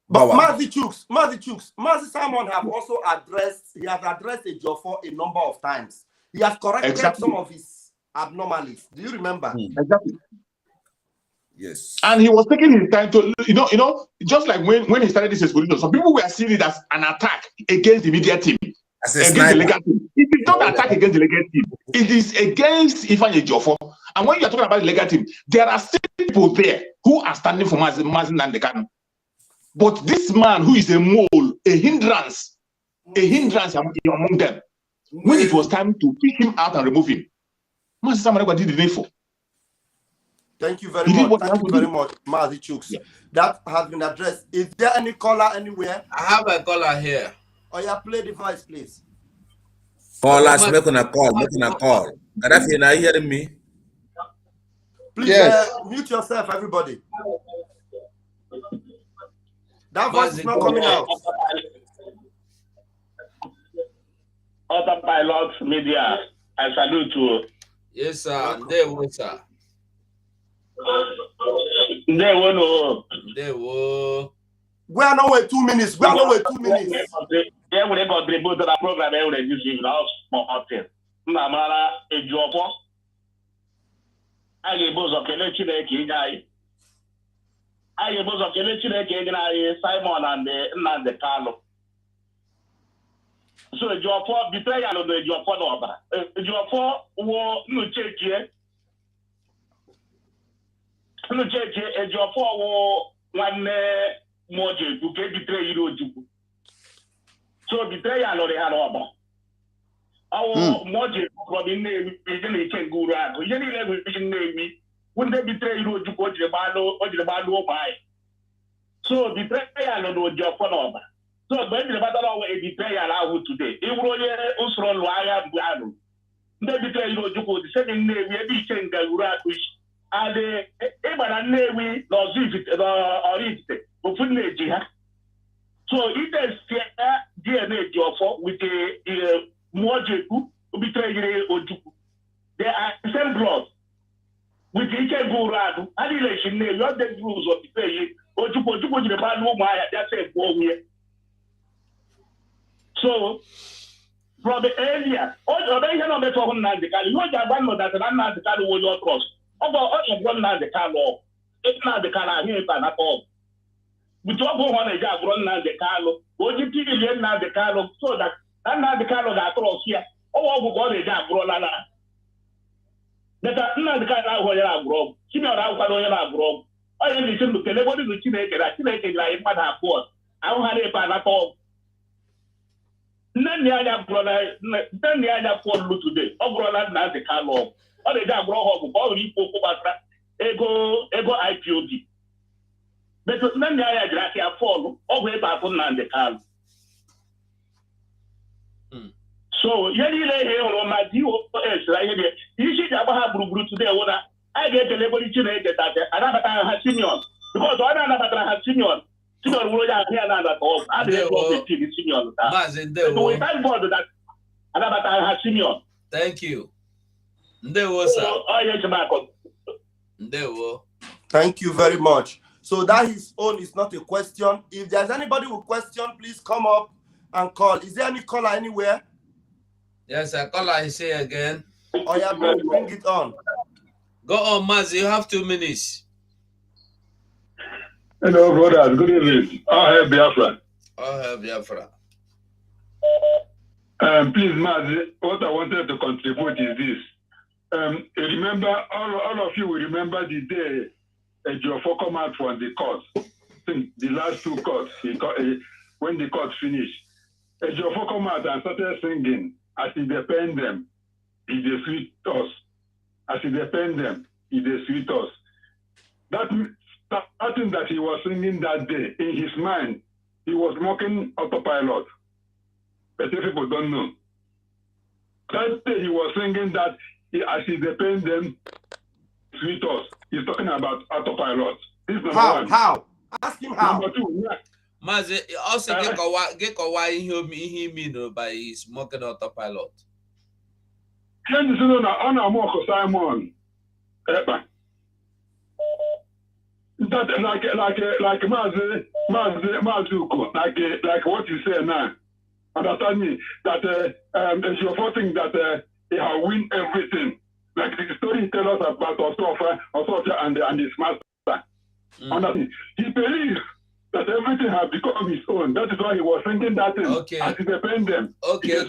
But Mazi Simon have also addressed Ejiofor a number of times. He has corrected some of his abnormalities. Do you remember? Exactly. Yes. And he was taking his time to, just like when he started this exposition, some people were seeing it as an attack against the media team. Against the legal team. It is not an attack against the legal team. It is against Ejiofor. And when you are talking about the legal team, there are still people there who are standing for Mazi Kanu. But this man who is a mole, a hindrance among them, when it was time to pick him out and remove him, Mazi Simon Ekpa did the needful. Thank you very much. Thank you very much, Mazi Chuks. Yeah. That has been addressed. Is there any caller anywhere? I have a caller here. Oh yeah, play the voice, please. Callers, making a call. Gaddafi, are you hearing me? Please mute yourself, everybody. That voice is not coming out. Autopilot media, I salute you. Yes, sir. There was, sir. There were. We are not wait 2 minutes. Yeah, we contribute to the program. I will use now small thing. Namara Ejiofor. I gave both of Kelechi. I gave both of Kelechi, Simon and the Carlo. So Ejiofor betrayal of Ejiofor no ba. Ejiofor wo no cheche. No cheche Ejiofor wo one moje to get betray you Ojukwu. So betrayal of the Hanoba. Our moje from the name is in the Guru. You need everything name. When they betray you Ojukwu or the Balo by. So betrayal of Ejiofor no ba. So when the battle of a betrayal today, it will also lawyer Blano. They betray you the second name, we change the Urakush. And the Ebana Navy, no Zivit or it, but Funaji. So it is DNA Ejiofor with a Mojeku who betray Ojukwu. They are same blood. With each Guradu, annihilation name, not the rules of the pay. Ojukwu, the Balo Maya, that's a boy. So, from the area, all the nation of the Tohon Nandical, you know that I'm not the Kalo will not cross. Over all of one Nandicalo, it's not the Kala here at all. We talk one a job run Nandicalo, go to the Nandicalo, so that Nandicalo that cross here, all who got a job run. That not the Kala where I grow, she not out where I grow. I listen to everybody to Chineke like what I bought. I don't have a pan at all. None the other brother, none the other for today. Oh, brother, not the car law. Or the dog grow up, all the people ego IPOB. But none the other gratia follow, or way back on the car. So, Yelly on my deal, you should have a blue today. I get a label that another has senior. Because another has senior. Thank you. Thank you very much. So that his own is not a question. If there's anybody with question, please come up and call. Is there any caller anywhere? Yes, a caller I say again. Oh yeah, bring it on. Go on, Maz, you have 2 minutes. Hello, brothers. Good evening. I have Biafra. Please, Maz, what I wanted to contribute is this. Remember, all of you will remember the day Ejiofor come out from the court. The last 2 courts, when the court finished. Ejiofor come out and started singing, as he depend them, he dey sweet us. As he depend them, he dey sweet us. That thing that he was singing that day, in his mind, he was mocking autopilot. But people don't know. That day he was singing that as he depend them, sweet us. He's talking about autopilot. This is number one. How? Ask him how. Number 2, yeah. Mazi, also get he mean by his smoking autopilot. Simon. That like Mazuko, like what you say now. Understand me? That Ejiofor think that he have win everything. Like the story he tell us about Osofa and his master. Understand? He believes that everything has become his own. That is why he was thinking that thing. Okay. As he depend them. Okay.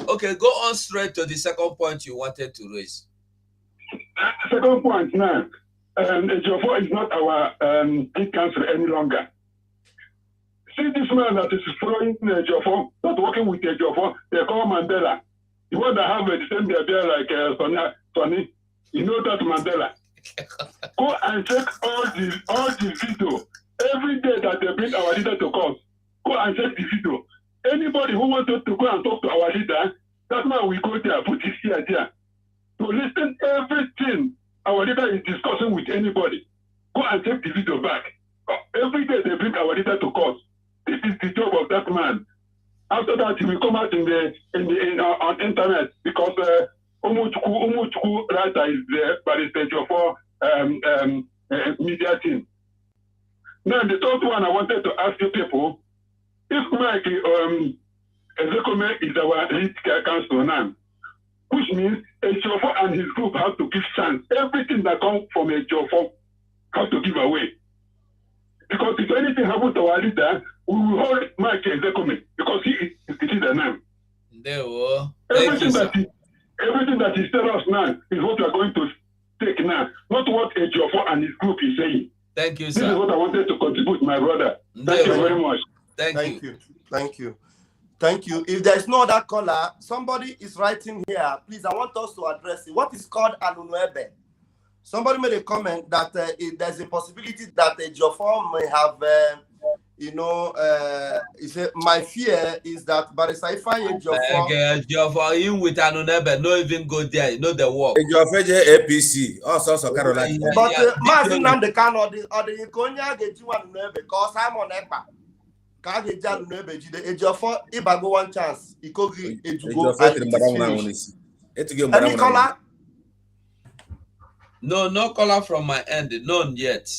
Okay, go on straight to the second point you wanted to raise. Second point now. Ejiofor is not our big council any longer. See this man that is following Ejiofor, not working with Ejiofor, they call Mandela. The one that have the same idea like Sonny, you know that Mandela. Go and check all the video. Every day that they bring our leader to court, go and check the video. Anybody who wanted to go and talk to our leader, that man will go there, put his ear there. To listen everything our leader is discussing with anybody. Go and take the video back. Every day they bring our leader to court. This is the job of that man. After that, he will come out on internet because Umuchukwu writer is there, Barista Ejiofor media team. Now the third one I wanted to ask you people, if Mike Ezekome is our lead counsel now, which means Ejiofor and his group have to give chance. Everything that comes from Ejiofor have to give away. Because if anything happens to our leader, we will hold Mike Ezekome because he is the leader now. There we Thank you, sir. Everything that is telling us now is what we are going to take now, not what Ejiofor and his group is saying. Thank you, sir. This is what I wanted to contribute, my brother. Thank you very much. Thank you. Thank you. Thank you. If there's no other caller, somebody is writing here. Please, I want us to address it. What is called Anunuebe? Somebody made a comment that there's a possibility that Ejiofor may have, he said, my fear is that Barista Ejiofor in with Anunuebe, no even go there, you know the work. Ejiofor APC, also Caroline. But Mazin Namdekan or the Konya get you Anunuebe because I'm on EPA. Ejiofor, if I go one chance, he could any caller? No caller from my end, none yet.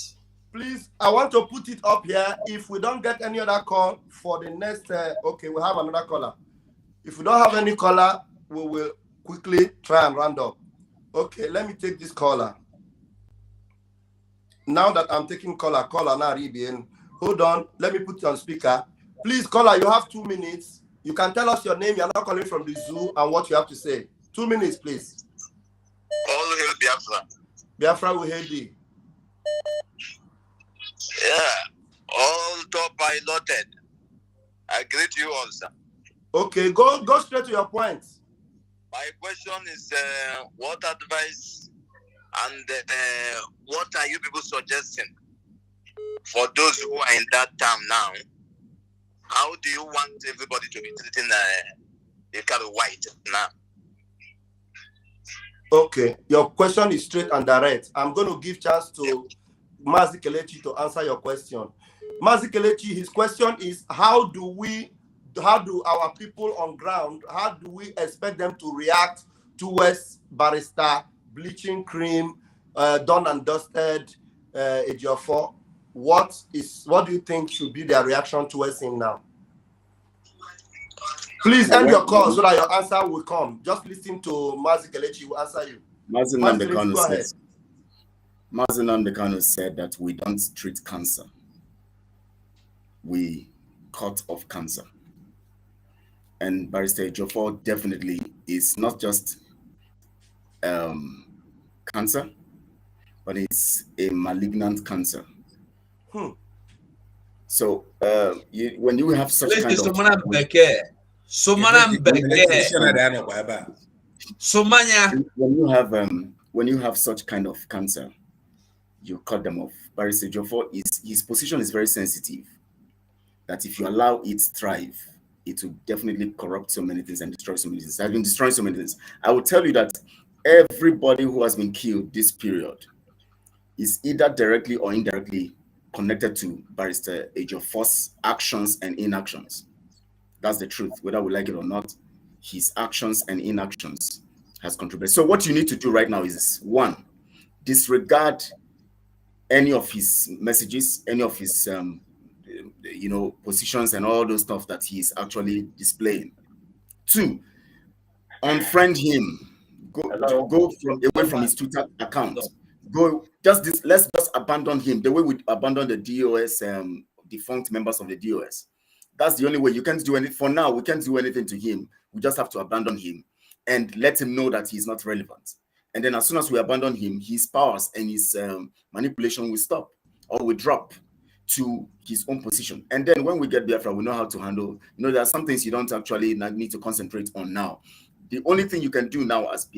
Please, I want to put it up here. If we don't get any other call for the next, okay, we'll have another caller. If we don't have any caller, we will quickly try and round up. Okay, let me take this caller. Now that I'm taking caller now, Ribian. Hold on, let me put you on speaker. Please, caller, you have 2 minutes. You can tell us your name, you're not calling from the zoo, and what you have to say. 2 minutes, please. All hail Biafra. Biafra will hail thee. Yeah, all top piloted. I greet you all, sir. Okay, go straight to your point. My question is, what advice and what are you people suggesting for those who are in that term now? How do you want everybody to be treating the kind of white now? Okay, your question is straight and direct. I'm going to give chance to Mazi Kelechi to answer your question. Mazi Kelechi, his question is, how do our people on ground, how do we expect them to react towards Barista, bleaching cream, done and dusted, Ejiofor? What do you think should be their reaction towards him now? Please end your call so that your answer will come. Just listen to Mazi Kelechi, will answer you. Mazin Namdekano said that we don't treat cancer. We cut off cancer. And Barista Ejiofor definitely is not just cancer, but it's a malignant cancer. So when you have such kind of when you have such kind of cancer, you cut them off. Barista Ejiofor, his position is very sensitive. That if you allow it to thrive, it will definitely corrupt so many things and destroy so many things. It has been destroying so many things. I will tell you that everybody who has been killed this period is either directly or indirectly connected to Barista Ejiofor's actions and inactions. That's the truth, whether we like it or not. His actions and inactions has contributed. So what you need to do right now is, one, disregard any of his messages, any of his positions and all those stuff that he's actually displaying. Two, unfriend him. Go away from his Twitter account. Let's just abandon him the way we abandon the DOS defunct members of the DOS. That's the only way. You can't do anything for now. We can't do anything to him. We just have to abandon him and let him know that he's not relevant. And then as soon as we abandon him, his powers and his manipulation will stop or will drop to his own position. And then when we get Biafra, we know how to handle. There are some things you don't actually need to concentrate on now. The only thing you can do now as a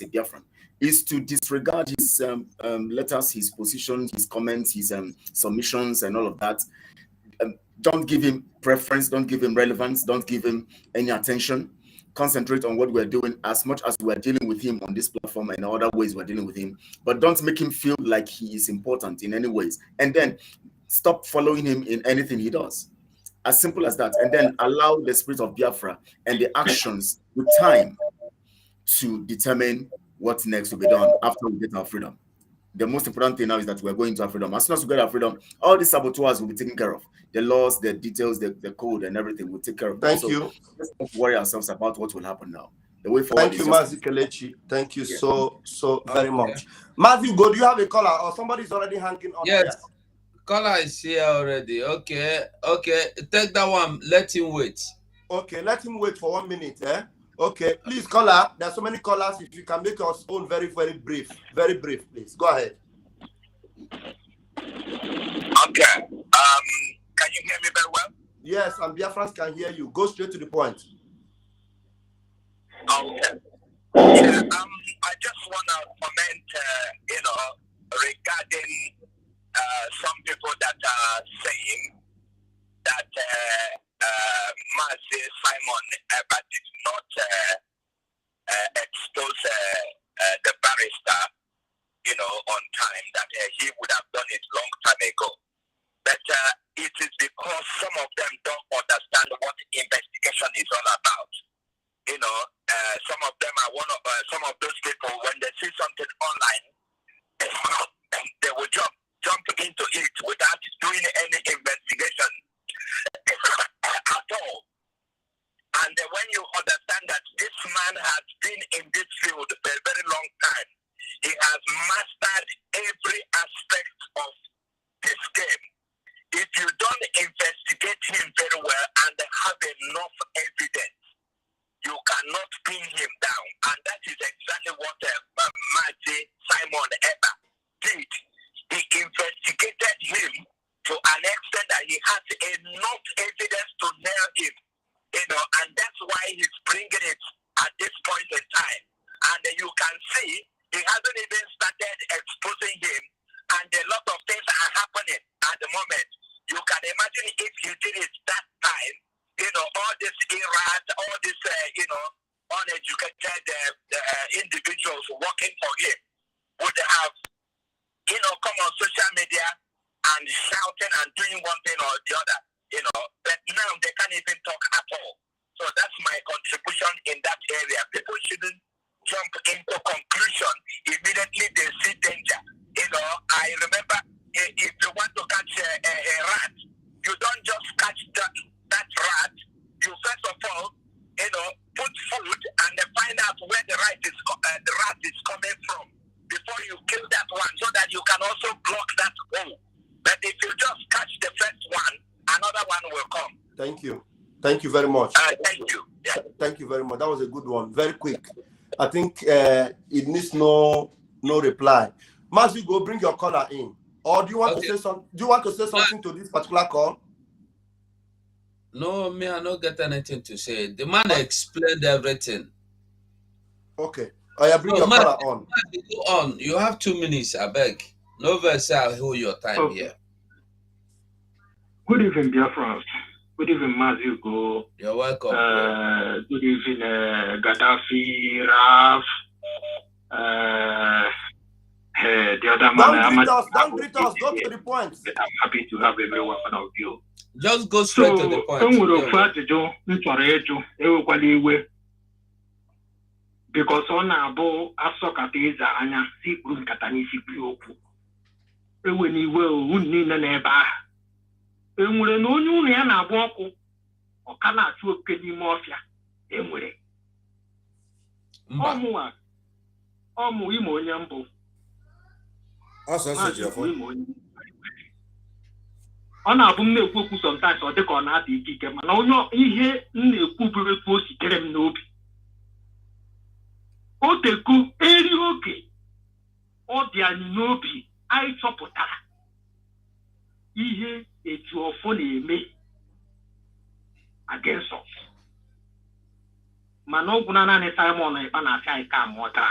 Biafran is to disregard his letters, his position, his comments, his submissions, and all of that. Don't give him preference, don't give him relevance, don't give him any attention. Concentrate on what we're doing as much as we're dealing with him on this platform and other ways we're dealing with him. But don't make him feel like he is important in any ways. And then stop following him in anything he does. As simple as that. And then allow the spirit of Biafra and the actions with time to determine what next will be done after we get our freedom. The most important thing now is that we're going to our freedom. As soon as we get our freedom, all these saboteurs will be taken care of. The laws, the details, the code, and everything will take care of. Thank you. Let's not worry ourselves about what will happen now. The way forward. Thank you, Mazi Kelechi. Thank you so very much. Matthew, do you have a caller or somebody's already hanging on? Yes, caller is here already. Okay. Take that one. Let him wait. Okay, let him wait for 1 minute. Okay, please, caller. There's so many callers. If you can make your own very, very brief, please. Go ahead. Okay. Can you hear me very well? Yes, and Biafrans can hear you. Go straight to the point. Okay. Yeah. I just want to comment, regarding some people that are saying that Mazi Simon ever did not expose the barrister, on time, that he would have done it long time ago. But it is because some of them don't understand what investigation is all about. Some of them are some of those people, when they see something online, they will jump into it without doing any investigation at all. And when you understand that this man has been in this field for a very long time, he has mastered every aspect of this game. If you don't investigate him very well and have enough evidence, you cannot pin him down. And that is exactly what Mazi Simon ever did. He investigated him to an extent that he has enough evidence to nail him. And that's why he's bringing it at this point in time. And you can see he hasn't even started exposing him, and a lot of things are happening at the moment. You can imagine if you did it that time, all this irrat, all this, uneducated individuals working for him would have, come on social media and shouting and doing one thing or the other, but now they can't even talk at all. So that's my contribution in that area. People shouldn't jump into conclusion immediately they see danger. I remember if you want to catch a rat, you don't just catch that rat. You first of all, put food and then find out where the rat is coming from before you kill that one, so that you can also block that hole. But if you just catch the first one, another one will come. Thank you. Thank you very much. Thank you. Yeah. Thank you very much. That was a good one. Very quick. I think it needs no reply. Mazi, go bring your caller in. Or do you want to say something? Do you want to say something to this particular call? No, me, I don't get anything to say. The man explained everything. Okay. Bring your caller on. Go on. You have 2 minutes, I beg. No verse, I'll hold your time here. Good evening, dear friends. Good evening, Mazi. You're welcome. Good evening, Gaddafi, Raf. The other man. Don't greet us. Go to the point. I'm happy to have every one of you. Just go straight to the point. Because on a bow, Asokatiza anya si room katanisi pioku. When you will need a neighbor. And when no new Niana Boko or cannot to a penny mafia, anyway. Omua. Omuimo Yambo. Also, on our boom sometimes or the corner the kick. No, no, he Kuburu post him no. Oteku erioke odia nobi I chopota ihe Ejiofor na-eme against us. Mana ọ gwụna naanị Simon ebe na-asị anyị ka mụta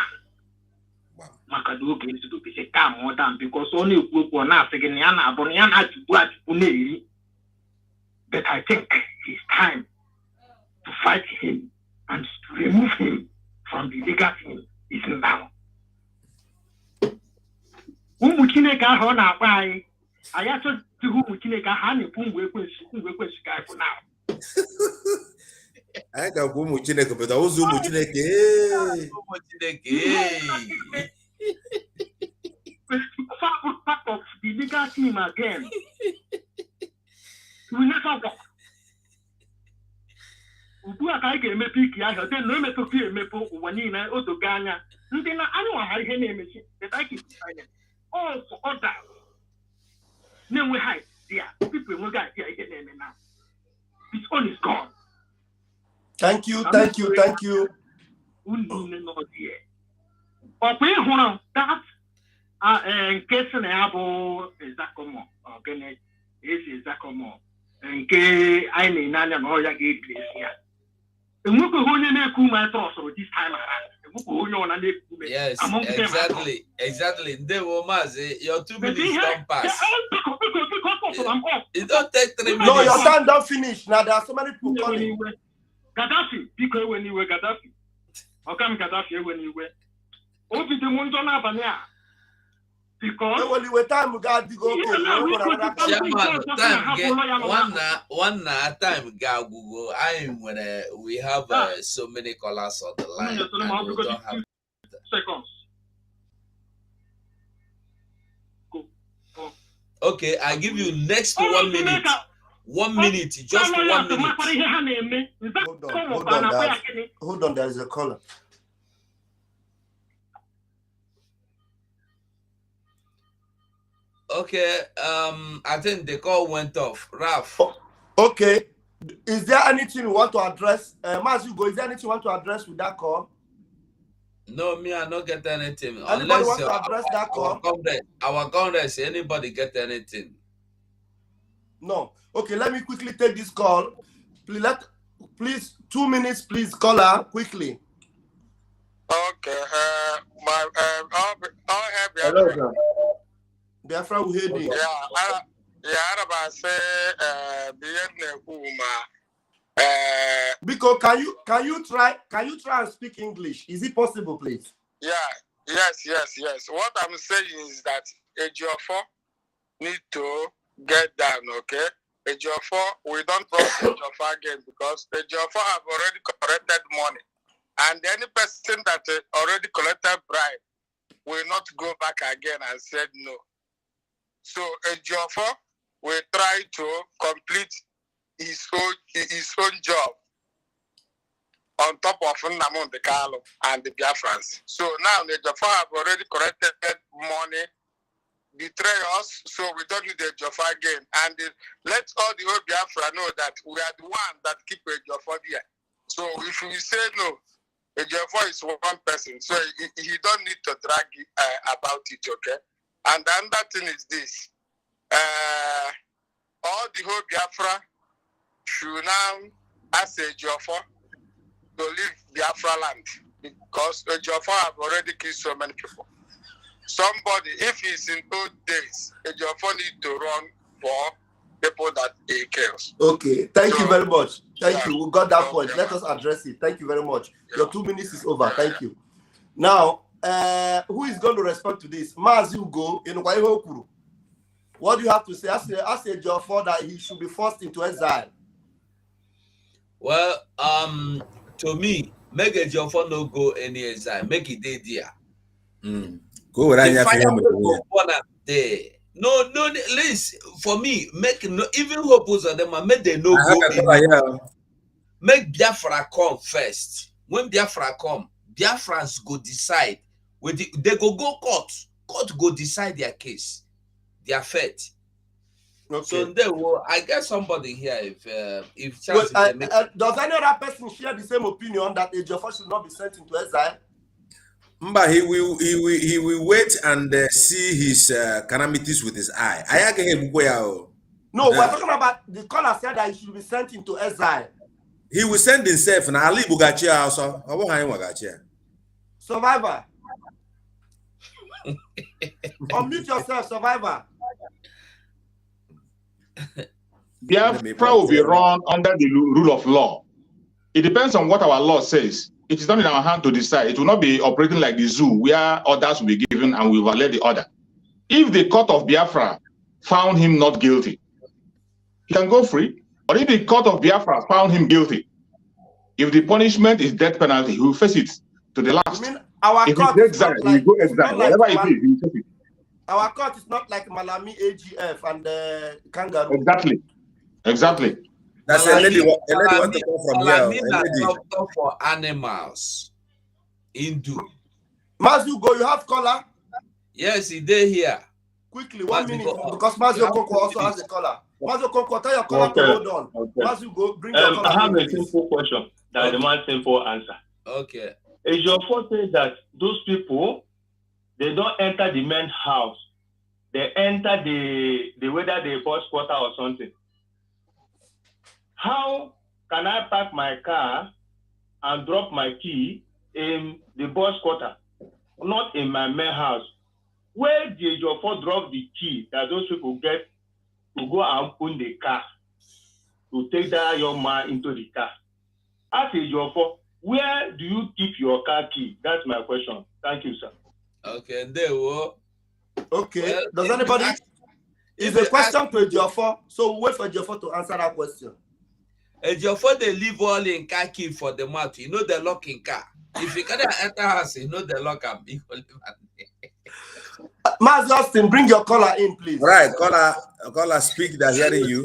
maka na oge nzuzo bụ ka mụta because ọ na-ekwu okwu ọ na-asị gị na ya na-abụ na ya na-ajụbu na-eri. But I think it's time to fight him and to remove him from the legacy is now. Chineke ahụ na-akpa anyị achọghị ụmụ Chineke ahụ a na-ekwu mgbe ekwensị ka anyị now. I can go ụmụ Chineke, but ụzọ ụmụ Chineke. Part of the legal team again. We never work. Ugbu a ka anyị ga-emepe ike ahụ dị na emetụta emepe ụwa niile odoga anya ndị na anyị nwaghara ihe na-emechi ọda na-enweghị idea people enweghị idea ihe na-eme na it's all is gone. Thank you, thank you, thank you. That case in Abo is that come okay, is that come and K I mean Nanya Moya gate here. The Mukuhuni Kuma also this time around. Yes, exactly. They will your 2 minutes don't pass. It don't take 3 minutes. No, your time don't finish. Now there are so many people calling. Gaddafi, because when you were Gaddafi. How come Gaddafi when you were? Oh, the Mundona Bania. Because when you were time we got to go. One time Google. I'm when we have so many callers on the line. And we don't have seconds. Okay, I give you next 1 minute. 1 minute, just 1 minute. Hold on, there is a caller. Okay, I think the call went off. Ralph. Okay. Is there anything you want to address? Mazugo, is there anything you want to address with that call? No, me, I don't get anything. Anybody Unless wants to address that call? Our Congress, anybody get anything? No. Okay, let me quickly take this call. Please 2 minutes, please, caller, quickly. Okay. I'll have Hello, sir. Biafra will hear you. Because can you try and speak English? Is it possible, please? Yeah. Yes. What I'm saying is that Ejiofor need to get down, okay? Ejiofor, we don't trust Ejiofor again because Ejiofor have already collected money. And any person that already collected bribe will not go back again and said no. So Ejiofor will try to complete his own job on top of Nnamdi Kanu and the Biafrans. So now Ejiofor have already collected money, betray us, so we don't need Ejiofor again. And let all the whole Biafra know that we are the one that keep Ejiofor here. So if we say no, Ejiofor is one person, so he don't need to drag about it, okay? And the other thing is this. All the whole Biafra should now ask Ejiofor to leave Biafra land because Ejiofor have already killed so many people. Somebody, if he's in old days, Ejiofor need to run for people that he kills. Okay, thank you very much. Thank you. We got that point. Let us address it. Thank you very much. Your 2 minutes is over. Thank you. Now, who is going to respond to this? Mazugo in Waihokuru. What do you have to say? Ask Ejiofor that he should be forced into exile. Well, to me, make Ejiofor no go any exile. Make it there. Go right there. No, listen, for me, make no even hope on them, make they no go. Make Biafra come first. When Biafra come, Biafrans go decide. They go court. Court go decide their case, their fate. Okay. So they will. I guess somebody here, if does any other person share the same opinion that Ejiofor should not be sent into exile? But he will wait and see his calamities with his eye. No, we're talking about the caller said that he should be sent into exile. He will send himself and Ali Bugachia also. Survivor. Unmute yourself, Survivor. Biafra will be run under the rule of law. It depends on what our law says. It is not in our hand to decide. It will not be operating like the zoo where orders will be given and we violate the order. If the court of Biafra found him not guilty, he can go free. But if the court of Biafra found him guilty, if the punishment is death penalty, he will face it to the last. You mean our if court it's exile, he will go exile. Whatever it is, he will face it. Our court is not like Malami AGF and Kangaroo. Exactly. That's a lady want to come from here. For animals. Hindu. Mazugo, you have caller? Yes, he did here. Quickly, 1 minute, because Mazugo Konko also has a caller. Mazugo Konko, tell your caller to hold on. Okay. Mazugo, bring your caller. I have a simple question. That's the one simple answer. Okay. Ejiofor says that those people, they don't enter the men's house. They enter the whether the boss quarter or something. How can I park my car and drop my key in the boss quarter, not in my main house? Where did Ejiofor drop the key that those people get to go and open the car, to take that young man into the car? Ask Ejiofor, where do you keep your car key? That's my question. Thank you, sir. Okay, there we go. Okay. Well, Does anybody? It's a question to Ejiofor, so we'll wait for Ejiofor to answer that question. Ejiofor, they leave all in car key for the mouth. You know the lock in car. If you cannot enter house, you know the lock and big. Mas Austin, bring your caller in, please. Right, caller, speak. They're hearing you.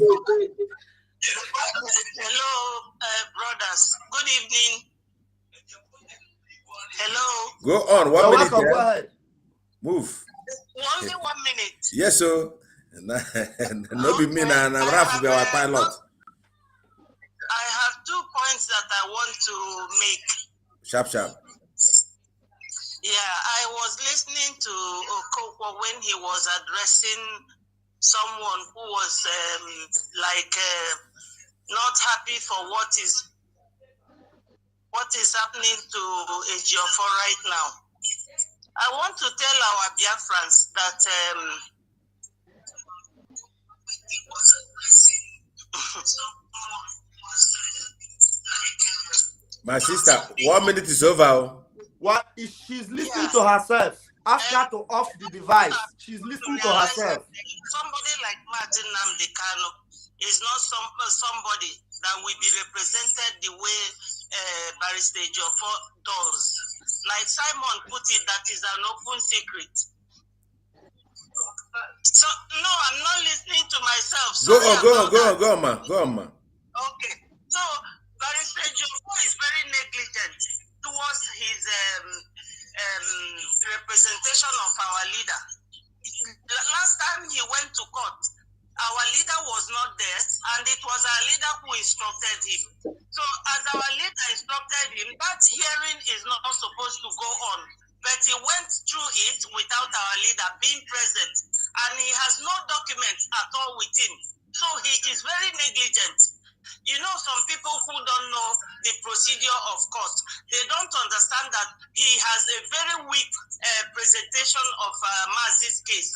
Hello, brothers. Good evening. Hello. Go on. 1 minute. Welcome. Go ahead. Move. Only 1 minute. Yes, sir. No be me and I'm Raf, our pilot. I have 2 points that I want to make. Sharp. Yeah, I was listening to Okoko when he was addressing someone who was not happy for what is happening to Ejiofor right now. I want to tell our Biafrans that my sister, 1 minute is over. What is she's listening to herself? Ask her to off the device. She's listening to herself. Somebody like Martin Namdekano is not somebody that will be represented the way Barista Ejiofor does. Like Simon put it, that is an open secret. So no, I'm not listening to myself. Go on, ma. Okay, so Barista Ejiofor is very negligent towards his representation of our leader. Last time he went to court, our leader was not there, and it was our leader who instructed him. So as our leader instructed him, that hearing is not supposed to go on. But he went through it without our leader being present, and he has no documents at all with him. So he is very negligent. You know, some people who don't know the procedure of court, they don't understand that he has a very weak presentation of Mazi's case.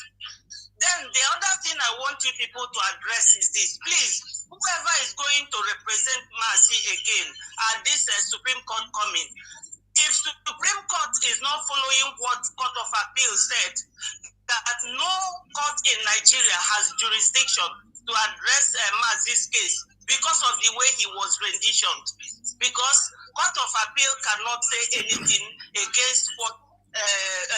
Then the other thing I want you people to address is this. Please, whoever is going to represent Mazi again at this Supreme Court coming, if Supreme Court is not following what Court of Appeal said, that no court in Nigeria has jurisdiction to address Mazi's case because of the way he was renditioned. Because Court of Appeal cannot say anything against what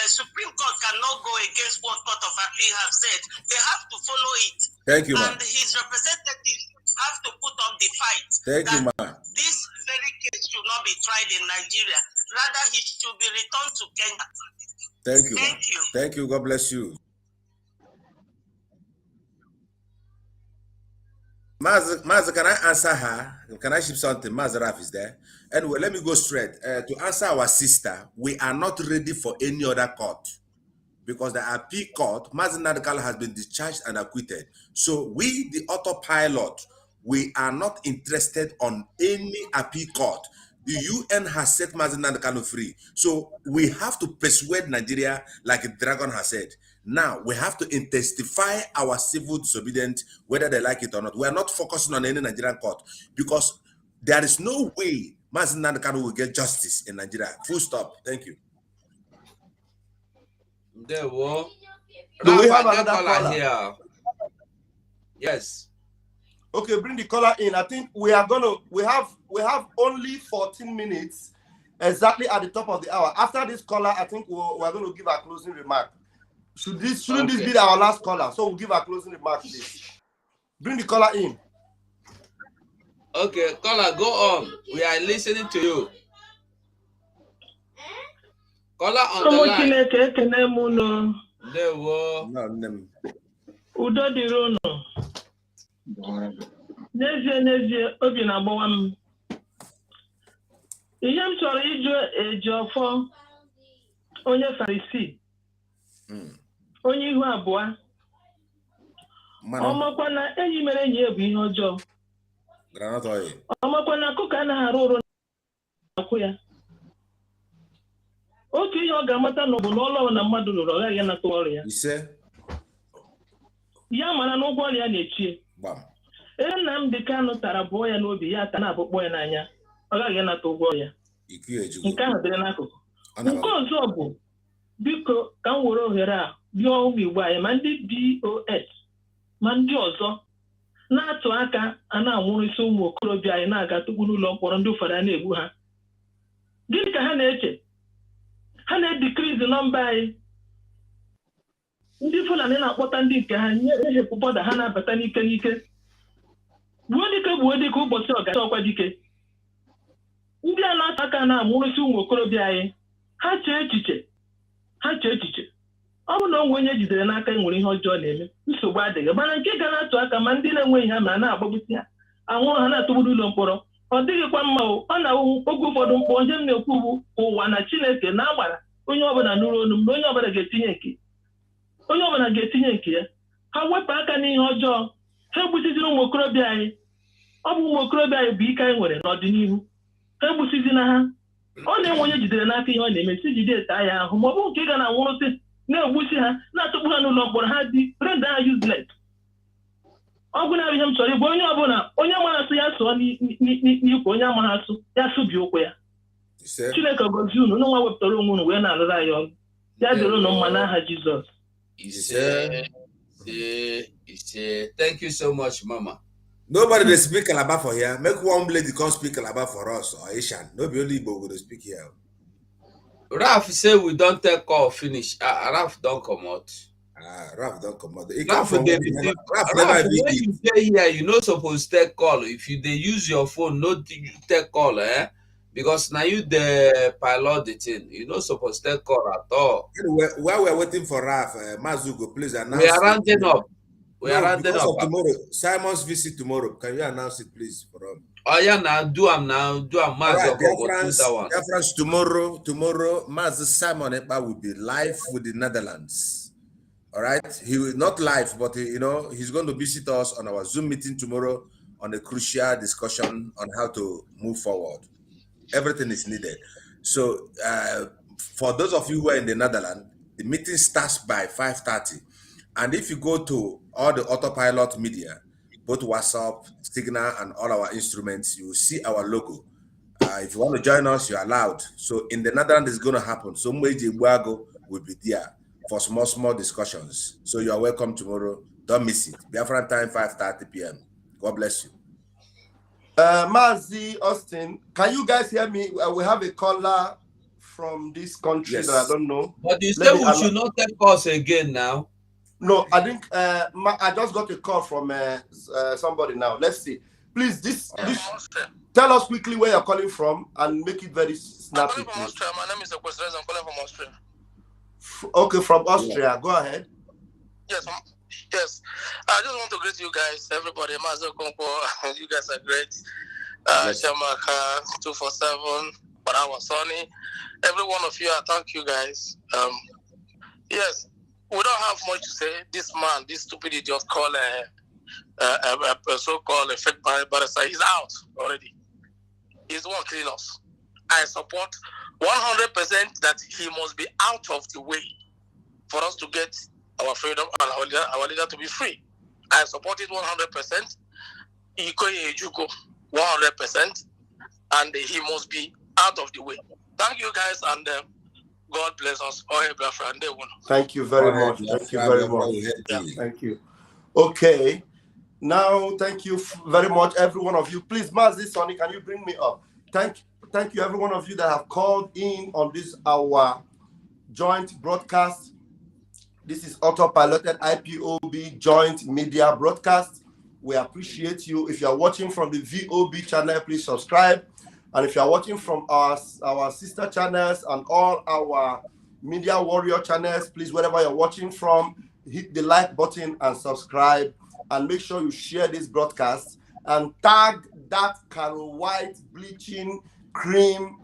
Supreme Court cannot go against what Court of Appeal have said. They have to follow it. Thank you, ma. And his representatives have to put up the fight. Thank you, ma. This very case should not be tried in Nigeria. Rather, he should be returned to Kenya. Thank you. Thank you. Thank you. God bless you. Maz, can I answer her? Can I ship something? Maz Raf is there. Anyway, let me go straight. To answer our sister, we are not ready for any other court because the appeal court, Mazi Nadekalo, has been discharged and acquitted. So we, the autopilot, we are not interested on any appeal court. The UN has set Mazi Nadekalo free. So we have to persuade Nigeria, like Dragon has said. Now, we have to intensify our civil disobedience, whether they like it or not. We are not focusing on any Nigerian court because there is no way Mazi Nadekalo will get justice in Nigeria. Full stop. Thank you. There we go. Do we have another caller here? Yes. Okay, bring the caller in. I think we are we have only 14 minutes exactly at the top of the hour. After this caller, I think we're going to give our closing remark. Shouldn't this be our last caller? So we'll give our closing remark, please. Bring the caller in. Okay, caller, go on. We are listening to you. Caller on the line. There we go. Udo dirono. N'ezie obi na-agbawa m. ihe m chọrọ ịjụ Ejiofor onye Farisi onye ihu abụọ ọmakwa na enyi mere enyi ya bụ ihe ọjọọ ọmakwa na akụkọ anaghị arụ ụrụ na-akwụ ya otu ihe ọ ga-amata na ọ bụ na ọlụ na mmadụ lụrụ ọ gaghị anata ọrụ ya ya mara na ụgwọ ọrụ ya na-echie Nnamdi Kanu tara bụọ ya n'obi ya ata na-abụkpọ ya n'anya ọ gaghị anata ụgwọ ọrụ ya nke ahụ dịrị n'akụkụ nke ọzọ bụ biko ka m were ohere a rịọ ụmụ Igbo anyị ma ndị DOS ma ndị ọzọ na-atụ aka a na-anwụrịsị ụmụ okorobịa anyị na-aga tukwu n'ụlọ mkpọrọ ndị ụfọdụ a na-egbu ha gịnị ka ha na-eche ha na-edikrizi nọmba anyị ndị Fulani na-akpọta ndị nke ha ehepụ bọda ha na-abata n'ike n'ike gbuo dike ụbọchị ọgachi ọkwa dike ndị a na-atụ aka na-amụrụsị ụmụ okorobịa anyị ha chee echiche ọ bụ na onwe onye jidere n'aka nwere ihe ọjọọ na-eme nsogbu adịghị mana nke ga na-atụ aka ma ndị na-enweghị ha ma na-agbagbusi ha anwụrụ ha na-atụgburu ụlọ mkpọrọ ọ dịghịkwa mma ọ na-awụ oge ụfọdụ mkpọ onye m na-ekwu bụ ụwa na Chineke na-agbara onye ọbụla nụrụ olu m na onye ọbụla ga-etinye nke ya ha wepụ aka n'ihe ọjọọ ha egbusiziri ụmụ okorobịa anyị ọ bụ ụmụ okorobịa anyị bụ ike anyị nwere n'ọdịnihu ha egbusizina ha ọ na-enwe onye jidere n'aka ihe ọ na-eme si jide ete ya ahụ ma ọ bụ nke ị ga na-anwụrụsị na-egbusi ha na-atụkpu ha n'ụlọ mkpọrọ ha dị renda ha useless ọ bụ na ihe m chọrọ ịbụ onye ọbụla onye amaghị asụ ya sụọ n'ikwe onye amaghị asụ ya sụbi ụkwụ ya Chineke gozie unu nwa wepụtara onwe unu wee na-alụrụ anyị ọrụ ya dịrị unu mma n'aha Jizọs. Thank you so much, Mama. Nobody they speak Calabar for here. Make one lady come speak Calabar for us or Asian. Nobody only Igbo will speak here. Ralph say we don't take call finish. Ralph don't come out. Ralph don't come out. Ralph, when you stay here, you not supposed to take call. If you they use your phone, not take call, because now you the pilot the thing. You not supposed to take call at all. Anyway, while we're waiting for Ralph, Mazugo, please announce. We are rounding up. We are rounding up. Tomorrow, Simon's visit tomorrow. Can you announce it, please, for us? Oh yeah, now do am Reference tomorrow. Master Simon Ekpa will be live with the Netherlands. All right, he will not live, but he's going to visit us on our Zoom meeting tomorrow on a crucial discussion on how to move forward. Everything is needed. So, for those of you who are in the Netherlands, the meeting starts by 5:30, and if you go to all the autopilot media, both WhatsApp, Signal, and all our instruments, you will see our logo. If you want to join us, you're allowed. So in the Netherlands, it's going to happen. So Mweji Buago will be there for small discussions. So you are welcome tomorrow. Don't miss it. Biafran time, 5:30 p.m. God bless you. Mazi Austin, can you guys hear me? We have a caller from this country that I don't know. But you say we should not take calls again now. No, I think I just got a call from somebody now. Let's see. Please, tell us quickly where you're calling from and make it very snappy. I'm calling from Austria. My name is Equestrian. I'm calling from Austria. Okay, from Austria. Go ahead. Yes. I just want to greet you guys, everybody. Mazo Kompo, you guys are great. Shamaka 247, Barawa Sonny, every one of you. I thank you guys. Yes. We don't have much to say. This man, this stupid idiot called a so-called fake barrister, he's out already. He's the one killing us. I support 100% that he must be out of the way for us to get our freedom and our leader to be free. I support it 100%. Ikoye Ejuko 100%, and he must be out of the way. Thank you guys, and God bless us. Thank you very much. Thank you very much. Thank you. Okay. Now, thank you very much, every one of you. Please, Mazi Sonny, can you bring me up? Thank you, every one of you that have called in on this our joint broadcast. This is autopiloted IPOB joint media broadcast. We appreciate you. If you are watching from the VOB channel, please subscribe. And if you are watching from our sister channels and all our media warrior channels, please, wherever you're watching from, hit the like button and subscribe. And make sure you share this broadcast and tag that Caro White bleaching cream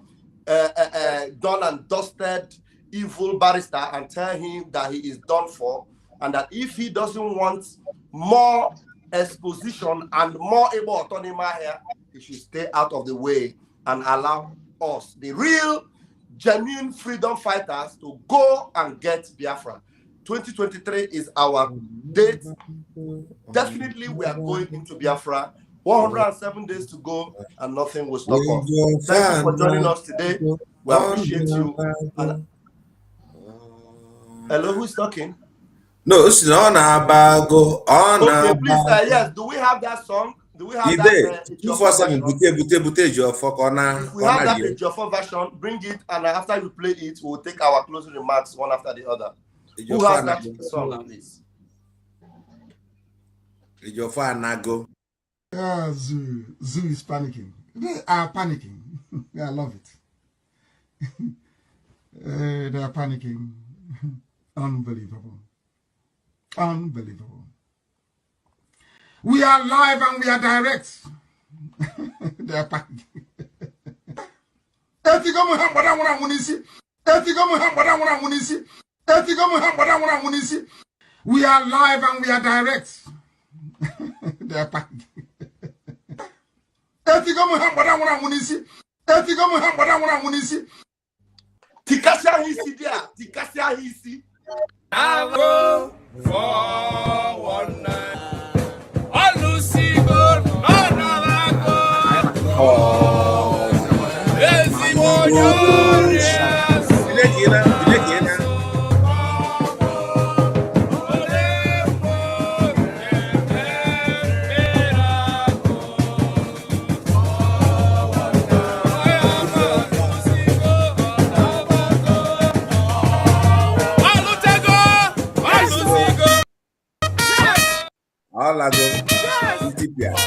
done and dusted evil Barrister and tell him that he is done for, and that if he doesn't want more exposition and more able autonomy here, he should stay out of the way and allow us, the real, genuine freedom fighters, to go and get Biafra. 2023 is our date. Definitely, we are going into Biafra. 107 days to go, and nothing will stop us. Thank you for joining us today. We appreciate you. And hello, who's talking? No, it's on Abago. Okay, please. Yes. Do we have that song? Do we have that? 247 Bute Ejiofor. If we have that Ejiofor version, bring it, and after you play it, we'll take our closing remarks one after the other. Who has that song, please? Ejiofor Anago. Zoo is panicking. They are panicking. I love it. They are panicking. Unbelievable. Unbelievable. We are live and we are direct. They are panicking. We are live and we are direct. They are panicking. Tikasia hisi dia. Tikasia hisi. I go for one night. All Lucy go, All I go. 50 pias.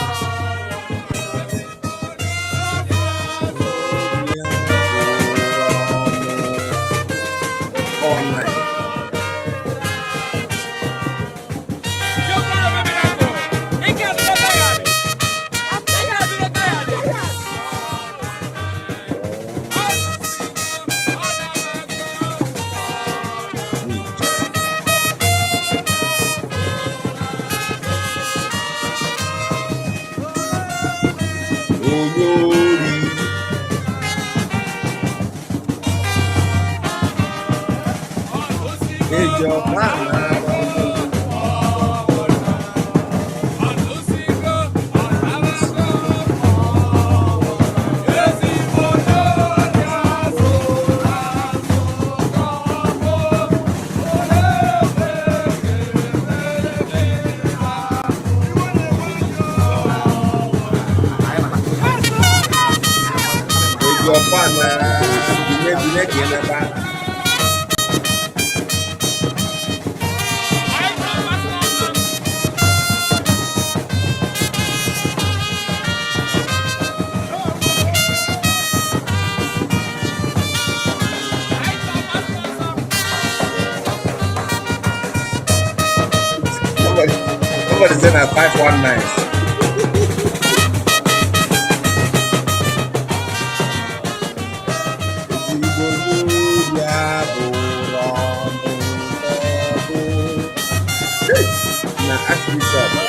Somebody said that 519. Now ask me something.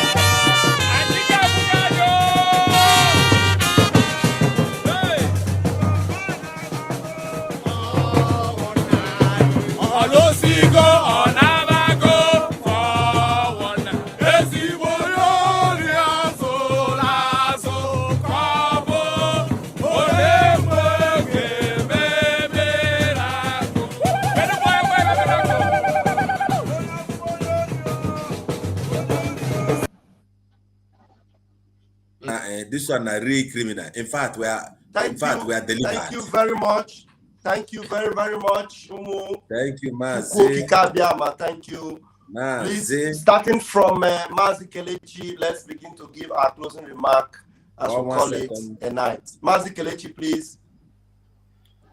This one are really criminal. In fact, we are delivered. Thank you very much. Thank you very, very much. Thank you, Mazi. Thank you. Mazi. Please, starting from Mazi Kelechi, let's begin to give our closing remark as we call it a night. Mazi Kelechi, please.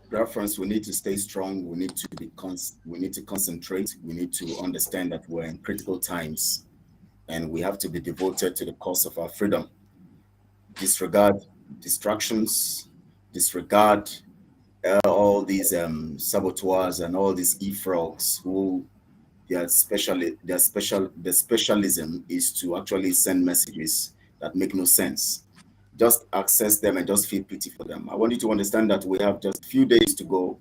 Reference, we need to stay strong. We need to concentrate. We need to understand that we're in critical times and we have to be devoted to the cause of our freedom. Disregard distractions, disregard all these saboteurs and all these e-frogs who their specialism is to actually send messages that make no sense. Just access them and just feel pity for them. I want you to understand that we have just a few days to go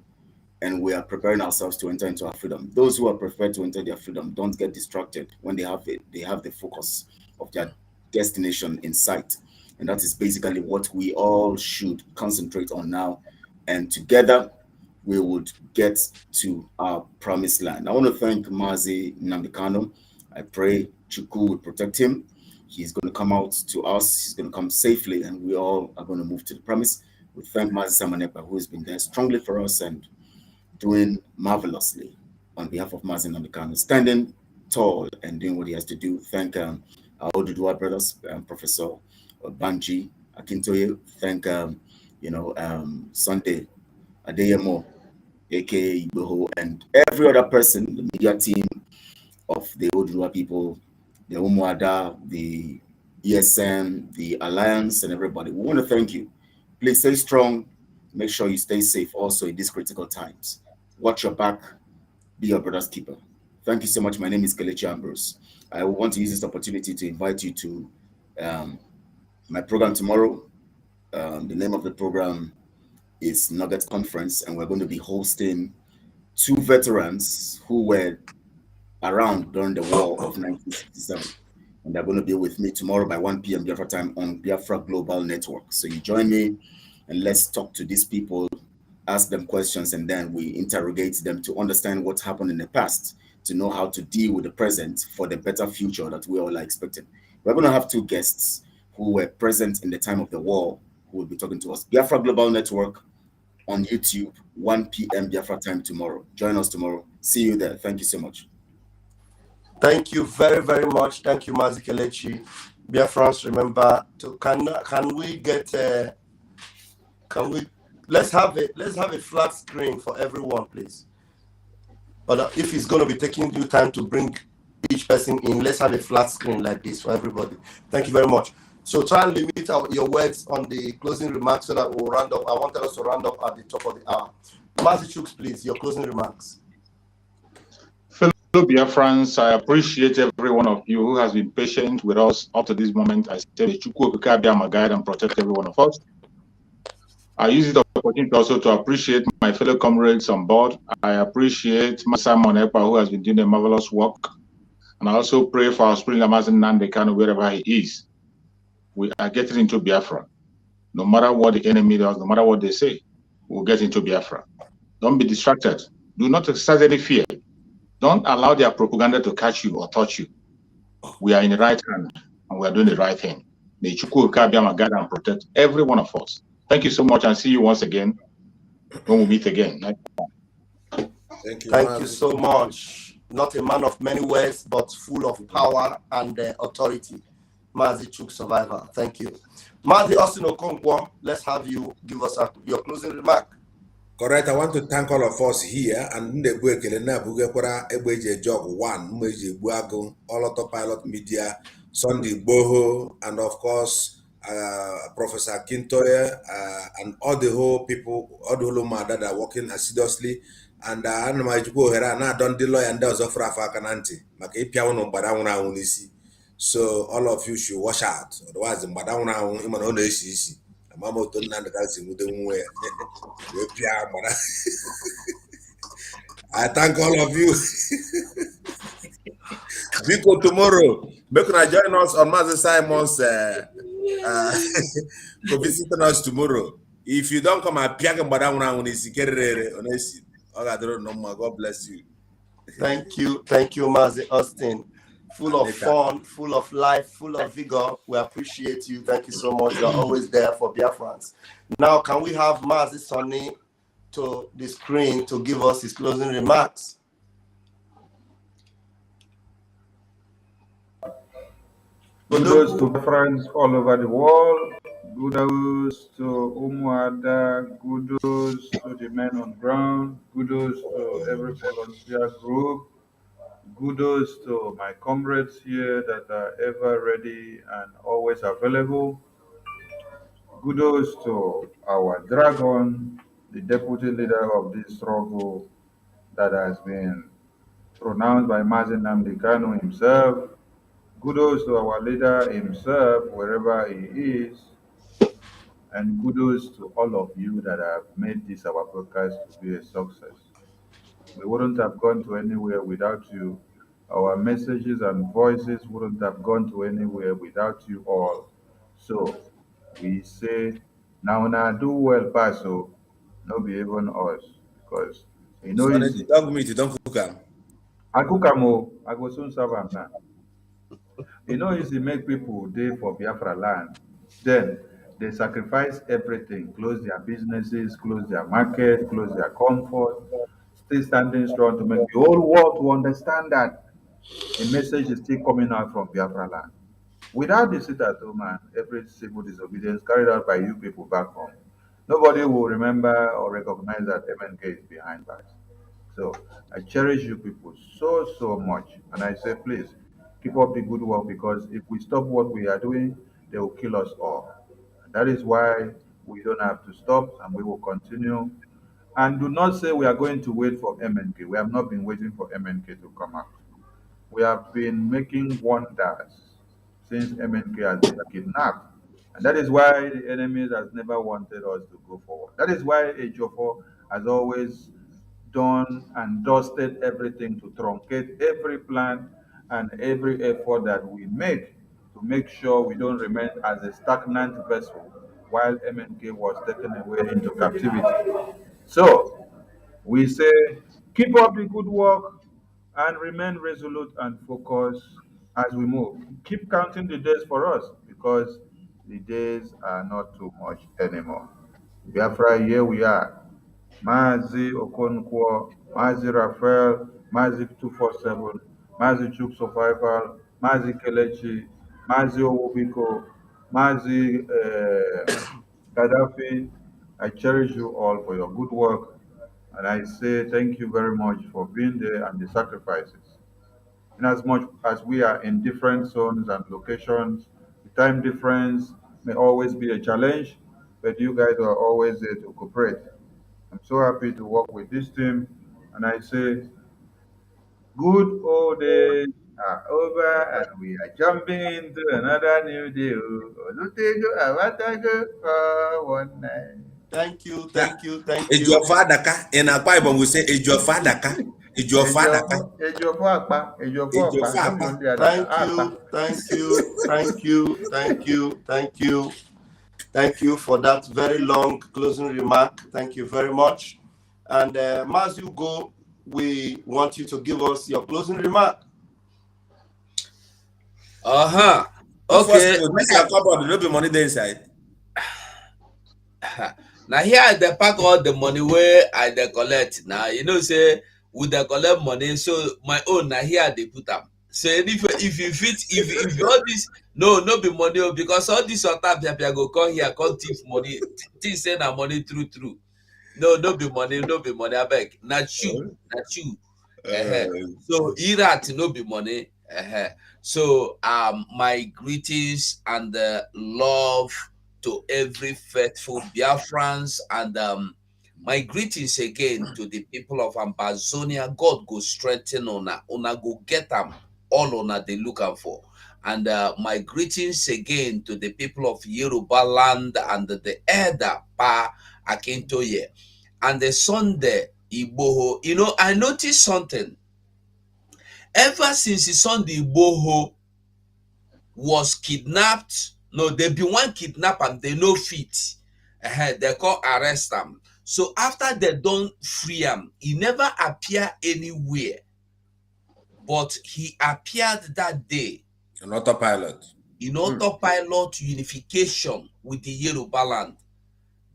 and we are preparing ourselves to enter into our freedom. Those who are prepared to enter their freedom, don't get distracted when they have the focus of their destination in sight. And that is basically what we all should concentrate on now. And together we would get to our promised land. I want to thank Mazi Nambikano. I pray Chuku will protect him. He's going to come out to us. He's going to come safely, and we all are going to move to the promise. We thank Mazi Samanepa, who has been there strongly for us and doing marvelously on behalf of Mazi Nambikano, standing tall and doing what he has to do. Thank our Oduduwa brothers, Professor Banji Akintoye. Thank Sunday Adeyemo, aka Igboho, and every other person, the media team of the Oduduwa people, the Umuada, the ESN, the Alliance, and everybody. We want to thank you. Please stay strong. Make sure you stay safe also in these critical times. Watch your back. Be your brother's keeper. Thank you so much. My name is Kelechi Ambrose. I want to use this opportunity to invite you to my program tomorrow. The name of the program is Nugget Conference, and we're going to be hosting two veterans who were around during the war of 1967. And they're going to be with me tomorrow by 1 p.m. Biafra time on Biafra Global Network. So you join me and let's talk to these people, ask them questions, and then we interrogate them to understand what happened in the past, to know how to deal with the present for the better future that we all are expecting. We're going to have two guests who were present in the time of the war who will be talking to us. Biafra Global Network on YouTube, 1 p.m. Biafra time tomorrow. Join us tomorrow. See you there. Thank you so much. Thank you very, very much. Thank you, Mazi Kelechi. Biafrans, remember to can we get let's have a flat screen for everyone, please. But if it's going to be taking you time to bring each person in, let's have a flat screen like this for everybody. Thank you very much. So try and limit your words on the closing remarks so that we'll round up. I wanted us to round up at the top of the hour. Mazi Chuks, please, your closing remarks. Fellow Biafrans, I appreciate every one of you who has been patient with us up to this moment. I say, Chukwu Okike be my guide and protect every one of us. I use the opportunity also to appreciate my fellow comrades on board. I appreciate Simon Ekpa, who has been doing a marvelous work. And I also pray for our spring Amazon Nandekano, wherever he is. We are getting into Biafra. No matter what the enemy does, no matter what they say, we'll get into Biafra. Don't be distracted. Do not exercise any fear. Don't allow their propaganda to catch you or touch you. We are in the right hand and we are doing the right thing. May Chukwu Okike guide and protect every one of us. Thank you so much and see you once again when we meet again. Thank you so much. Not a man of many words, but full of power and authority. Mazi Chuk Survivor. Thank you. Mazi Austin Okonkwo, let's have you give us your closing remark. Correct. I want to thank all of us here and the Buekelena Bugekwara Ebeje Jog 1, Meji Buago, all autopilot media, Sunday Boho, and of course Professor Kintoye and all the whole people, all the whole mother that are working assiduously. And my Jugo Hera na don't delay and those of Rafa Kananti. Makipiano Badawuna Unisi. So all of you should wash out. Otherwise, Badawuna Imano Nisi. Mama told Nanda Galsi with the way. I thank all of you. Biko tomorrow. Make una join us on Master Simon's for visiting us tomorrow. If you don't come, I pick up Badamuna on his honestly. God bless you. Thank you, Mazi Austin. Full of fun, full of life, full of vigor. We appreciate you. Thank you so much. You're always there for Biafrans. Now, can we have Mazi Sonny to the screen to give us his closing remarks? Kudos to friends all over the world. Kudos to Umuada. Kudos to the men on ground. Kudos to every volunteer group. Kudos to my comrades here that are ever ready and always available. Kudos to our dragon, the deputy leader of this struggle that has been pronounced by Mazi Nnamdi Kanu himself. Kudos to our leader himself, wherever he is, and kudos to all of you that have made this our broadcast to be a success. We wouldn't have gone to anywhere without you. Our messages and voices wouldn't have gone to anywhere without you all. So we say, now do well, Paso, no be even us, because you know So then easy. the dog meat, you don't cook them. I cook am o, I go soon serve am now. You know easy make people dey for Biafra land. Then they sacrifice everything, close their businesses, close their market, close their comfort, still standing strong to make the whole world to understand that a message is still coming out from Biafra land. Without the sit at home and every civil disobedience carried out by you people back home, nobody will remember or recognize that MNK is behind bars. So I cherish you people so much. And I say, please keep up the good work, because if we stop what we are doing, they will kill us all. And that is why we don't have to stop, and we will continue. And do not say we are going to wait for MNK. We have not been waiting for MNK to come out. We have been making wonders since MNK has been kidnapped. And that is why the enemies has never wanted us to go forward. That is why Ejiofor has always done and dusted everything to truncate every plan and every effort that we make to make sure we don't remain as a stagnant vessel while MNK was taken away into captivity. So we say, keep up the good work and remain resolute and focused as we move. Keep counting the days for us, because the days are not too much anymore. Biafra, here we are. Mazi Okonkwo, Mazi Raphael, Mazi 247, Mazi Chuk Survival, Mazi Kelechi, Mazi Owobiko, Mazi Gaddafi. I cherish you all for your good work, and I say thank you very much for being there and the sacrifices. In as much as we are in different zones and locations, the time difference may always be a challenge, but you guys are always there to cooperate. I'm so happy to work with this team, and I say, good old days are over, and we are jumping into another new day. Olutego Awatago for one night. Thank you, Yeah. thank you, thank Is you. your father ka? In Akwa Ibom we say is your father ka? Is your father ka? Ejiofor Apa, Is Ejiofor your Apa, no be father? only Adaka, Thank Apa. you, thank you, thank you, thank you, thank you. Thank you for that very long closing remark. Thank you very much. And as you go, we want you to give us your closing remark. First, Okay. this your cupboard, no be money there inside. Now here I dey pack all the money where I dey collect. Now you know say we dey collect money, so my own now here they put am. So if you fit if all this no be money because all this your tap go come here come thief money think say na money true. No be money, no be money abeg. Na chew, na chew. So Irat no be money. So my greetings and love to every faithful Biafrans and my greetings again to the people of Ambazonia. God go strengthen una go get them all una they looking for. And my greetings again to the people of Yoruba land and the elder Pa Akintoye and the Sunday Igboho. You know, I noticed something. Ever since the Sunday Igboho was kidnapped, no, they be one kidnap and they no fit. They call arrest him. So after they don't free him, he never appear anywhere. But he appeared that day An autopilot. in autopilot unification with the Yoruba land.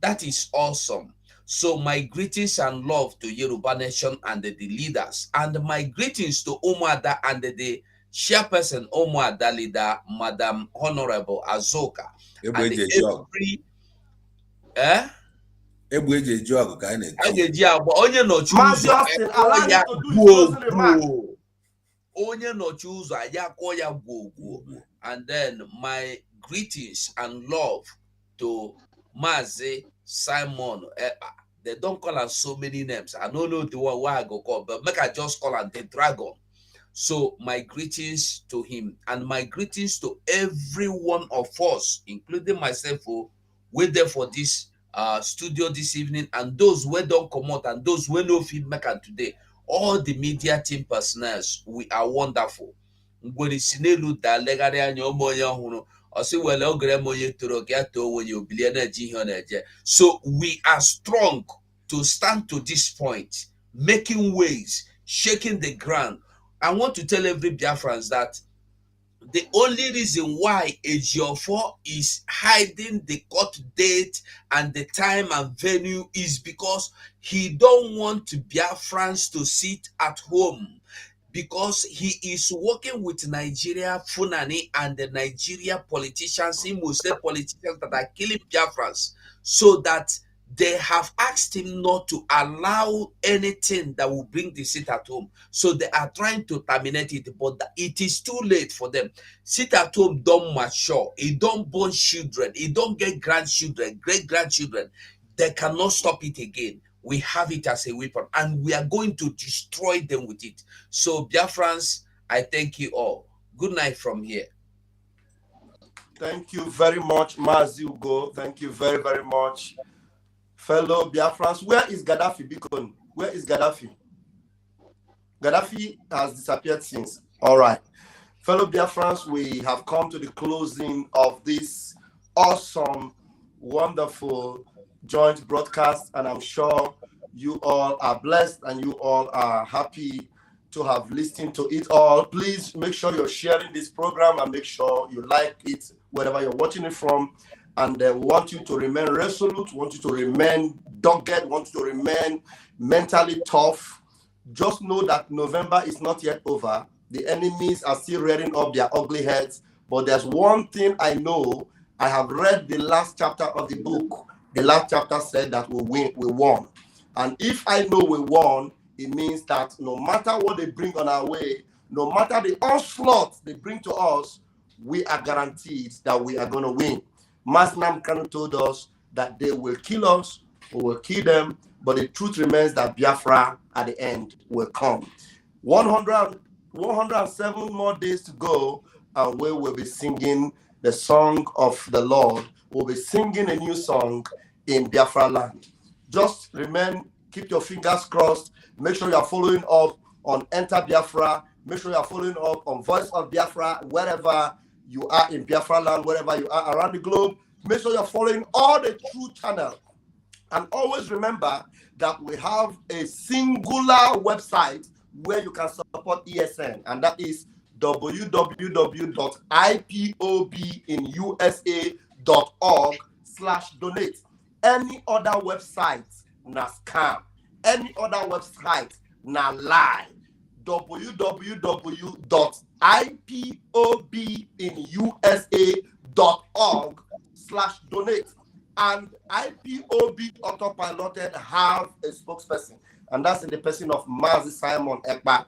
That is awesome. So my greetings and love to Yoruba Nation and the leaders, and my greetings to Umuada and the chairperson Umuada leader, Madam Honorable Azoka, and every Ageji agba onye nọchi ụzọ akọ ya gwogwo. Onye nọchi ụzọ ya akọ ya gwogwo. And then my greetings and love to Mazi Simon Ekpa, They don't call us so many names. I don't know the one why I go call, but make I just call him the dragon. So my greetings to him, and my greetings to every one of us, including myself, who wait there for this studio this evening, and those who don't come out, and those who no feedback and today. All the media team personnel, we are wonderful. So we are strong to stand to this point, making waves, shaking the ground. I want to tell every Biafrans that the only reason why Ejiofor is hiding the court date and the time and venue is because he don't want Biafrans to sit at home, because he is working with Nigeria Funani and the Nigeria politicians, Imo State politicians that are killing Biafrans, so that they have asked him not to allow anything that will bring the seat at home. So they are trying to terminate it, but it is too late for them. Sit at home don't mature. He don't born children. He don't get grandchildren, great-grandchildren. They cannot stop it again. We have it as a weapon, and we are going to destroy them with it. So, Biafrans, I thank you all. Good night from here. Thank you very much, Mazi Ugo. Thank you very, very much. Fellow Biafrans, where is Gaddafi, Bikon? Where is Gaddafi? Gaddafi has disappeared since. All right. Fellow Biafrans, we have come to the closing of this awesome, wonderful joint broadcast, and I'm sure you all are blessed and you all are happy to have listened to it all. Please make sure you're sharing this program and make sure you like it wherever you're watching it from. And we want you to remain resolute, want you to remain dogged, want you to remain mentally tough. Just know that November is not yet over. The enemies are still rearing up their ugly heads. But there's one thing I know. I have read the last chapter of the book. The last chapter said that we won. And if I know we won, it means that no matter what they bring on our way, no matter the onslaught they bring to us, we are guaranteed that we are going to win. Masnam Kanu told us that they will kill us, we will kill them, but the truth remains that Biafra at the end will come. 107 more days to go, and we will be singing the song of the Lord. We'll be singing a new song in Biafra land. Just keep your fingers crossed. Make sure you are following up on Enter Biafra. Make sure you are following up on Voice of Biafra, wherever you are in Biafra land, wherever you are around the globe. Make sure you're following all the true channels. And always remember that we have a singular website where you can support ESN, and that is www.ipobinusa.org/donate. Any other website na scam. Any other website na lie. www.ipobinusa.org/donate. And IPOB Autopiloted have a spokesperson, and that's in the person of Mazi Simon Ekpa.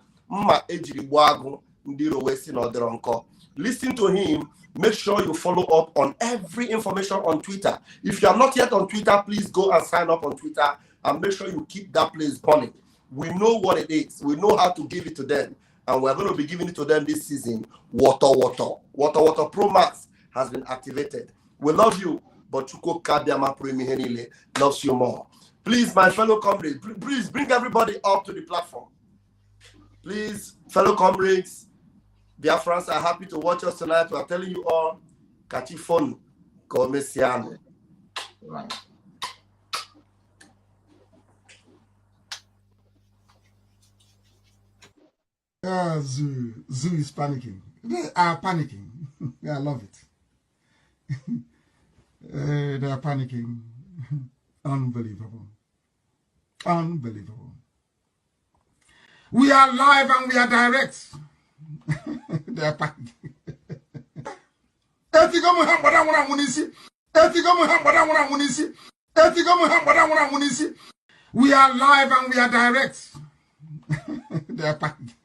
Listen to him. Make sure you follow up on every information on Twitter. If you are not yet on Twitter, please go and sign up on Twitter and make sure you keep that place burning. We know what it is. We know how to give it to them, and we're going to be giving it to them this season. Water Pro Max has been activated. We love you, but Chuko Kabiama Premihenile loves you more. Please, my fellow comrades, please bring everybody up to the platform. Please, fellow comrades, Biafrans are happy to watch us tonight. We are telling you all, Kachifon, Komesiano. Right. Zoo is panicking. They are panicking. I love it. They are panicking. Unbelievable. Unbelievable. We are live and we are direct. They are panicking. We are live and we are direct. They are panicking.